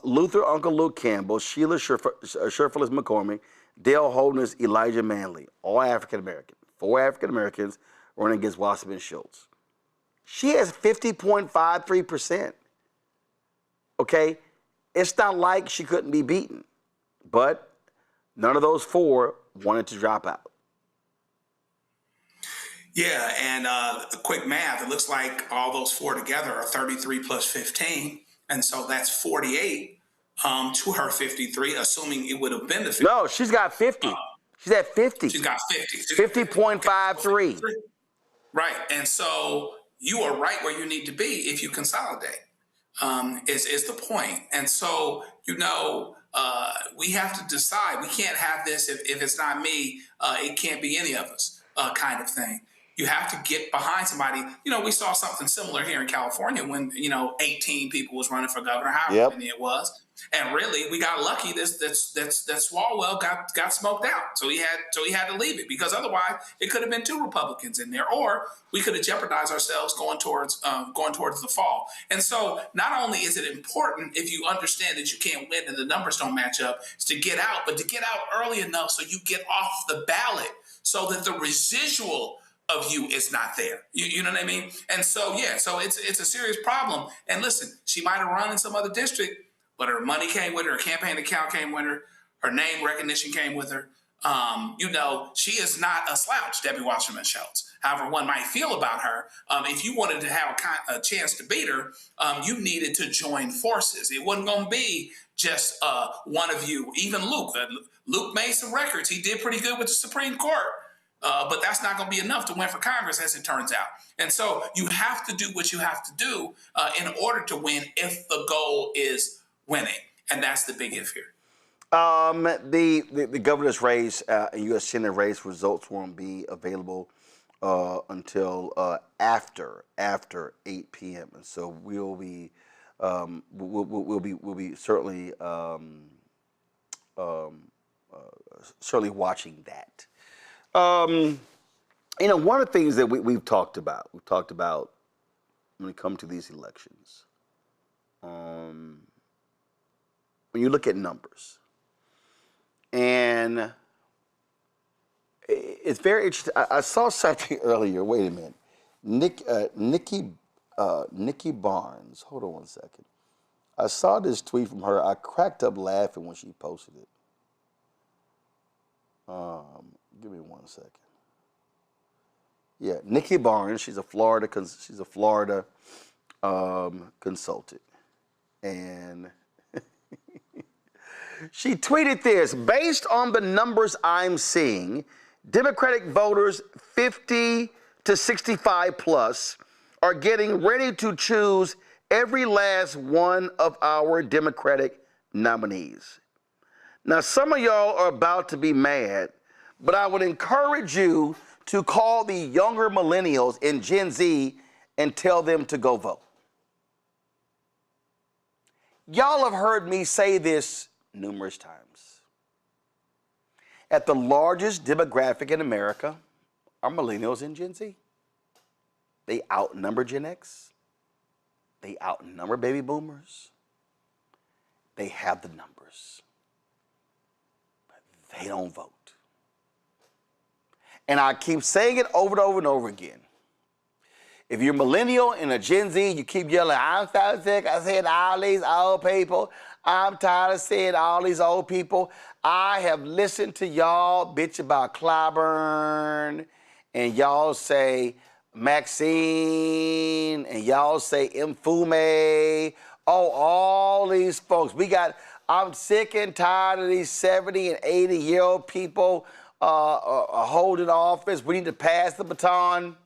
Luther, Uncle Luke Campbell, Sheila Sherfullis McCormick, Dale Holderness, Elijah Manley, all African-American. 4 African-Americans running against Wasserman Schultz. She has 50.53%. Okay? It's not like she couldn't be beaten. But none of those 4 wanted to drop out. Yeah, and quick math, it looks like all those 4 together are 33 plus 15, and so that's 48 to her 53, assuming it would have been the 50. No, she's got 50. She's at 50. She's got 50. 50.53. Right, and so you are right where you need to be if you consolidate, is the point. And so, we have to decide. We can't have this, if it's not me, it can't be any of us kind of thing. You have to get behind somebody. We saw something similar here in California when, 18 people was running for governor, however many it was. And really, we got lucky that Swalwell got smoked out. So he had to leave it because otherwise it could have been 2 Republicans in there, or we could have jeopardized ourselves going towards the fall. And so not only is it important if you understand that you can't win and the numbers don't match up, is to get out, but to get out early enough so you get off the ballot so that the residual of you is not there. You know what I mean? And so, so it's a serious problem. And listen, she might have run in some other district, but her money came with her, her campaign account came with her, her name recognition came with her. She is not a slouch, Debbie Wasserman Schultz. However one might feel about her, if you wanted to have a chance to beat her, you needed to join forces. It wasn't going to be just one of you. Even Luke. Luke made some records. He did pretty good with the Supreme Court. But that's not going to be enough to win for Congress, as it turns out. And so you have to do what you have to do in order to win if the goal is winning. And that's the big if here. The governor's race and U.S. Senate race results won't be available until after 8 p.m. And so we'll be certainly certainly watching that. One of the things that we've talked about when it comes to these elections, when you look at numbers, and it's very interesting. I saw something earlier. Wait a minute, Nikki Barnes. Hold on one second. I saw this tweet from her. I cracked up laughing when she posted it. Give me 1 second. Yeah, Nikki Barnes. She's a Florida consultant, and she tweeted this: based on the numbers I'm seeing, Democratic voters 50 to 65 plus are getting ready to choose every last one of our Democratic nominees. Now, some of y'all are about to be mad, but I would encourage you to call the younger millennials and Gen Z and tell them to go vote. Y'all have heard me say this numerous times. At the largest demographic in America are millennials and Gen Z. They outnumber Gen X. They outnumber baby boomers. They have the numbers. But they don't vote. And I keep saying it over and over and over again. If you're a millennial and a Gen Z, you keep yelling, I'm so sick of seeing all these old people. I'm tired of seeing all these old people. I have listened to y'all bitch about Clyburn, and y'all say Maxine, and y'all say Mfume. Oh, all these folks. I'm sick and tired of these 70 and 80-year-old people holding office. We need to pass the baton.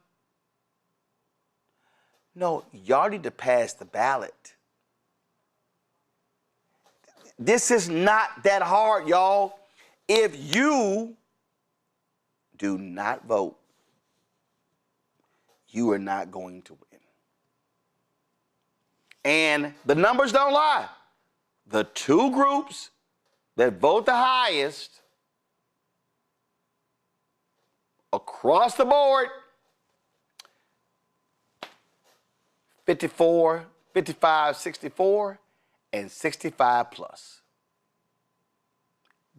No, y'all need to pass the ballot. This is not that hard, y'all. If you do not vote, you are not going to win. And the numbers don't lie. The two groups that vote the highest across the board, 54, 55, 64, and 65 plus.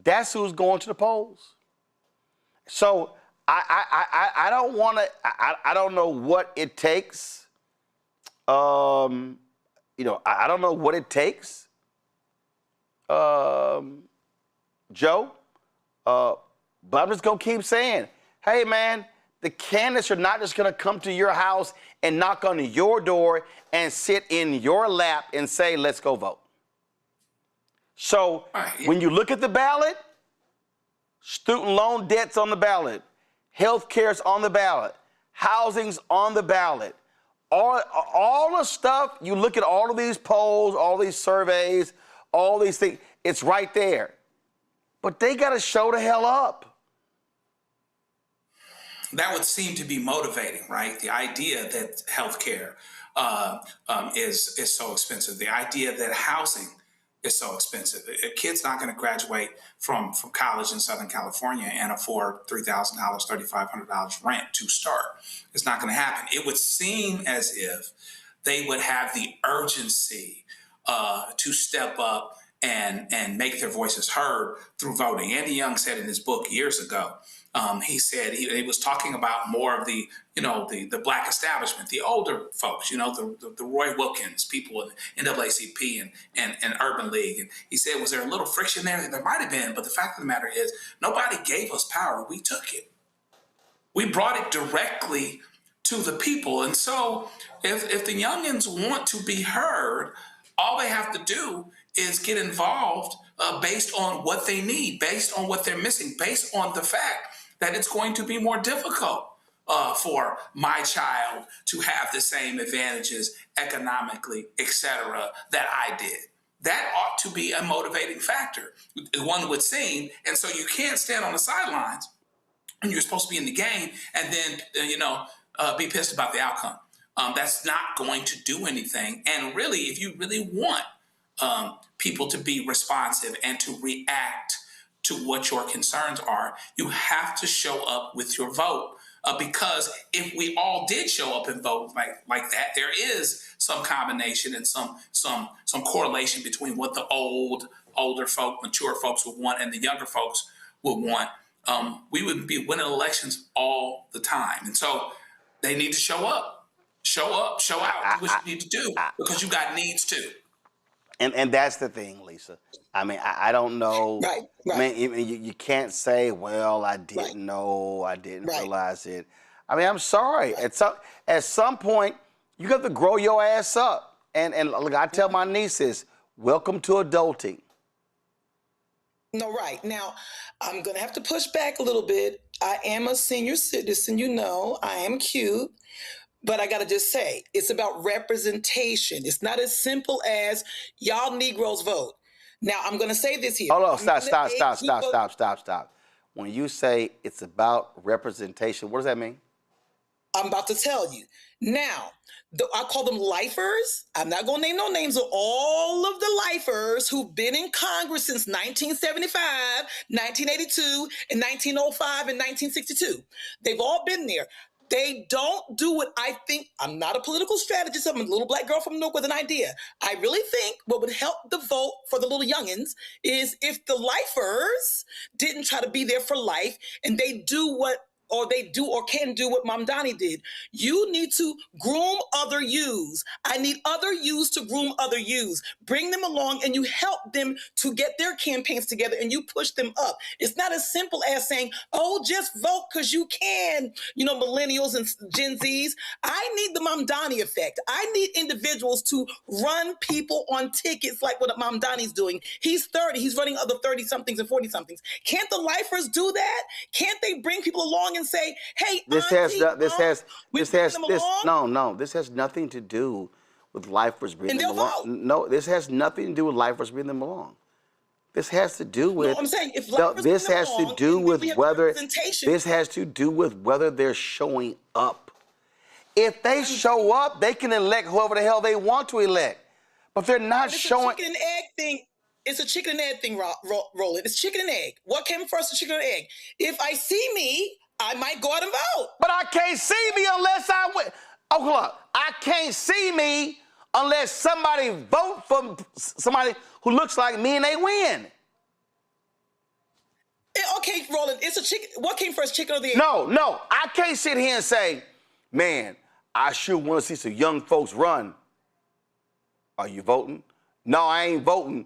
That's who's going to the polls. So I don't want to, I don't know what it takes. I don't know what it takes, Joe, but I'm just going to keep saying, hey, man, the candidates are not just going to come to your house and knock on your door and sit in your lap and say, let's go vote. So when you look at the ballot, student loan debt's on the ballot, health care's on the ballot, housing's on the ballot. All the stuff, you look at all of these polls, all these surveys, all these things, it's right there. But they got to show the hell up. That would seem to be motivating, right? The idea that healthcare is so expensive, the idea that housing is so expensive. A kid's not going to graduate from college in Southern California and afford $3,000, $3,500 rent to start. It's not going to happen. It would seem as if they would have the urgency to step up and make their voices heard through voting. Andy Young said in his book years ago, he said he was talking about more of the Black establishment, the older folks, the Roy Wilkins, people in NAACP and Urban League. And he said, was there a little friction there? There might have been, but the fact of the matter is nobody gave us power. We took it. We brought it directly to the people. And so if the youngins want to be heard, all they have to do is get involved based on what they need, based on what they're missing, based on the fact that it's going to be more difficult for my child to have the same advantages economically, et cetera, that I did. That ought to be a motivating factor, one would seem. And so you can't stand on the sidelines and you're supposed to be in the game and then, be pissed about the outcome. That's not going to do anything. And really, if you really want people to be responsive and to react to what your concerns are, you have to show up with your vote. Because if we all did show up and vote like that, there is some combination and some correlation between what the older folk, mature folks would want and the younger folks would want. We would be winning elections all the time. And so they need to show up, show out, do what you need to do because you got needs too. And that's the thing, Lisa. I mean, I don't know. Right. I mean, you can't say, well, I didn't know, I didn't realize it. I mean, I'm sorry. At some point, you got to grow your ass up. And look, I tell my nieces, welcome to adulting. No, right. Now, I'm going to have to push back a little bit. I am a senior citizen, you know. I am cute. But I got to just say, it's about representation. It's not as simple as y'all Negroes vote. Now, I'm going to say this here. Hold on, stop. When you say it's about representation, what does that mean? I'm about to tell you. Now, I call them lifers. I'm not going to name no names of all of the lifers who've been in Congress since 1975, 1982, and 1905, and 1962. They've all been there. They don't do what I think. I'm not a political strategist. I'm a little black girl from Newark with an idea. I really think what would help the vote for the little youngins is if the lifers didn't try to be there for life and they do or can do what Mom Donnie did. You need to groom other yous. I need other yous to groom other yous. Bring them along and you help them to get their campaigns together and you push them up. It's not as simple as saying, oh, just vote because you can, you know, millennials and Gen Zs. I need the Mom Donnie effect. I need individuals to run people on tickets like what Mom Donnie's doing. He's 30. He's running other 30-somethings and 40-somethings. Can't the lifers do that? Can't they bring people along and say, hey, this has nothing to do with lifers bringing them along. No, this has nothing to do with lifers bringing them along. This has to do with. No, I'm saying if lifers this bring them has along, to do with whether. representation. This has to do with whether they're showing up. If they show up, they can elect whoever the hell they want to elect. But they're not showing. It's a chicken and egg thing. It's a chicken and egg thing, Roland. It's chicken and egg. What came first, the chicken and egg? If I see me, I might go out and vote. But I can't see me unless I win. Oh, look, I can't see me unless somebody vote for somebody who looks like me and they win. Okay, Roland, it's a chicken. What came first, chicken or the egg? No, I can't sit here and say, man, I sure want to see some young folks run. Are you voting? No, I ain't voting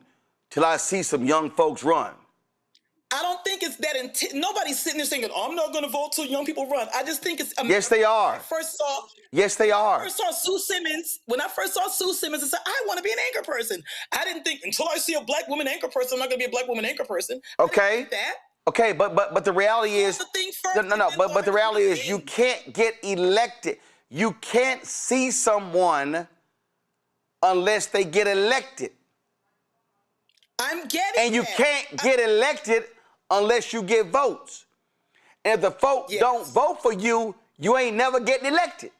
till I see some young folks run. I don't think it's that. Nobody's sitting there saying, I'm not going to vote till young people run. I just think it's. Yes, they are. Yes, they are. When I first saw Sue Simmons, I said, I want to be an anchor person. I didn't think until I see a black woman anchor person, I'm not going to be a black woman anchor person. Okay. Okay, but the reality is. But the reality is you can't get elected. You can't see someone unless they get elected. I'm getting And you can't get elected unless you get votes. And if the folks don't vote for you, you ain't never getting elected.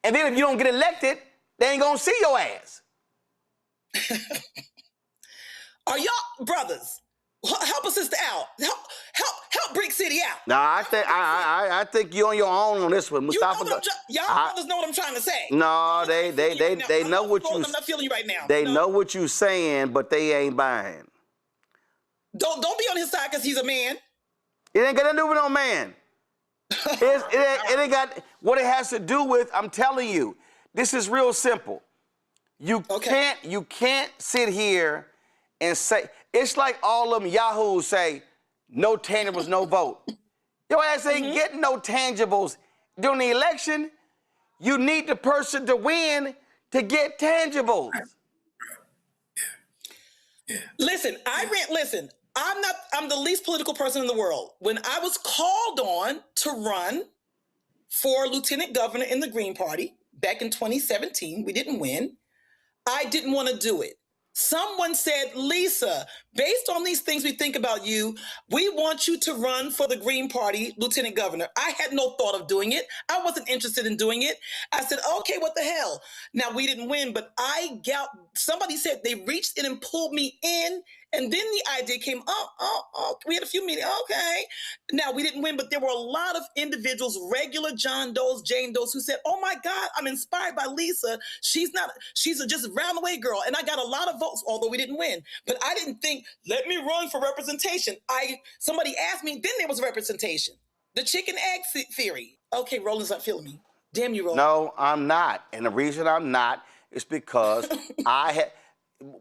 And then if you don't get elected, they ain't gonna see your ass. Are y'all brothers? Help a sister out. Help Brick City out. No, I think you're on your own on this one. Mustafa, y'all brothers know what I'm trying to say. No, they know what you. I'm not feeling you right now. They know what you saying, but they ain't buying. Don't be on his side because he's a man. It ain't got nothing to do with no man. It ain't got what it has to do with. I'm telling you, this is real simple. You can't sit here and say it's like all them yahoos say no tangibles, no vote. Your ass ain't getting no tangibles during the election. You need the person to win to get tangibles. Listen, I'm the least political person in the world. When I was called on to run for lieutenant governor in the Green Party back in 2017, we didn't win. I didn't want to do it. Someone said, Lisa, based on these things we think about you, we want you to run for the Green Party lieutenant governor. I had no thought of doing it. I wasn't interested in doing it. I said, okay, what the hell? Now, we didn't win, but somebody said they reached in and pulled me in, and then the idea came, we had a few meetings, okay. Now, we didn't win, but there were a lot of individuals, regular John Does, Jane Does, who said, oh my God, I'm inspired by Lisa. She's a just round the way girl. And I got a lot of votes, although we didn't win. But I didn't think, let me run for representation. Somebody asked me, then there was representation. The chicken egg theory. Okay, Roland's not feeling me. Damn you, Roland. No, I'm not. And the reason I'm not is because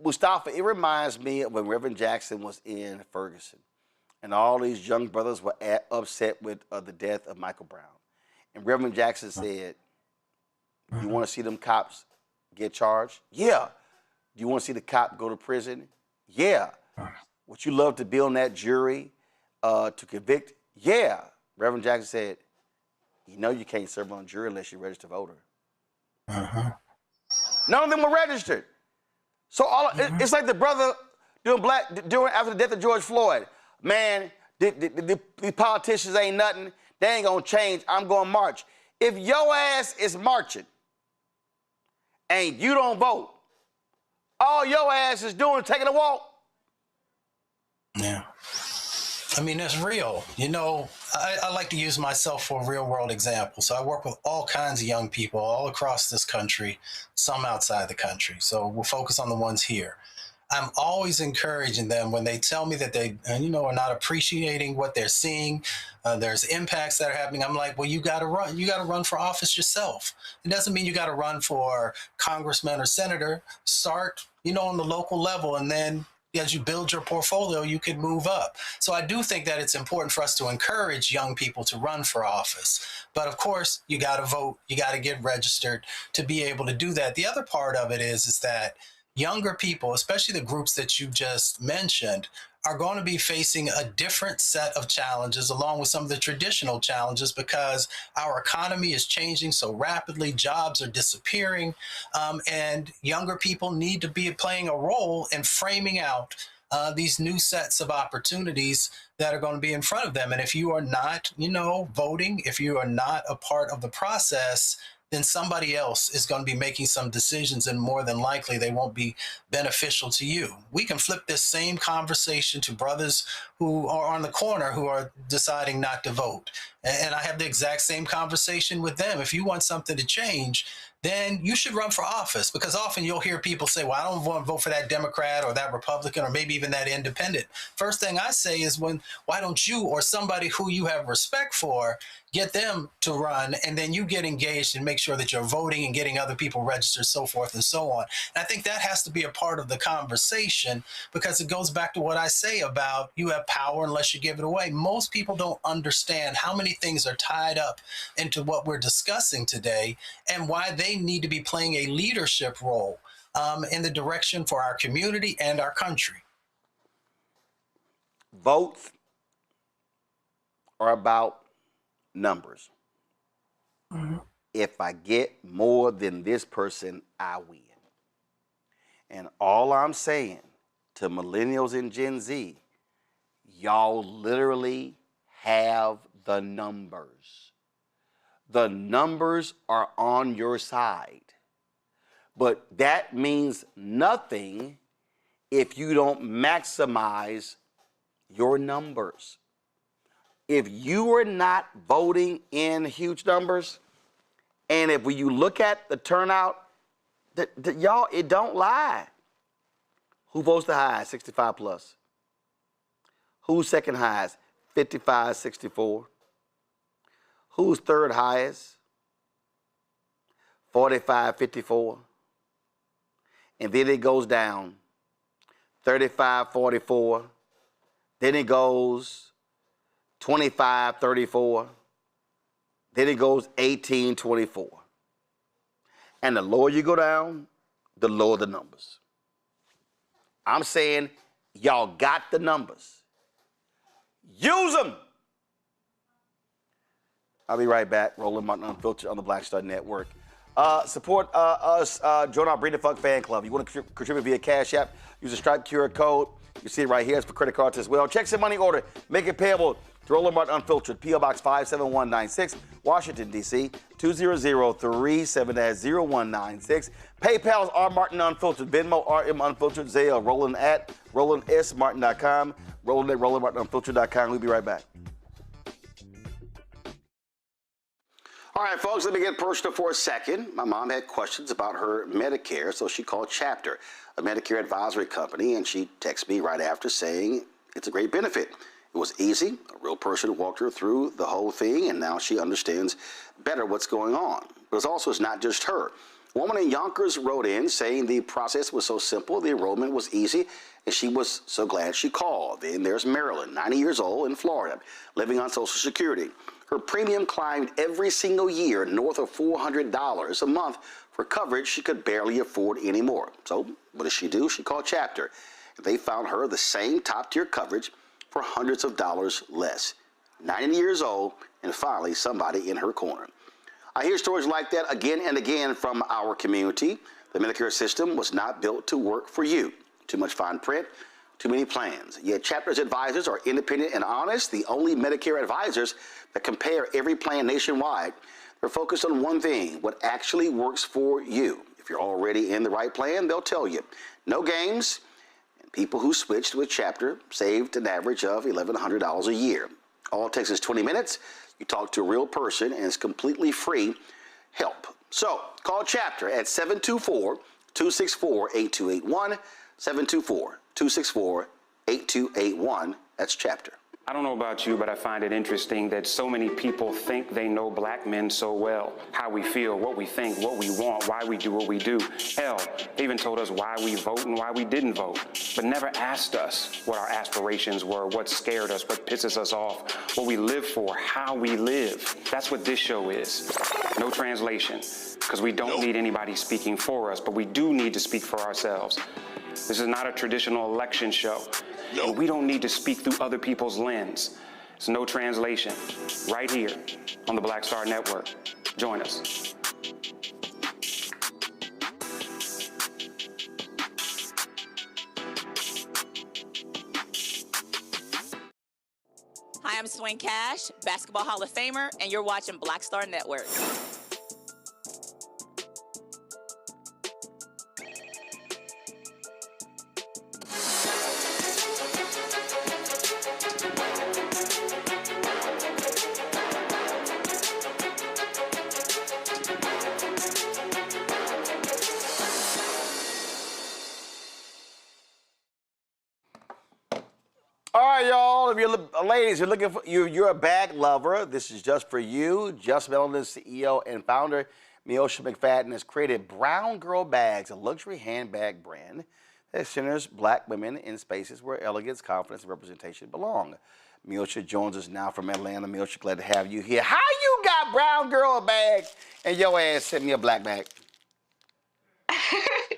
Mustafa, it reminds me of when Reverend Jackson was in Ferguson, and all these young brothers were upset with the death of Michael Brown. And Reverend Jackson said, you want to see them cops get charged? Yeah. Do you want to see the cop go to prison? Yeah. Would you love to be on that jury to convict? Yeah. Reverend Jackson said, you know you can't serve on a jury unless you're a registered voter. None of them were registered. So it's like the brother doing after the death of George Floyd. Man, the politicians ain't nothing. They ain't gonna change. I'm gonna march. If your ass is marching and you don't vote, all your ass is doing is taking a walk. Yeah. I mean, it's real. You know, I like to use myself for a real world example. So I work with all kinds of young people all across this country, some outside the country. So we'll focus on the ones here. I'm always encouraging them when they tell me that they, are not appreciating what they're seeing. There's impacts that are happening. I'm like, well, you got to run. You got to run for office yourself. It doesn't mean you got to run for congressman or senator. Start, on the local level, and then as you build your portfolio, you can move up. So I do think that it's important for us to encourage young people to run for office. But of course, you got to vote. You got to get registered to be able to do that. The other part of it is that younger people, especially the groups that you just mentioned, are going to be facing a different set of challenges along with some of the traditional challenges because our economy is changing so rapidly, jobs are disappearing, and younger people need to be playing a role in framing out these new sets of opportunities that are going to be in front of them. And if you are not, voting, if you are not a part of the process, then somebody else is going to be making some decisions, and more than likely they won't be beneficial to you. We can flip this same conversation to brothers who are on the corner who are deciding not to vote. And I have the exact same conversation with them. If you want something to change, then you should run for office, because often you'll hear people say, well, I don't want to vote for that Democrat or that Republican or maybe even that independent. First thing I say is, why don't you or somebody who you have respect for get them to run, and then you get engaged and make sure that you're voting and getting other people registered, so forth and so on. And I think that has to be a part of the conversation, because it goes back to what I say about you have power unless you give it away. Most people don't understand how many things are tied up into what we're discussing today and why they need to be playing a leadership role in the direction for our community and our country. Votes are about numbers. If I get more than this person, I win. And all I'm saying to millennials and Gen Z, y'all literally have the numbers. The numbers are on your side. But that means nothing if you don't maximize your numbers. If you are not voting in huge numbers, and if when you look at the turnout, y'all, it don't lie. Who votes the highest? 65 plus. Who's second highest? 55, 64. Who's third highest? 45, 54. And then it goes down. 35, 44. Then it goes 25, 34. Then it goes 18, 24. And the lower you go down, the lower the numbers. I'm saying y'all got the numbers. Use them. I'll be right back. Roland Martin Unfiltered on the Black Star Network. Support us. Join our Bring the Fuck fan club. You want to contribute via Cash App, use the Stripe QR code. You see it right here. It's for credit cards as well. Check some money order. Make it payable to Roland Martin Unfiltered, P.O. Box 57196, Washington, D.C., 20037-0196. PayPal's R Martin Unfiltered, Venmo RM Unfiltered, Zelle, Roland at RolandSMartin.com, Roland at RolandMartinUnfiltered.com. We'll be right back. All right, folks, let me get personal for a second. My mom had questions about her Medicare, so she called Chapter, a Medicare advisory company, and she texted me right after saying it's a great benefit. It was easy. A real person walked her through the whole thing, and now she understands better what's going on. But it's not just her. A woman in Yonkers wrote in saying the process was so simple, the enrollment was easy, and she was so glad she called. Then there's Marilyn, 90 years old, in Florida, living on Social Security. Her premium climbed every single year north of $400 a month for coverage she could barely afford anymore. So what does she do? She called Chapter. They found her the same top-tier coverage for hundreds of dollars less. 90 years old, and finally somebody in her corner. I hear stories like that again and again from our community. The Medicare system was not built to work for you. Too much fine print, too many plans. Yet Chapter's advisors are independent and honest, the only Medicare advisors that compare every plan nationwide. They're focused on one thing, what actually works for you. If you're already in the right plan, they'll tell you. No games, and people who switched with Chapter saved an average of $1,100 a year. All it takes is 20 minutes. You talk to a real person, and it's completely free help. So call Chapter at 724-264-8281, 724-264-8281. That's Chapter. I don't know about you, but I find it interesting that so many people think they know black men so well. How we feel, what we think, what we want, why we do what we do. Hell, they even told us why we vote and why we didn't vote, but never asked us what our aspirations were, what scared us, what pisses us off, what we live for, how we live. That's what this show is. No translation, because we don't need anybody speaking for us, but we do need to speak for ourselves. This is not a traditional election show. And we don't need to speak through other people's lens. It's no translation. Right here on the Black Star Network. Join us. Hi, I'm Swing Cash, Basketball Hall of Famer, and you're watching Black Star Network. All right, y'all. If you're ladies, you're looking for you're a bag lover. This is just for you. Just Melanin CEO and founder Miosha McFadden has created Brown Girl Bags, a luxury handbag brand that centers black women in spaces where elegance, confidence, and representation belong. Miosha joins us now from Atlanta. Miosha, glad to have you here. How you got Brown Girl bags and your ass sent me a black bag?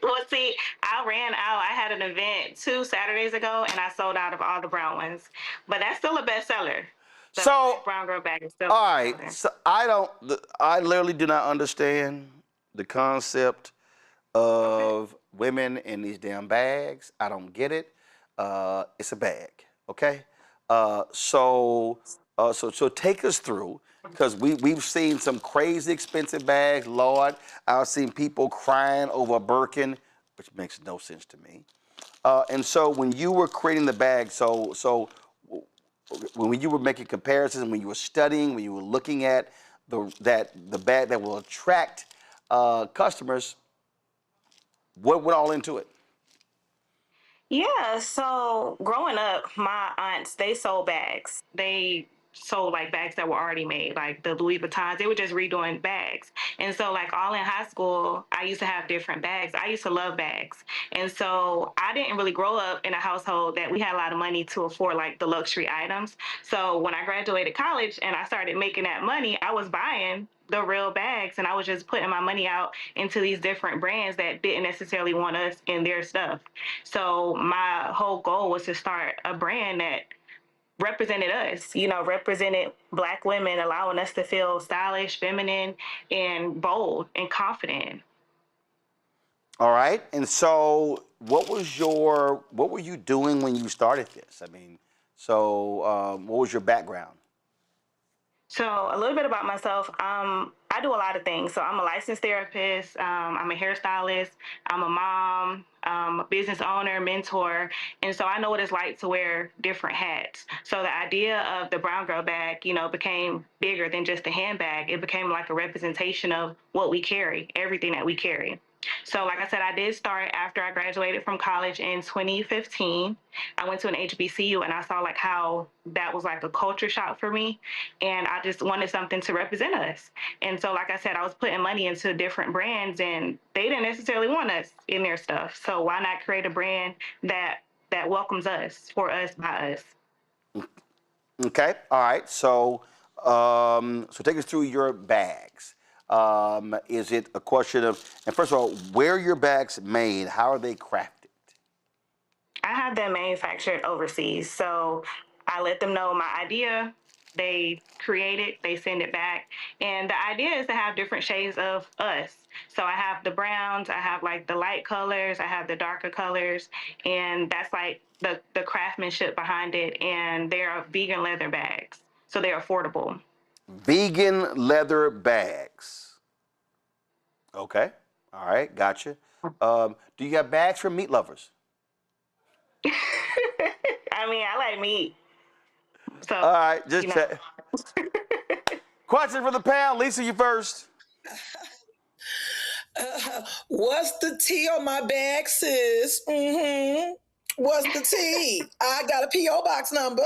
Well, see, I ran out. I had an event 2 Saturdays ago, and I sold out of all the brown ones. But that's still a bestseller. So, Brown Girl bag is still all right. So I literally do not understand the concept of women in these damn bags. I don't get it. It's a bag, okay? So take us through, because we've seen some crazy expensive bags. Lord, I've seen people crying over a Birkin, which makes no sense to me. And so when you were creating the bag, so when you were making comparisons, when you were studying, when you were looking at the bag that will attract customers, what went all into it? Yeah, so growing up, my aunts, they sold bags. They sold like bags that were already made, like the Louis Vuittons. They were just redoing bags. And so like all in high school, I used to have different bags. I used to love bags. And so I didn't really grow up in a household that we had a lot of money to afford like the luxury items. So when I graduated college and I started making that money, I was buying the real bags, and I was just putting my money out into these different brands that didn't necessarily want us in their stuff. So my whole goal was to start a brand that represented us, represented Black women, allowing us to feel stylish, feminine, and bold and confident. All right. And so what were you doing when you started this? I mean, what was your background? So a little bit about myself. I do a lot of things. So I'm a licensed therapist. I'm a hairstylist. I'm a mom, a business owner, mentor. And so I know what it's like to wear different hats. So the idea of the Brown Girl bag, became bigger than just a handbag. It became like a representation of what we carry, everything that we carry. So, like I said, I did start after I graduated from college in 2015. I went to an HBCU and I saw like how that was like a culture shock for me. And I just wanted something to represent us. And so, like I said, I was putting money into different brands and they didn't necessarily want us in their stuff. So why not create a brand that welcomes us, for us, by us? Okay. All right. So, so take us through your bags. Is it a question of, and first of all, where are your bags made? How are they crafted? I have them manufactured overseas. So I let them know my idea. They create it, they send it back. And the idea is to have different shades of us. So I have the browns, I have like the light colors, I have the darker colors, and that's like the craftsmanship behind it. And they're vegan leather bags, so they're affordable. Vegan leather bags. Okay. All right. Gotcha. Do you have bags for meat lovers? I mean, I like meat. So, all right. Just check. Question for the panel. Lisa, you first. What's the T on my bag, sis? What's the T? I got a P.O. box number.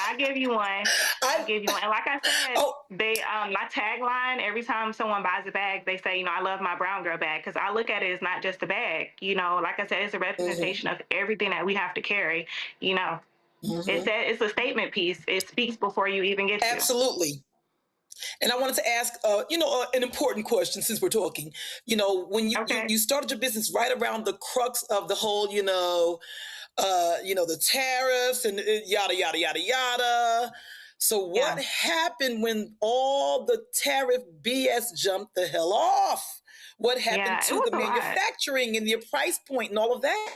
I'll give you one. I'll give you one. And like I said, they my tagline, every time someone buys a bag, they say, I love my brown girl bag, because I look at it as not just a bag. Like I said, it's a representation of everything that we have to carry. It's a statement piece. It speaks before you even get to. Absolutely. And I wanted to ask, an important question since we're talking. When you started your business right around the crux of the whole, the tariffs and yada, yada, yada, yada. So what happened when all the tariff BS jumped the hell off? What happened to the manufacturing and your price point and all of that?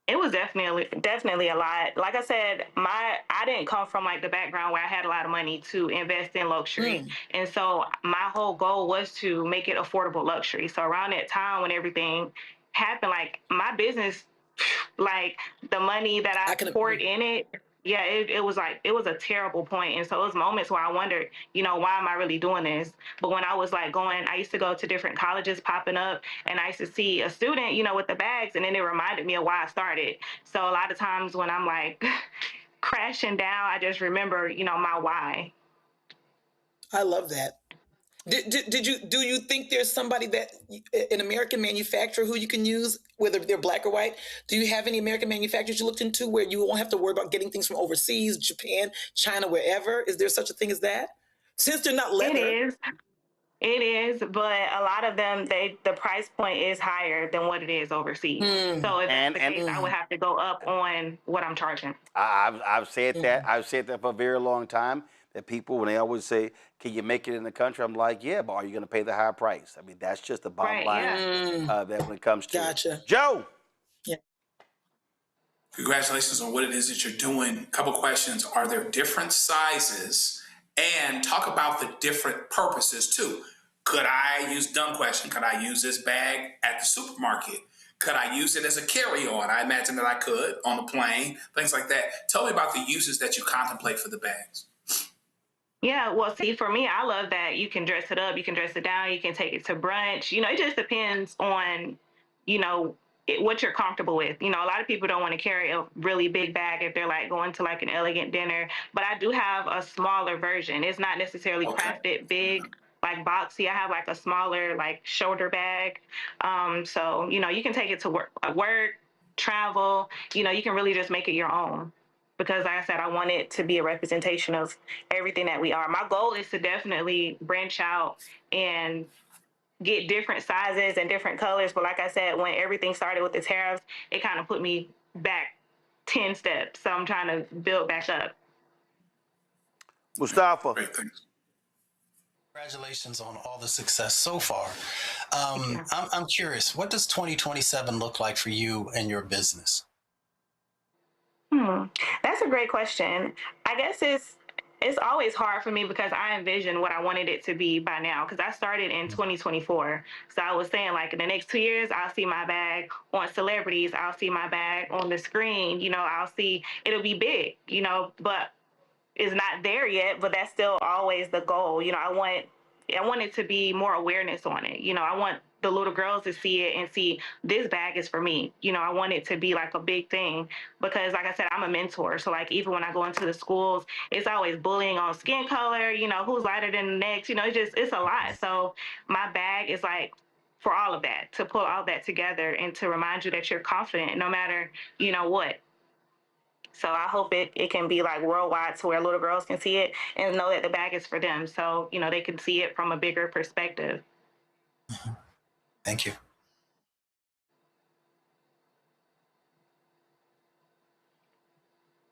It was definitely a lot. Like I said, I didn't come from like the background where I had a lot of money to invest in luxury. And so my whole goal was to make it affordable luxury. So around that time when everything happened, like my business, like the money that I poured in it, it was a terrible point. And so it was moments where I wondered, why am I really doing this? But when I was like I used to go to different colleges popping up, and I used to see a student, with the bags, and then it reminded me of why I started. So a lot of times when I'm like crashing down, I just remember, my why. I love that. Do you think there's somebody an American manufacturer who you can use, whether they're black or white? Do you have any American manufacturers you looked into where you won't have to worry about getting things from overseas, Japan, China, wherever? Is there such a thing as that? Since they're not leather. It is, but a lot of them, the price point is higher than what it is overseas. So if that's the case, I would have to go up on what I'm charging. I've said that. I've said that for a very long time. That people, when they always say, "Can you make it in the country?" I'm like, "Yeah, but are you going to pay the higher price?" I mean, that's just the bottom line. That when it comes to it. Joe. Yeah. Congratulations on what it is that you're doing. A couple questions: are there different sizes? And talk about the different purposes too. Could I use dumb question? Could I use this bag at the supermarket? Could I use it as a carry-on? I imagine that I could on a plane, things like that. Tell me about the uses that you contemplate for the bags. Yeah, well, see, for me, I love that you can dress it up, you can dress it down, you can take it to brunch. It just depends on, what you're comfortable with. A lot of people don't want to carry a really big bag if they're like going to like an elegant dinner, but I do have a smaller version. It's not necessarily crafted big, like boxy. I have like a smaller, like shoulder bag. So, you can take it to work, travel, you can really just make it your own. Because like I said, I want it to be a representation of everything that we are. My goal is to definitely branch out and get different sizes and different colors. But like I said, when everything started with the tariffs, it kind of put me back 10 steps. So I'm trying to build back up. Mustafa. Congratulations on all the success so far. I'm curious, what does 2027 look like for you and your business? That's a great question. I guess it's always hard for me because I envision what I wanted it to be by now, because I started in 2024. So I was saying like in the next 2 years, I'll see my bag on celebrities. I'll see my bag on the screen. It'll be big, but it's not there yet, but that's still always the goal. I want it to be more awareness on it. I want the little girls to see it and see this bag is for me. You know, I want it to be like a big thing because, like I said, I'm a mentor. So like even when I go into the schools, it's always bullying on skin color, you know, who's lighter than the next, you know, it's a lot. So my bag is like for all of that, to pull all that together and to remind you that you're confident no matter, you know, what. So I hope it can be like worldwide to where little girls can see it and know that the bag is for them. So, you know, they can see it from a bigger perspective. Thank you.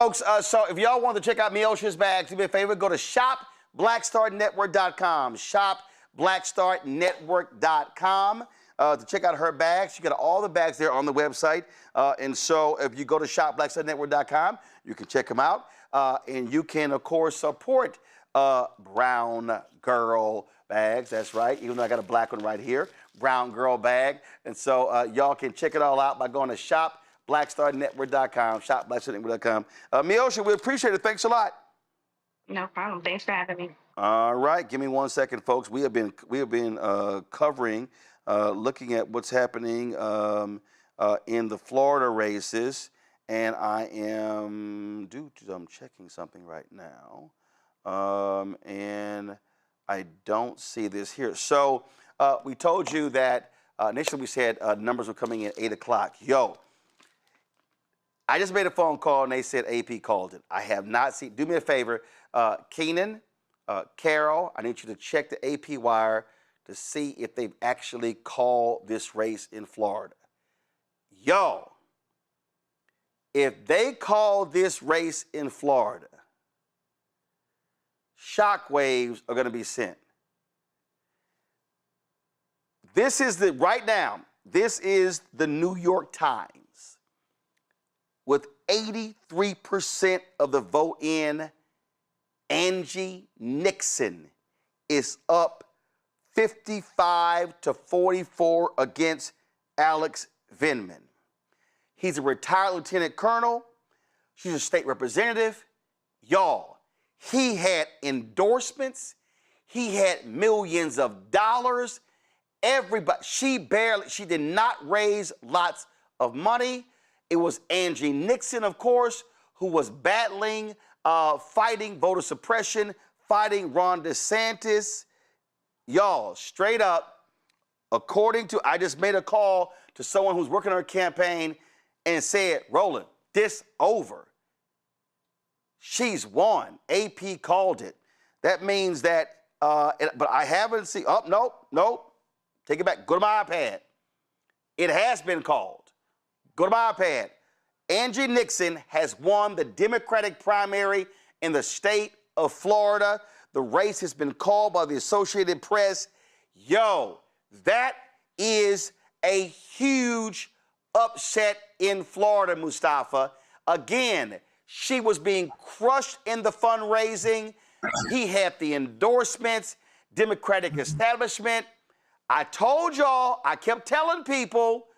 Folks, so if y'all want to check out Miosha's bags, do me a favor, go to shopblackstarnetwork.com. Shopblackstarnetwork.com to check out her bags. You got all the bags there on the website. And so if you go to shopblackstarnetwork.com, you can check them out. And you can, of course, support Brown Girl bags. That's right. Even though I got a black one right here. Brown Girl bag. And so y'all can check it all out by going to shopblackstarnetwork.com. Shopblackstarnetwork.com. Miosha, we appreciate it. Thanks a lot. No problem. Thanks for having me. All right. Give me 1 second, folks. We have been covering, looking at what's happening in the Florida races. And I'm checking something right now. And I don't see this here. So we told you that initially we said numbers were coming in at 8 o'clock. Yo, I just made a phone call and they said AP called it. I have not seen. Do me a favor, Keenan, Carol, I need you to check the AP wire to see if they've actually called this race in Florida. Yo, if they call this race in Florida, shockwaves are going to be sent. This is this is the New York Times. With 83% of the vote in, Angie Nixon is up 55-44 against Alex Vindman. He's a retired lieutenant colonel. She's a state representative. Y'all, he had endorsements. He had millions of dollars. Everybody, she did not raise lots of money. It was Angie Nixon, of course, who was battling, fighting voter suppression, fighting Ron DeSantis. Y'all, straight up, according to, I just made a call to someone who's working on her campaign and said, Roland, this over. She's won. AP called it. That means that, but I haven't seen, nope. Take it back. Go to my iPad. It has been called. Go to my iPad. Angie Nixon has won the Democratic primary in the state of Florida. The race has been called by the Associated Press. Yo, that is a huge upset in Florida, Mustafa. Again, she was being crushed in the fundraising. He had the endorsements, Democratic establishment. I told y'all, I kept telling people,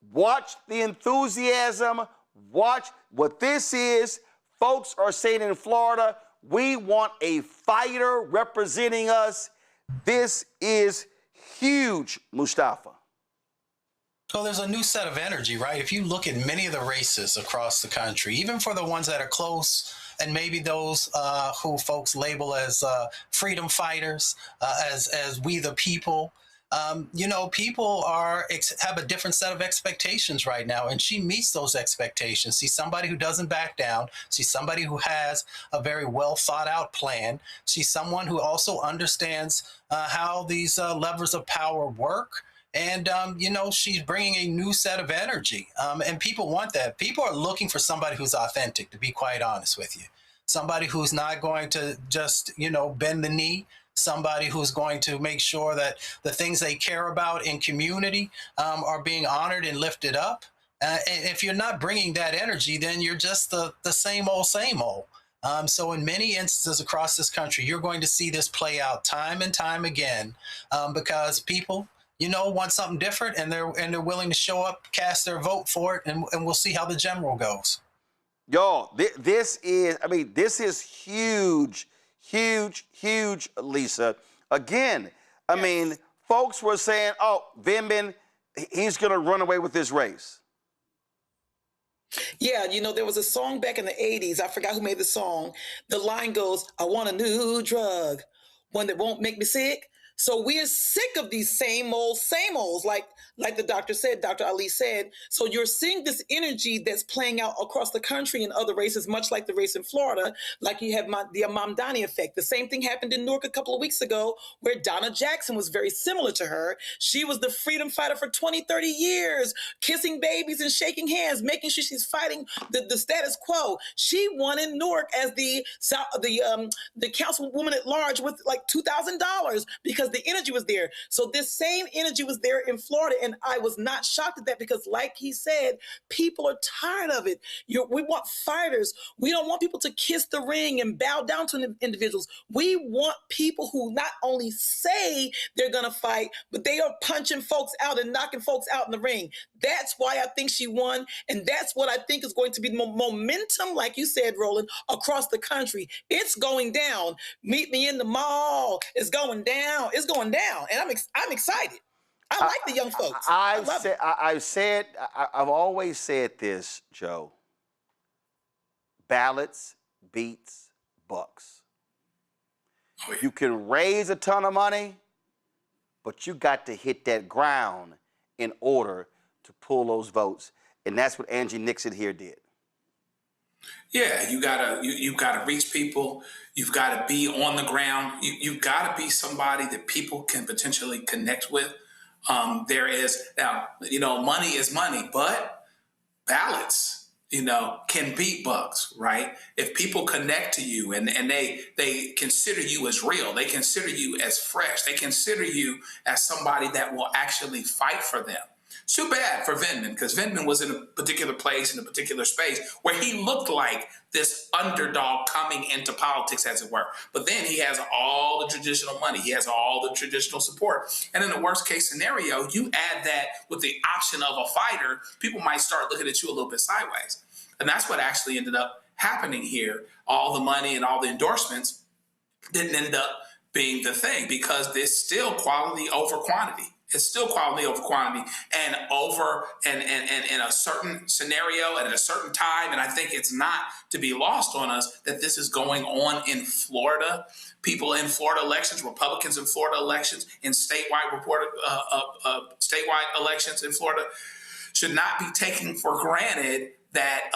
watch the enthusiasm, watch what this is. Folks are saying in Florida, we want a fighter representing us. This is huge, Mustafa. So there's a new set of energy, right? If you look at many of the races across the country, even for the ones that are close, and maybe those who folks label as freedom fighters, as we the people, people have a different set of expectations right now, and she meets those expectations. See somebody who doesn't back down. See somebody who has a very well thought out plan. She's someone who also understands how these levers of power work. And, she's bringing a new set of energy. And people want that. People are looking for somebody who's authentic, to be quite honest with you. Somebody who's not going to just, bend the knee. Somebody who's going to make sure that the things they care about in community are being honored and lifted up. And if you're not bringing that energy, then you're just the same old, same old. So in many instances across this country, you're going to see this play out time and time again because people, want something different, and they're willing to show up, cast their vote for it, and we'll see how the general goes. Y'all, this is huge, Lisa. Again, folks were saying, oh, Vindman, he's going to run away with this race. Yeah, you know, there was a song back in the 80s. I forgot who made the song. The line goes, I want a new drug, one that won't make me sick. So we're sick of these same olds, like the doctor said, Dr. Ali said. So you're seeing this energy that's playing out across the country in other races, much like the race in Florida, like you have the Mamdani effect. The same thing happened in Newark a couple of weeks ago, where Donna Jackson was very similar to her. She was the freedom fighter for 20, 30 years, kissing babies and shaking hands, making sure she's fighting the status quo. She won in Newark as the councilwoman at large with like $2,000 because the energy was there. So this same energy was there in Florida, and I was not shocked at that because, like he said, people are tired of it. We want fighters. We don't want people to kiss the ring and bow down to individuals. We want people who not only say they're going to fight, but they are punching folks out and knocking folks out in the ring. That's why I think she won, and that's what I think is going to be momentum, like you said, Roland, across the country. It's going down. Meet me in the mall. It's going down. It's going down, and I'm excited. I like the young folks. I've always said this, Joe. Ballots beats bucks. You can raise a ton of money, but you got to hit that ground in order to pull those votes, and that's what Angie Nixon here did. Yeah, you gotta reach people. You've got to be on the ground. You've got to be somebody that people can potentially connect with. There is now, money is money, but ballots, can beat bucks, right? If people connect to you and they consider you as real, they consider you as fresh, they consider you as somebody that will actually fight for them. It's too bad for Vindman, because Vindman was in a particular place, in a particular space, where he looked like this underdog coming into politics, as it were. But then he has all the traditional money. He has all the traditional support. And in the worst case scenario, you add that with the option of a fighter, people might start looking at you a little bit sideways. And that's what actually ended up happening here. All the money and all the endorsements didn't end up being the thing, because there's still quality over quantity. It's still quality over quantity, and in a certain scenario and at a certain time. And I think it's not to be lost on us that this is going on in Florida. People in Florida elections, Republicans in Florida elections, in statewide elections in Florida should not be taken for granted that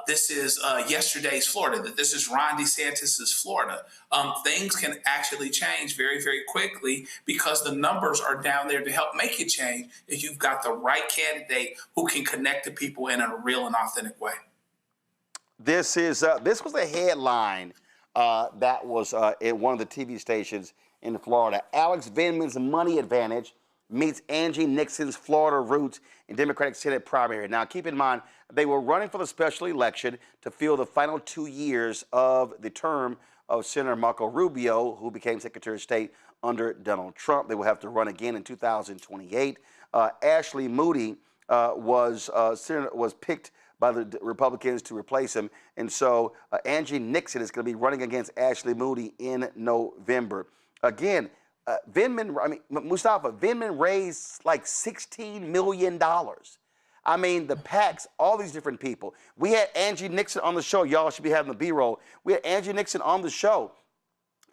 this is yesterday's Florida, that this is Ron DeSantis's Florida. Things can actually change very, very quickly, because the numbers are down there to help make it change if you've got the right candidate who can connect to people in a real and authentic way. This was a headline that was at one of the TV stations in Florida. Alex Vindman's money advantage meets Angie Nixon's Florida roots in Democratic Senate primary. Now, keep in mind, they were running for the special election to fill the final 2 years of the term of Senator Marco Rubio, who became Secretary of State under Donald Trump. They will have to run again in 2028. Ashley Moody was picked by the Republicans to replace him. And so Angie Nixon is going to be running against Ashley Moody in November. Again, Mustafa, Vindman raised like $16 million. I mean, the PACs, all these different people. We had Angie Nixon on the show. Y'all should be having the B-roll. We had Angie Nixon on the show,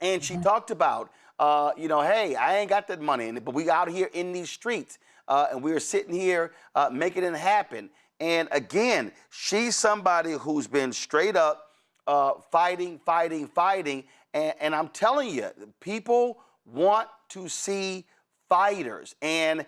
and she talked about, hey, I ain't got that money, but we out here in these streets, and we're sitting here making it happen. And again, she's somebody who's been straight up fighting, and I'm telling you, people want to see fighters. And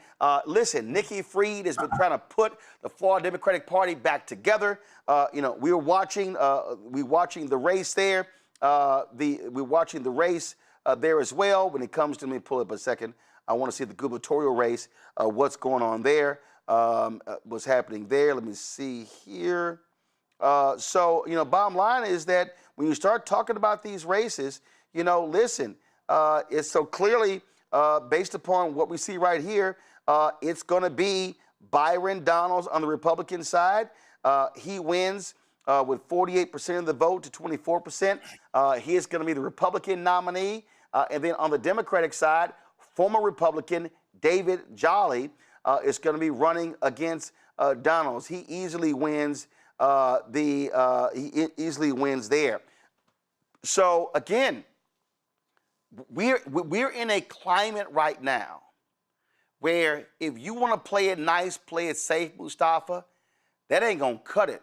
listen, Nikki Fried has been trying to put the Florida Democratic Party back together. We're watching the race there. We're watching the race there as well. When it comes to, let me pull up a second. I want to see the gubernatorial race. What's going on there? What's happening there? Let me see here. Bottom line is that when you start talking about these races, listen, it's so clearly based upon what we see right here, it's going to be Byron Donalds on the Republican side. He wins with 48% of the vote to 24%. He is going to be the Republican nominee. And then on the Democratic side, former Republican David Jolly is going to be running against Donalds. He easily wins he easily wins there. So again, we're in a climate right now where if you want to play it nice, play it safe, Mustafa, that ain't gonna cut it.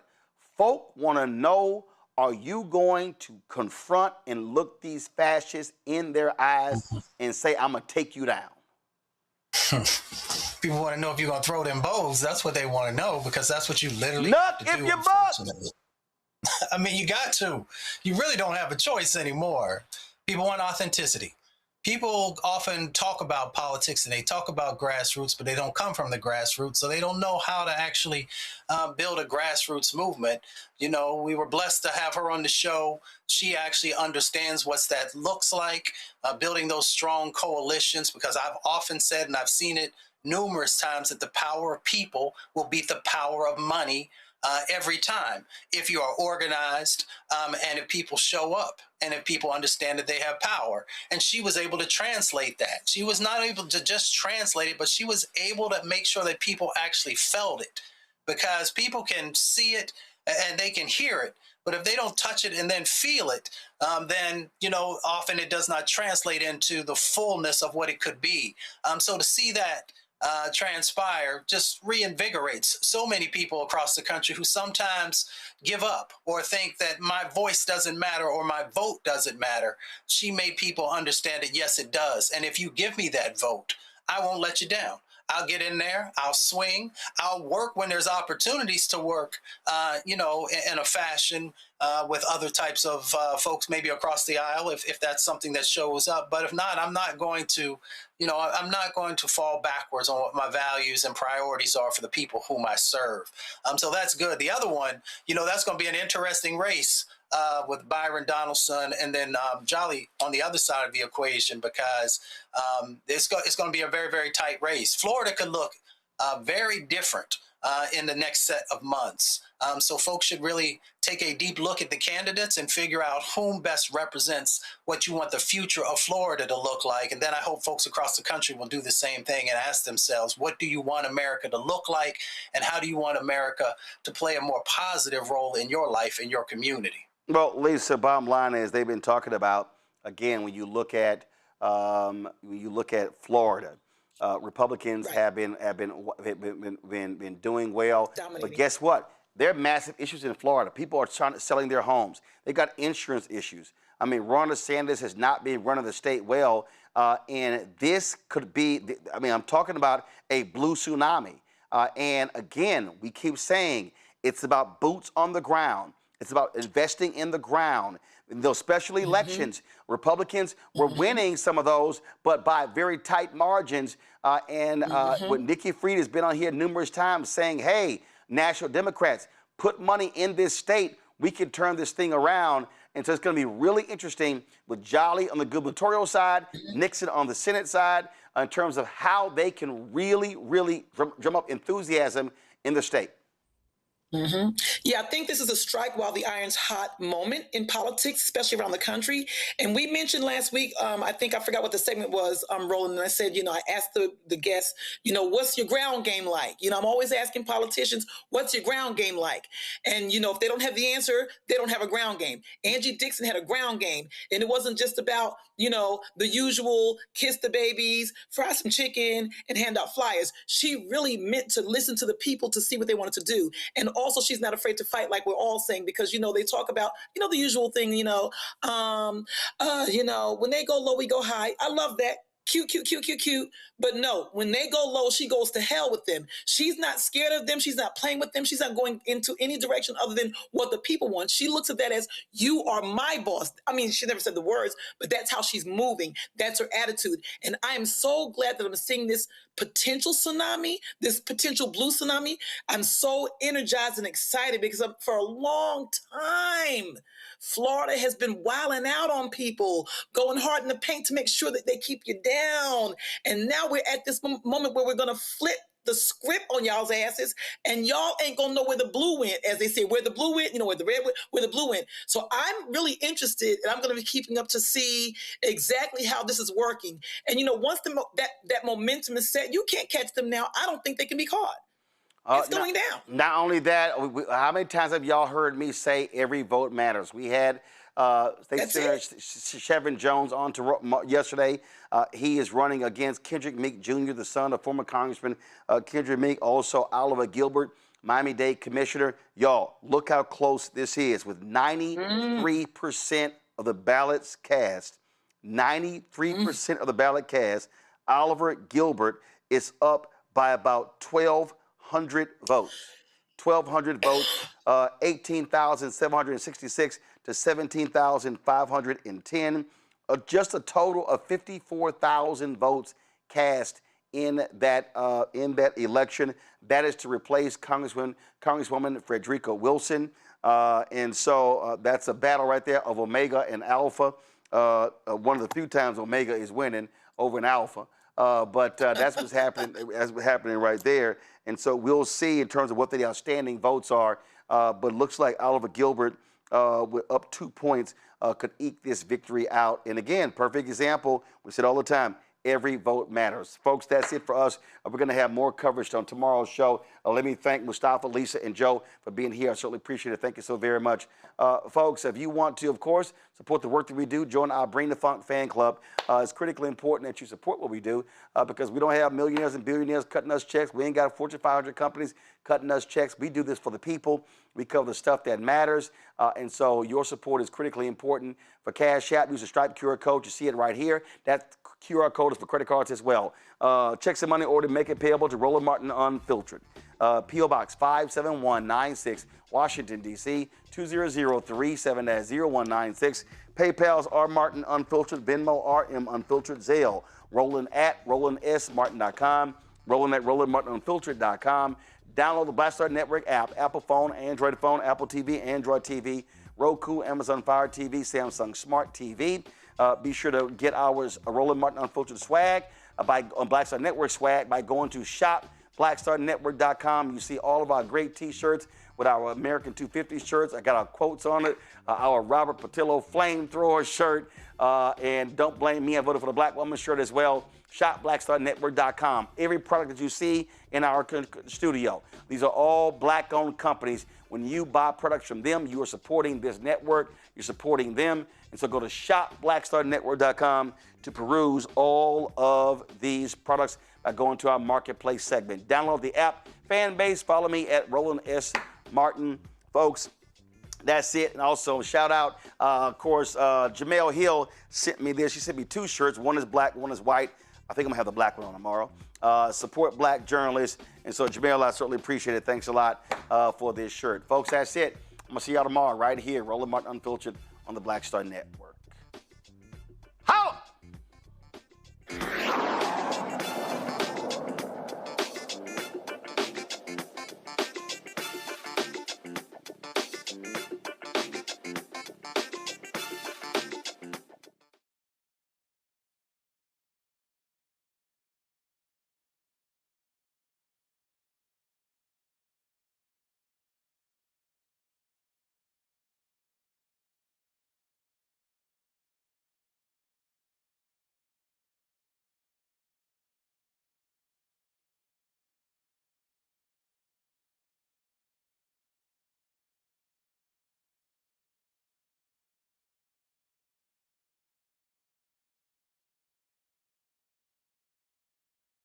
Folk want to know, are you going to confront and look these fascists in their eyes and say, I'm gonna take you down? People want to know if you're gonna throw them bows. That's what they want to know, because that's what you literally Nuck have to if do, you buck. I mean, you got to. You really don't have a choice anymore. People want authenticity. People often talk about politics and they talk about grassroots, but they don't come from the grassroots, so they don't know how to actually build a grassroots movement. You know, we were blessed to have her on the show. She actually understands what that looks like, building those strong coalitions, because I've often said, and I've seen it numerous times, that the power of people will beat the power of money every time, if you are organized and if people show up and if people understand that they have power. And she was able to translate that. She was not able to just translate it, but she was able to make sure that people actually felt it, because people can see it and they can hear it. But if they don't touch it and then feel it, then, you know, often it does not translate into the fullness of what it could be. So to see that transpire just reinvigorates so many people across the country who sometimes give up or think that my voice doesn't matter or my vote doesn't matter. She made people understand that, yes, it does. And if you give me that vote, I won't let you down. I'll get in there, I'll swing, I'll work when there's opportunities to work, you know, in a fashion with other types of folks, maybe across the aisle, if that's something that shows up. But if not, I'm not going to, you know, I'm not going to fall backwards on what my values and priorities are for the people whom I serve. So that's good. The other one, you know, that's going to be an interesting race with Byron Donaldson and then Jolly on the other side of the equation, because it's going to be a very, very tight race. Florida could look very different in the next set of months. So folks should really take a deep look at the candidates and figure out whom best represents what you want the future of Florida to look like. And then I hope folks across the country will do the same thing and ask themselves, what do you want America to look like? And how do you want America to play a more positive role in your life, in your community? Well, Lisa, bottom line is they've been talking about, again, when you look at Florida, Republicans have been doing well. Dominating. But guess what? There are massive issues in Florida. People are selling their homes. They got insurance issues. I mean, Ron DeSantis has not been running the state well, and this could be. I mean, I'm talking about a blue tsunami. And again, we keep saying it's about boots on the ground. It's about investing in the ground. In those special elections, Republicans were winning some of those, but by very tight margins. When Nikki Fried has been on here numerous times saying, hey, National Democrats, put money in this state. We can turn this thing around. And so it's going to be really interesting with Jolly on the gubernatorial side, Nixon on the Senate side, in terms of how they can really, really drum up enthusiasm in the state. Yeah, I think this is a strike while the iron's hot moment in politics, especially around the country. And we mentioned last week, I think I forgot what the segment was, Roland, and I said, you know, I asked the guests, you know, what's your ground game like? You know, I'm always asking politicians, what's your ground game like? And, you know, if they don't have the answer, they don't have a ground game. Angie Dixon had a ground game, and it wasn't just about, you know, the usual kiss the babies, fry some chicken, and hand out flyers. She really meant to listen to the people to see what they wanted to do. And also, she's not afraid to fight, like we're all saying, because, you know, they talk about, you know, the usual thing, you know, when they go low, we go high. I love that. Cute, cute, cute, cute, cute. But no, when they go low, she goes to hell with them. She's not scared of them. She's not playing with them. She's not going into any direction other than what the people want. She looks at that as, you are my boss. I mean, she never said the words, but that's how she's moving. That's her attitude. And I am so glad that I'm seeing this potential tsunami, this potential blue tsunami. I'm so energized and excited because for a long time, Florida has been wilding out on people, going hard in the paint to make sure that they keep you down. And now we're at this moment where we're going to flip the script on y'all's asses, and y'all ain't gonna know where the blue went, as they say, where the blue went, where the red went, where the blue went. So I'm really interested, and I'm gonna be keeping up to see exactly how this is working. And once that momentum is set, you can't catch them now. I don't think they can be caught. It's going down. Not only that, how many times have y'all heard me say every vote matters? We had State Senator Chevron Jones on to yesterday. He is running against Kendrick Meek Jr., the son of former Congressman Kendrick Meek, also Oliver Gilbert, Miami-Dade Commissioner. Y'all, look how close this is. With 93% of the ballots cast, 93% of the ballot cast, Oliver Gilbert is up by about 1,200 votes. 1,200 votes, 18,766 to 17,510. Just a total of 54,000 votes cast in that election. That is to replace Congresswoman Frederica Wilson. And so that's a battle right there of Omega and Alpha. One of the few times Omega is winning over an Alpha. But that's what's happening right there. And so we'll see in terms of what the outstanding votes are. But looks like Oliver Gilbert, with up 2 points, could eke this victory out. And again, perfect example. We said all the time, every vote matters. Folks, that's it for us. We're going to have more coverage on tomorrow's show. Let me thank Mustafa, Lisa, and Joe for being here. I certainly appreciate it. Thank you so very much. Folks, if you want to, of course, support the work that we do, join our Bring the Funk fan club. It's critically important that you support what we do because we don't have millionaires and billionaires cutting us checks. We ain't got Fortune 500 companies cutting us checks. We do this for the people. We cover the stuff that matters. And so your support is critically important. For Cash App, use the Stripe QR code. You see it right here. That QR code is for credit cards as well. Checks and money order, make it payable to Roland Martin Unfiltered. P.O. Box 57196, Washington, D.C. 20037-0196. PayPal's R. Martin Unfiltered, Venmo RM Unfiltered, Zelle, Roland at RolandSMartin.com, Roland at RolandMartinUnfiltered.com. Download the Black Star Network app, Apple phone, Android phone, Apple TV, Android TV, Roku, Amazon Fire TV, Samsung Smart TV. Be sure to get our Roland Martin Unfiltered swag on Black Star Network swag by going to shop.blackstarnetwork.com. You see all of our great T-shirts with our American 250 shirts. I got our quotes on it, our Robert Patillo flamethrower shirt, and Don't Blame Me, I voted for the Black Woman shirt as well. Shop.blackstarnetwork.com. Every product that you see in our studio, these are all Black-owned companies. When you buy products from them, you are supporting this network. You're supporting them. And so go to shop.blackstarnetwork.com to peruse all of these products by going to our marketplace segment. Download the app, fan base. Follow me at Roland S. Martin. Folks, that's it. And also, shout out, of course, Jamel Hill sent me this. She sent me 2 shirts. One is black, one is white. I think I'm going to have the black one on tomorrow. Support Black journalists. And so, Jamel, I certainly appreciate it. Thanks a lot for this shirt. Folks, that's it. I'm going to see y'all tomorrow right here, Roland Martin Unfiltered on the Black Star Network.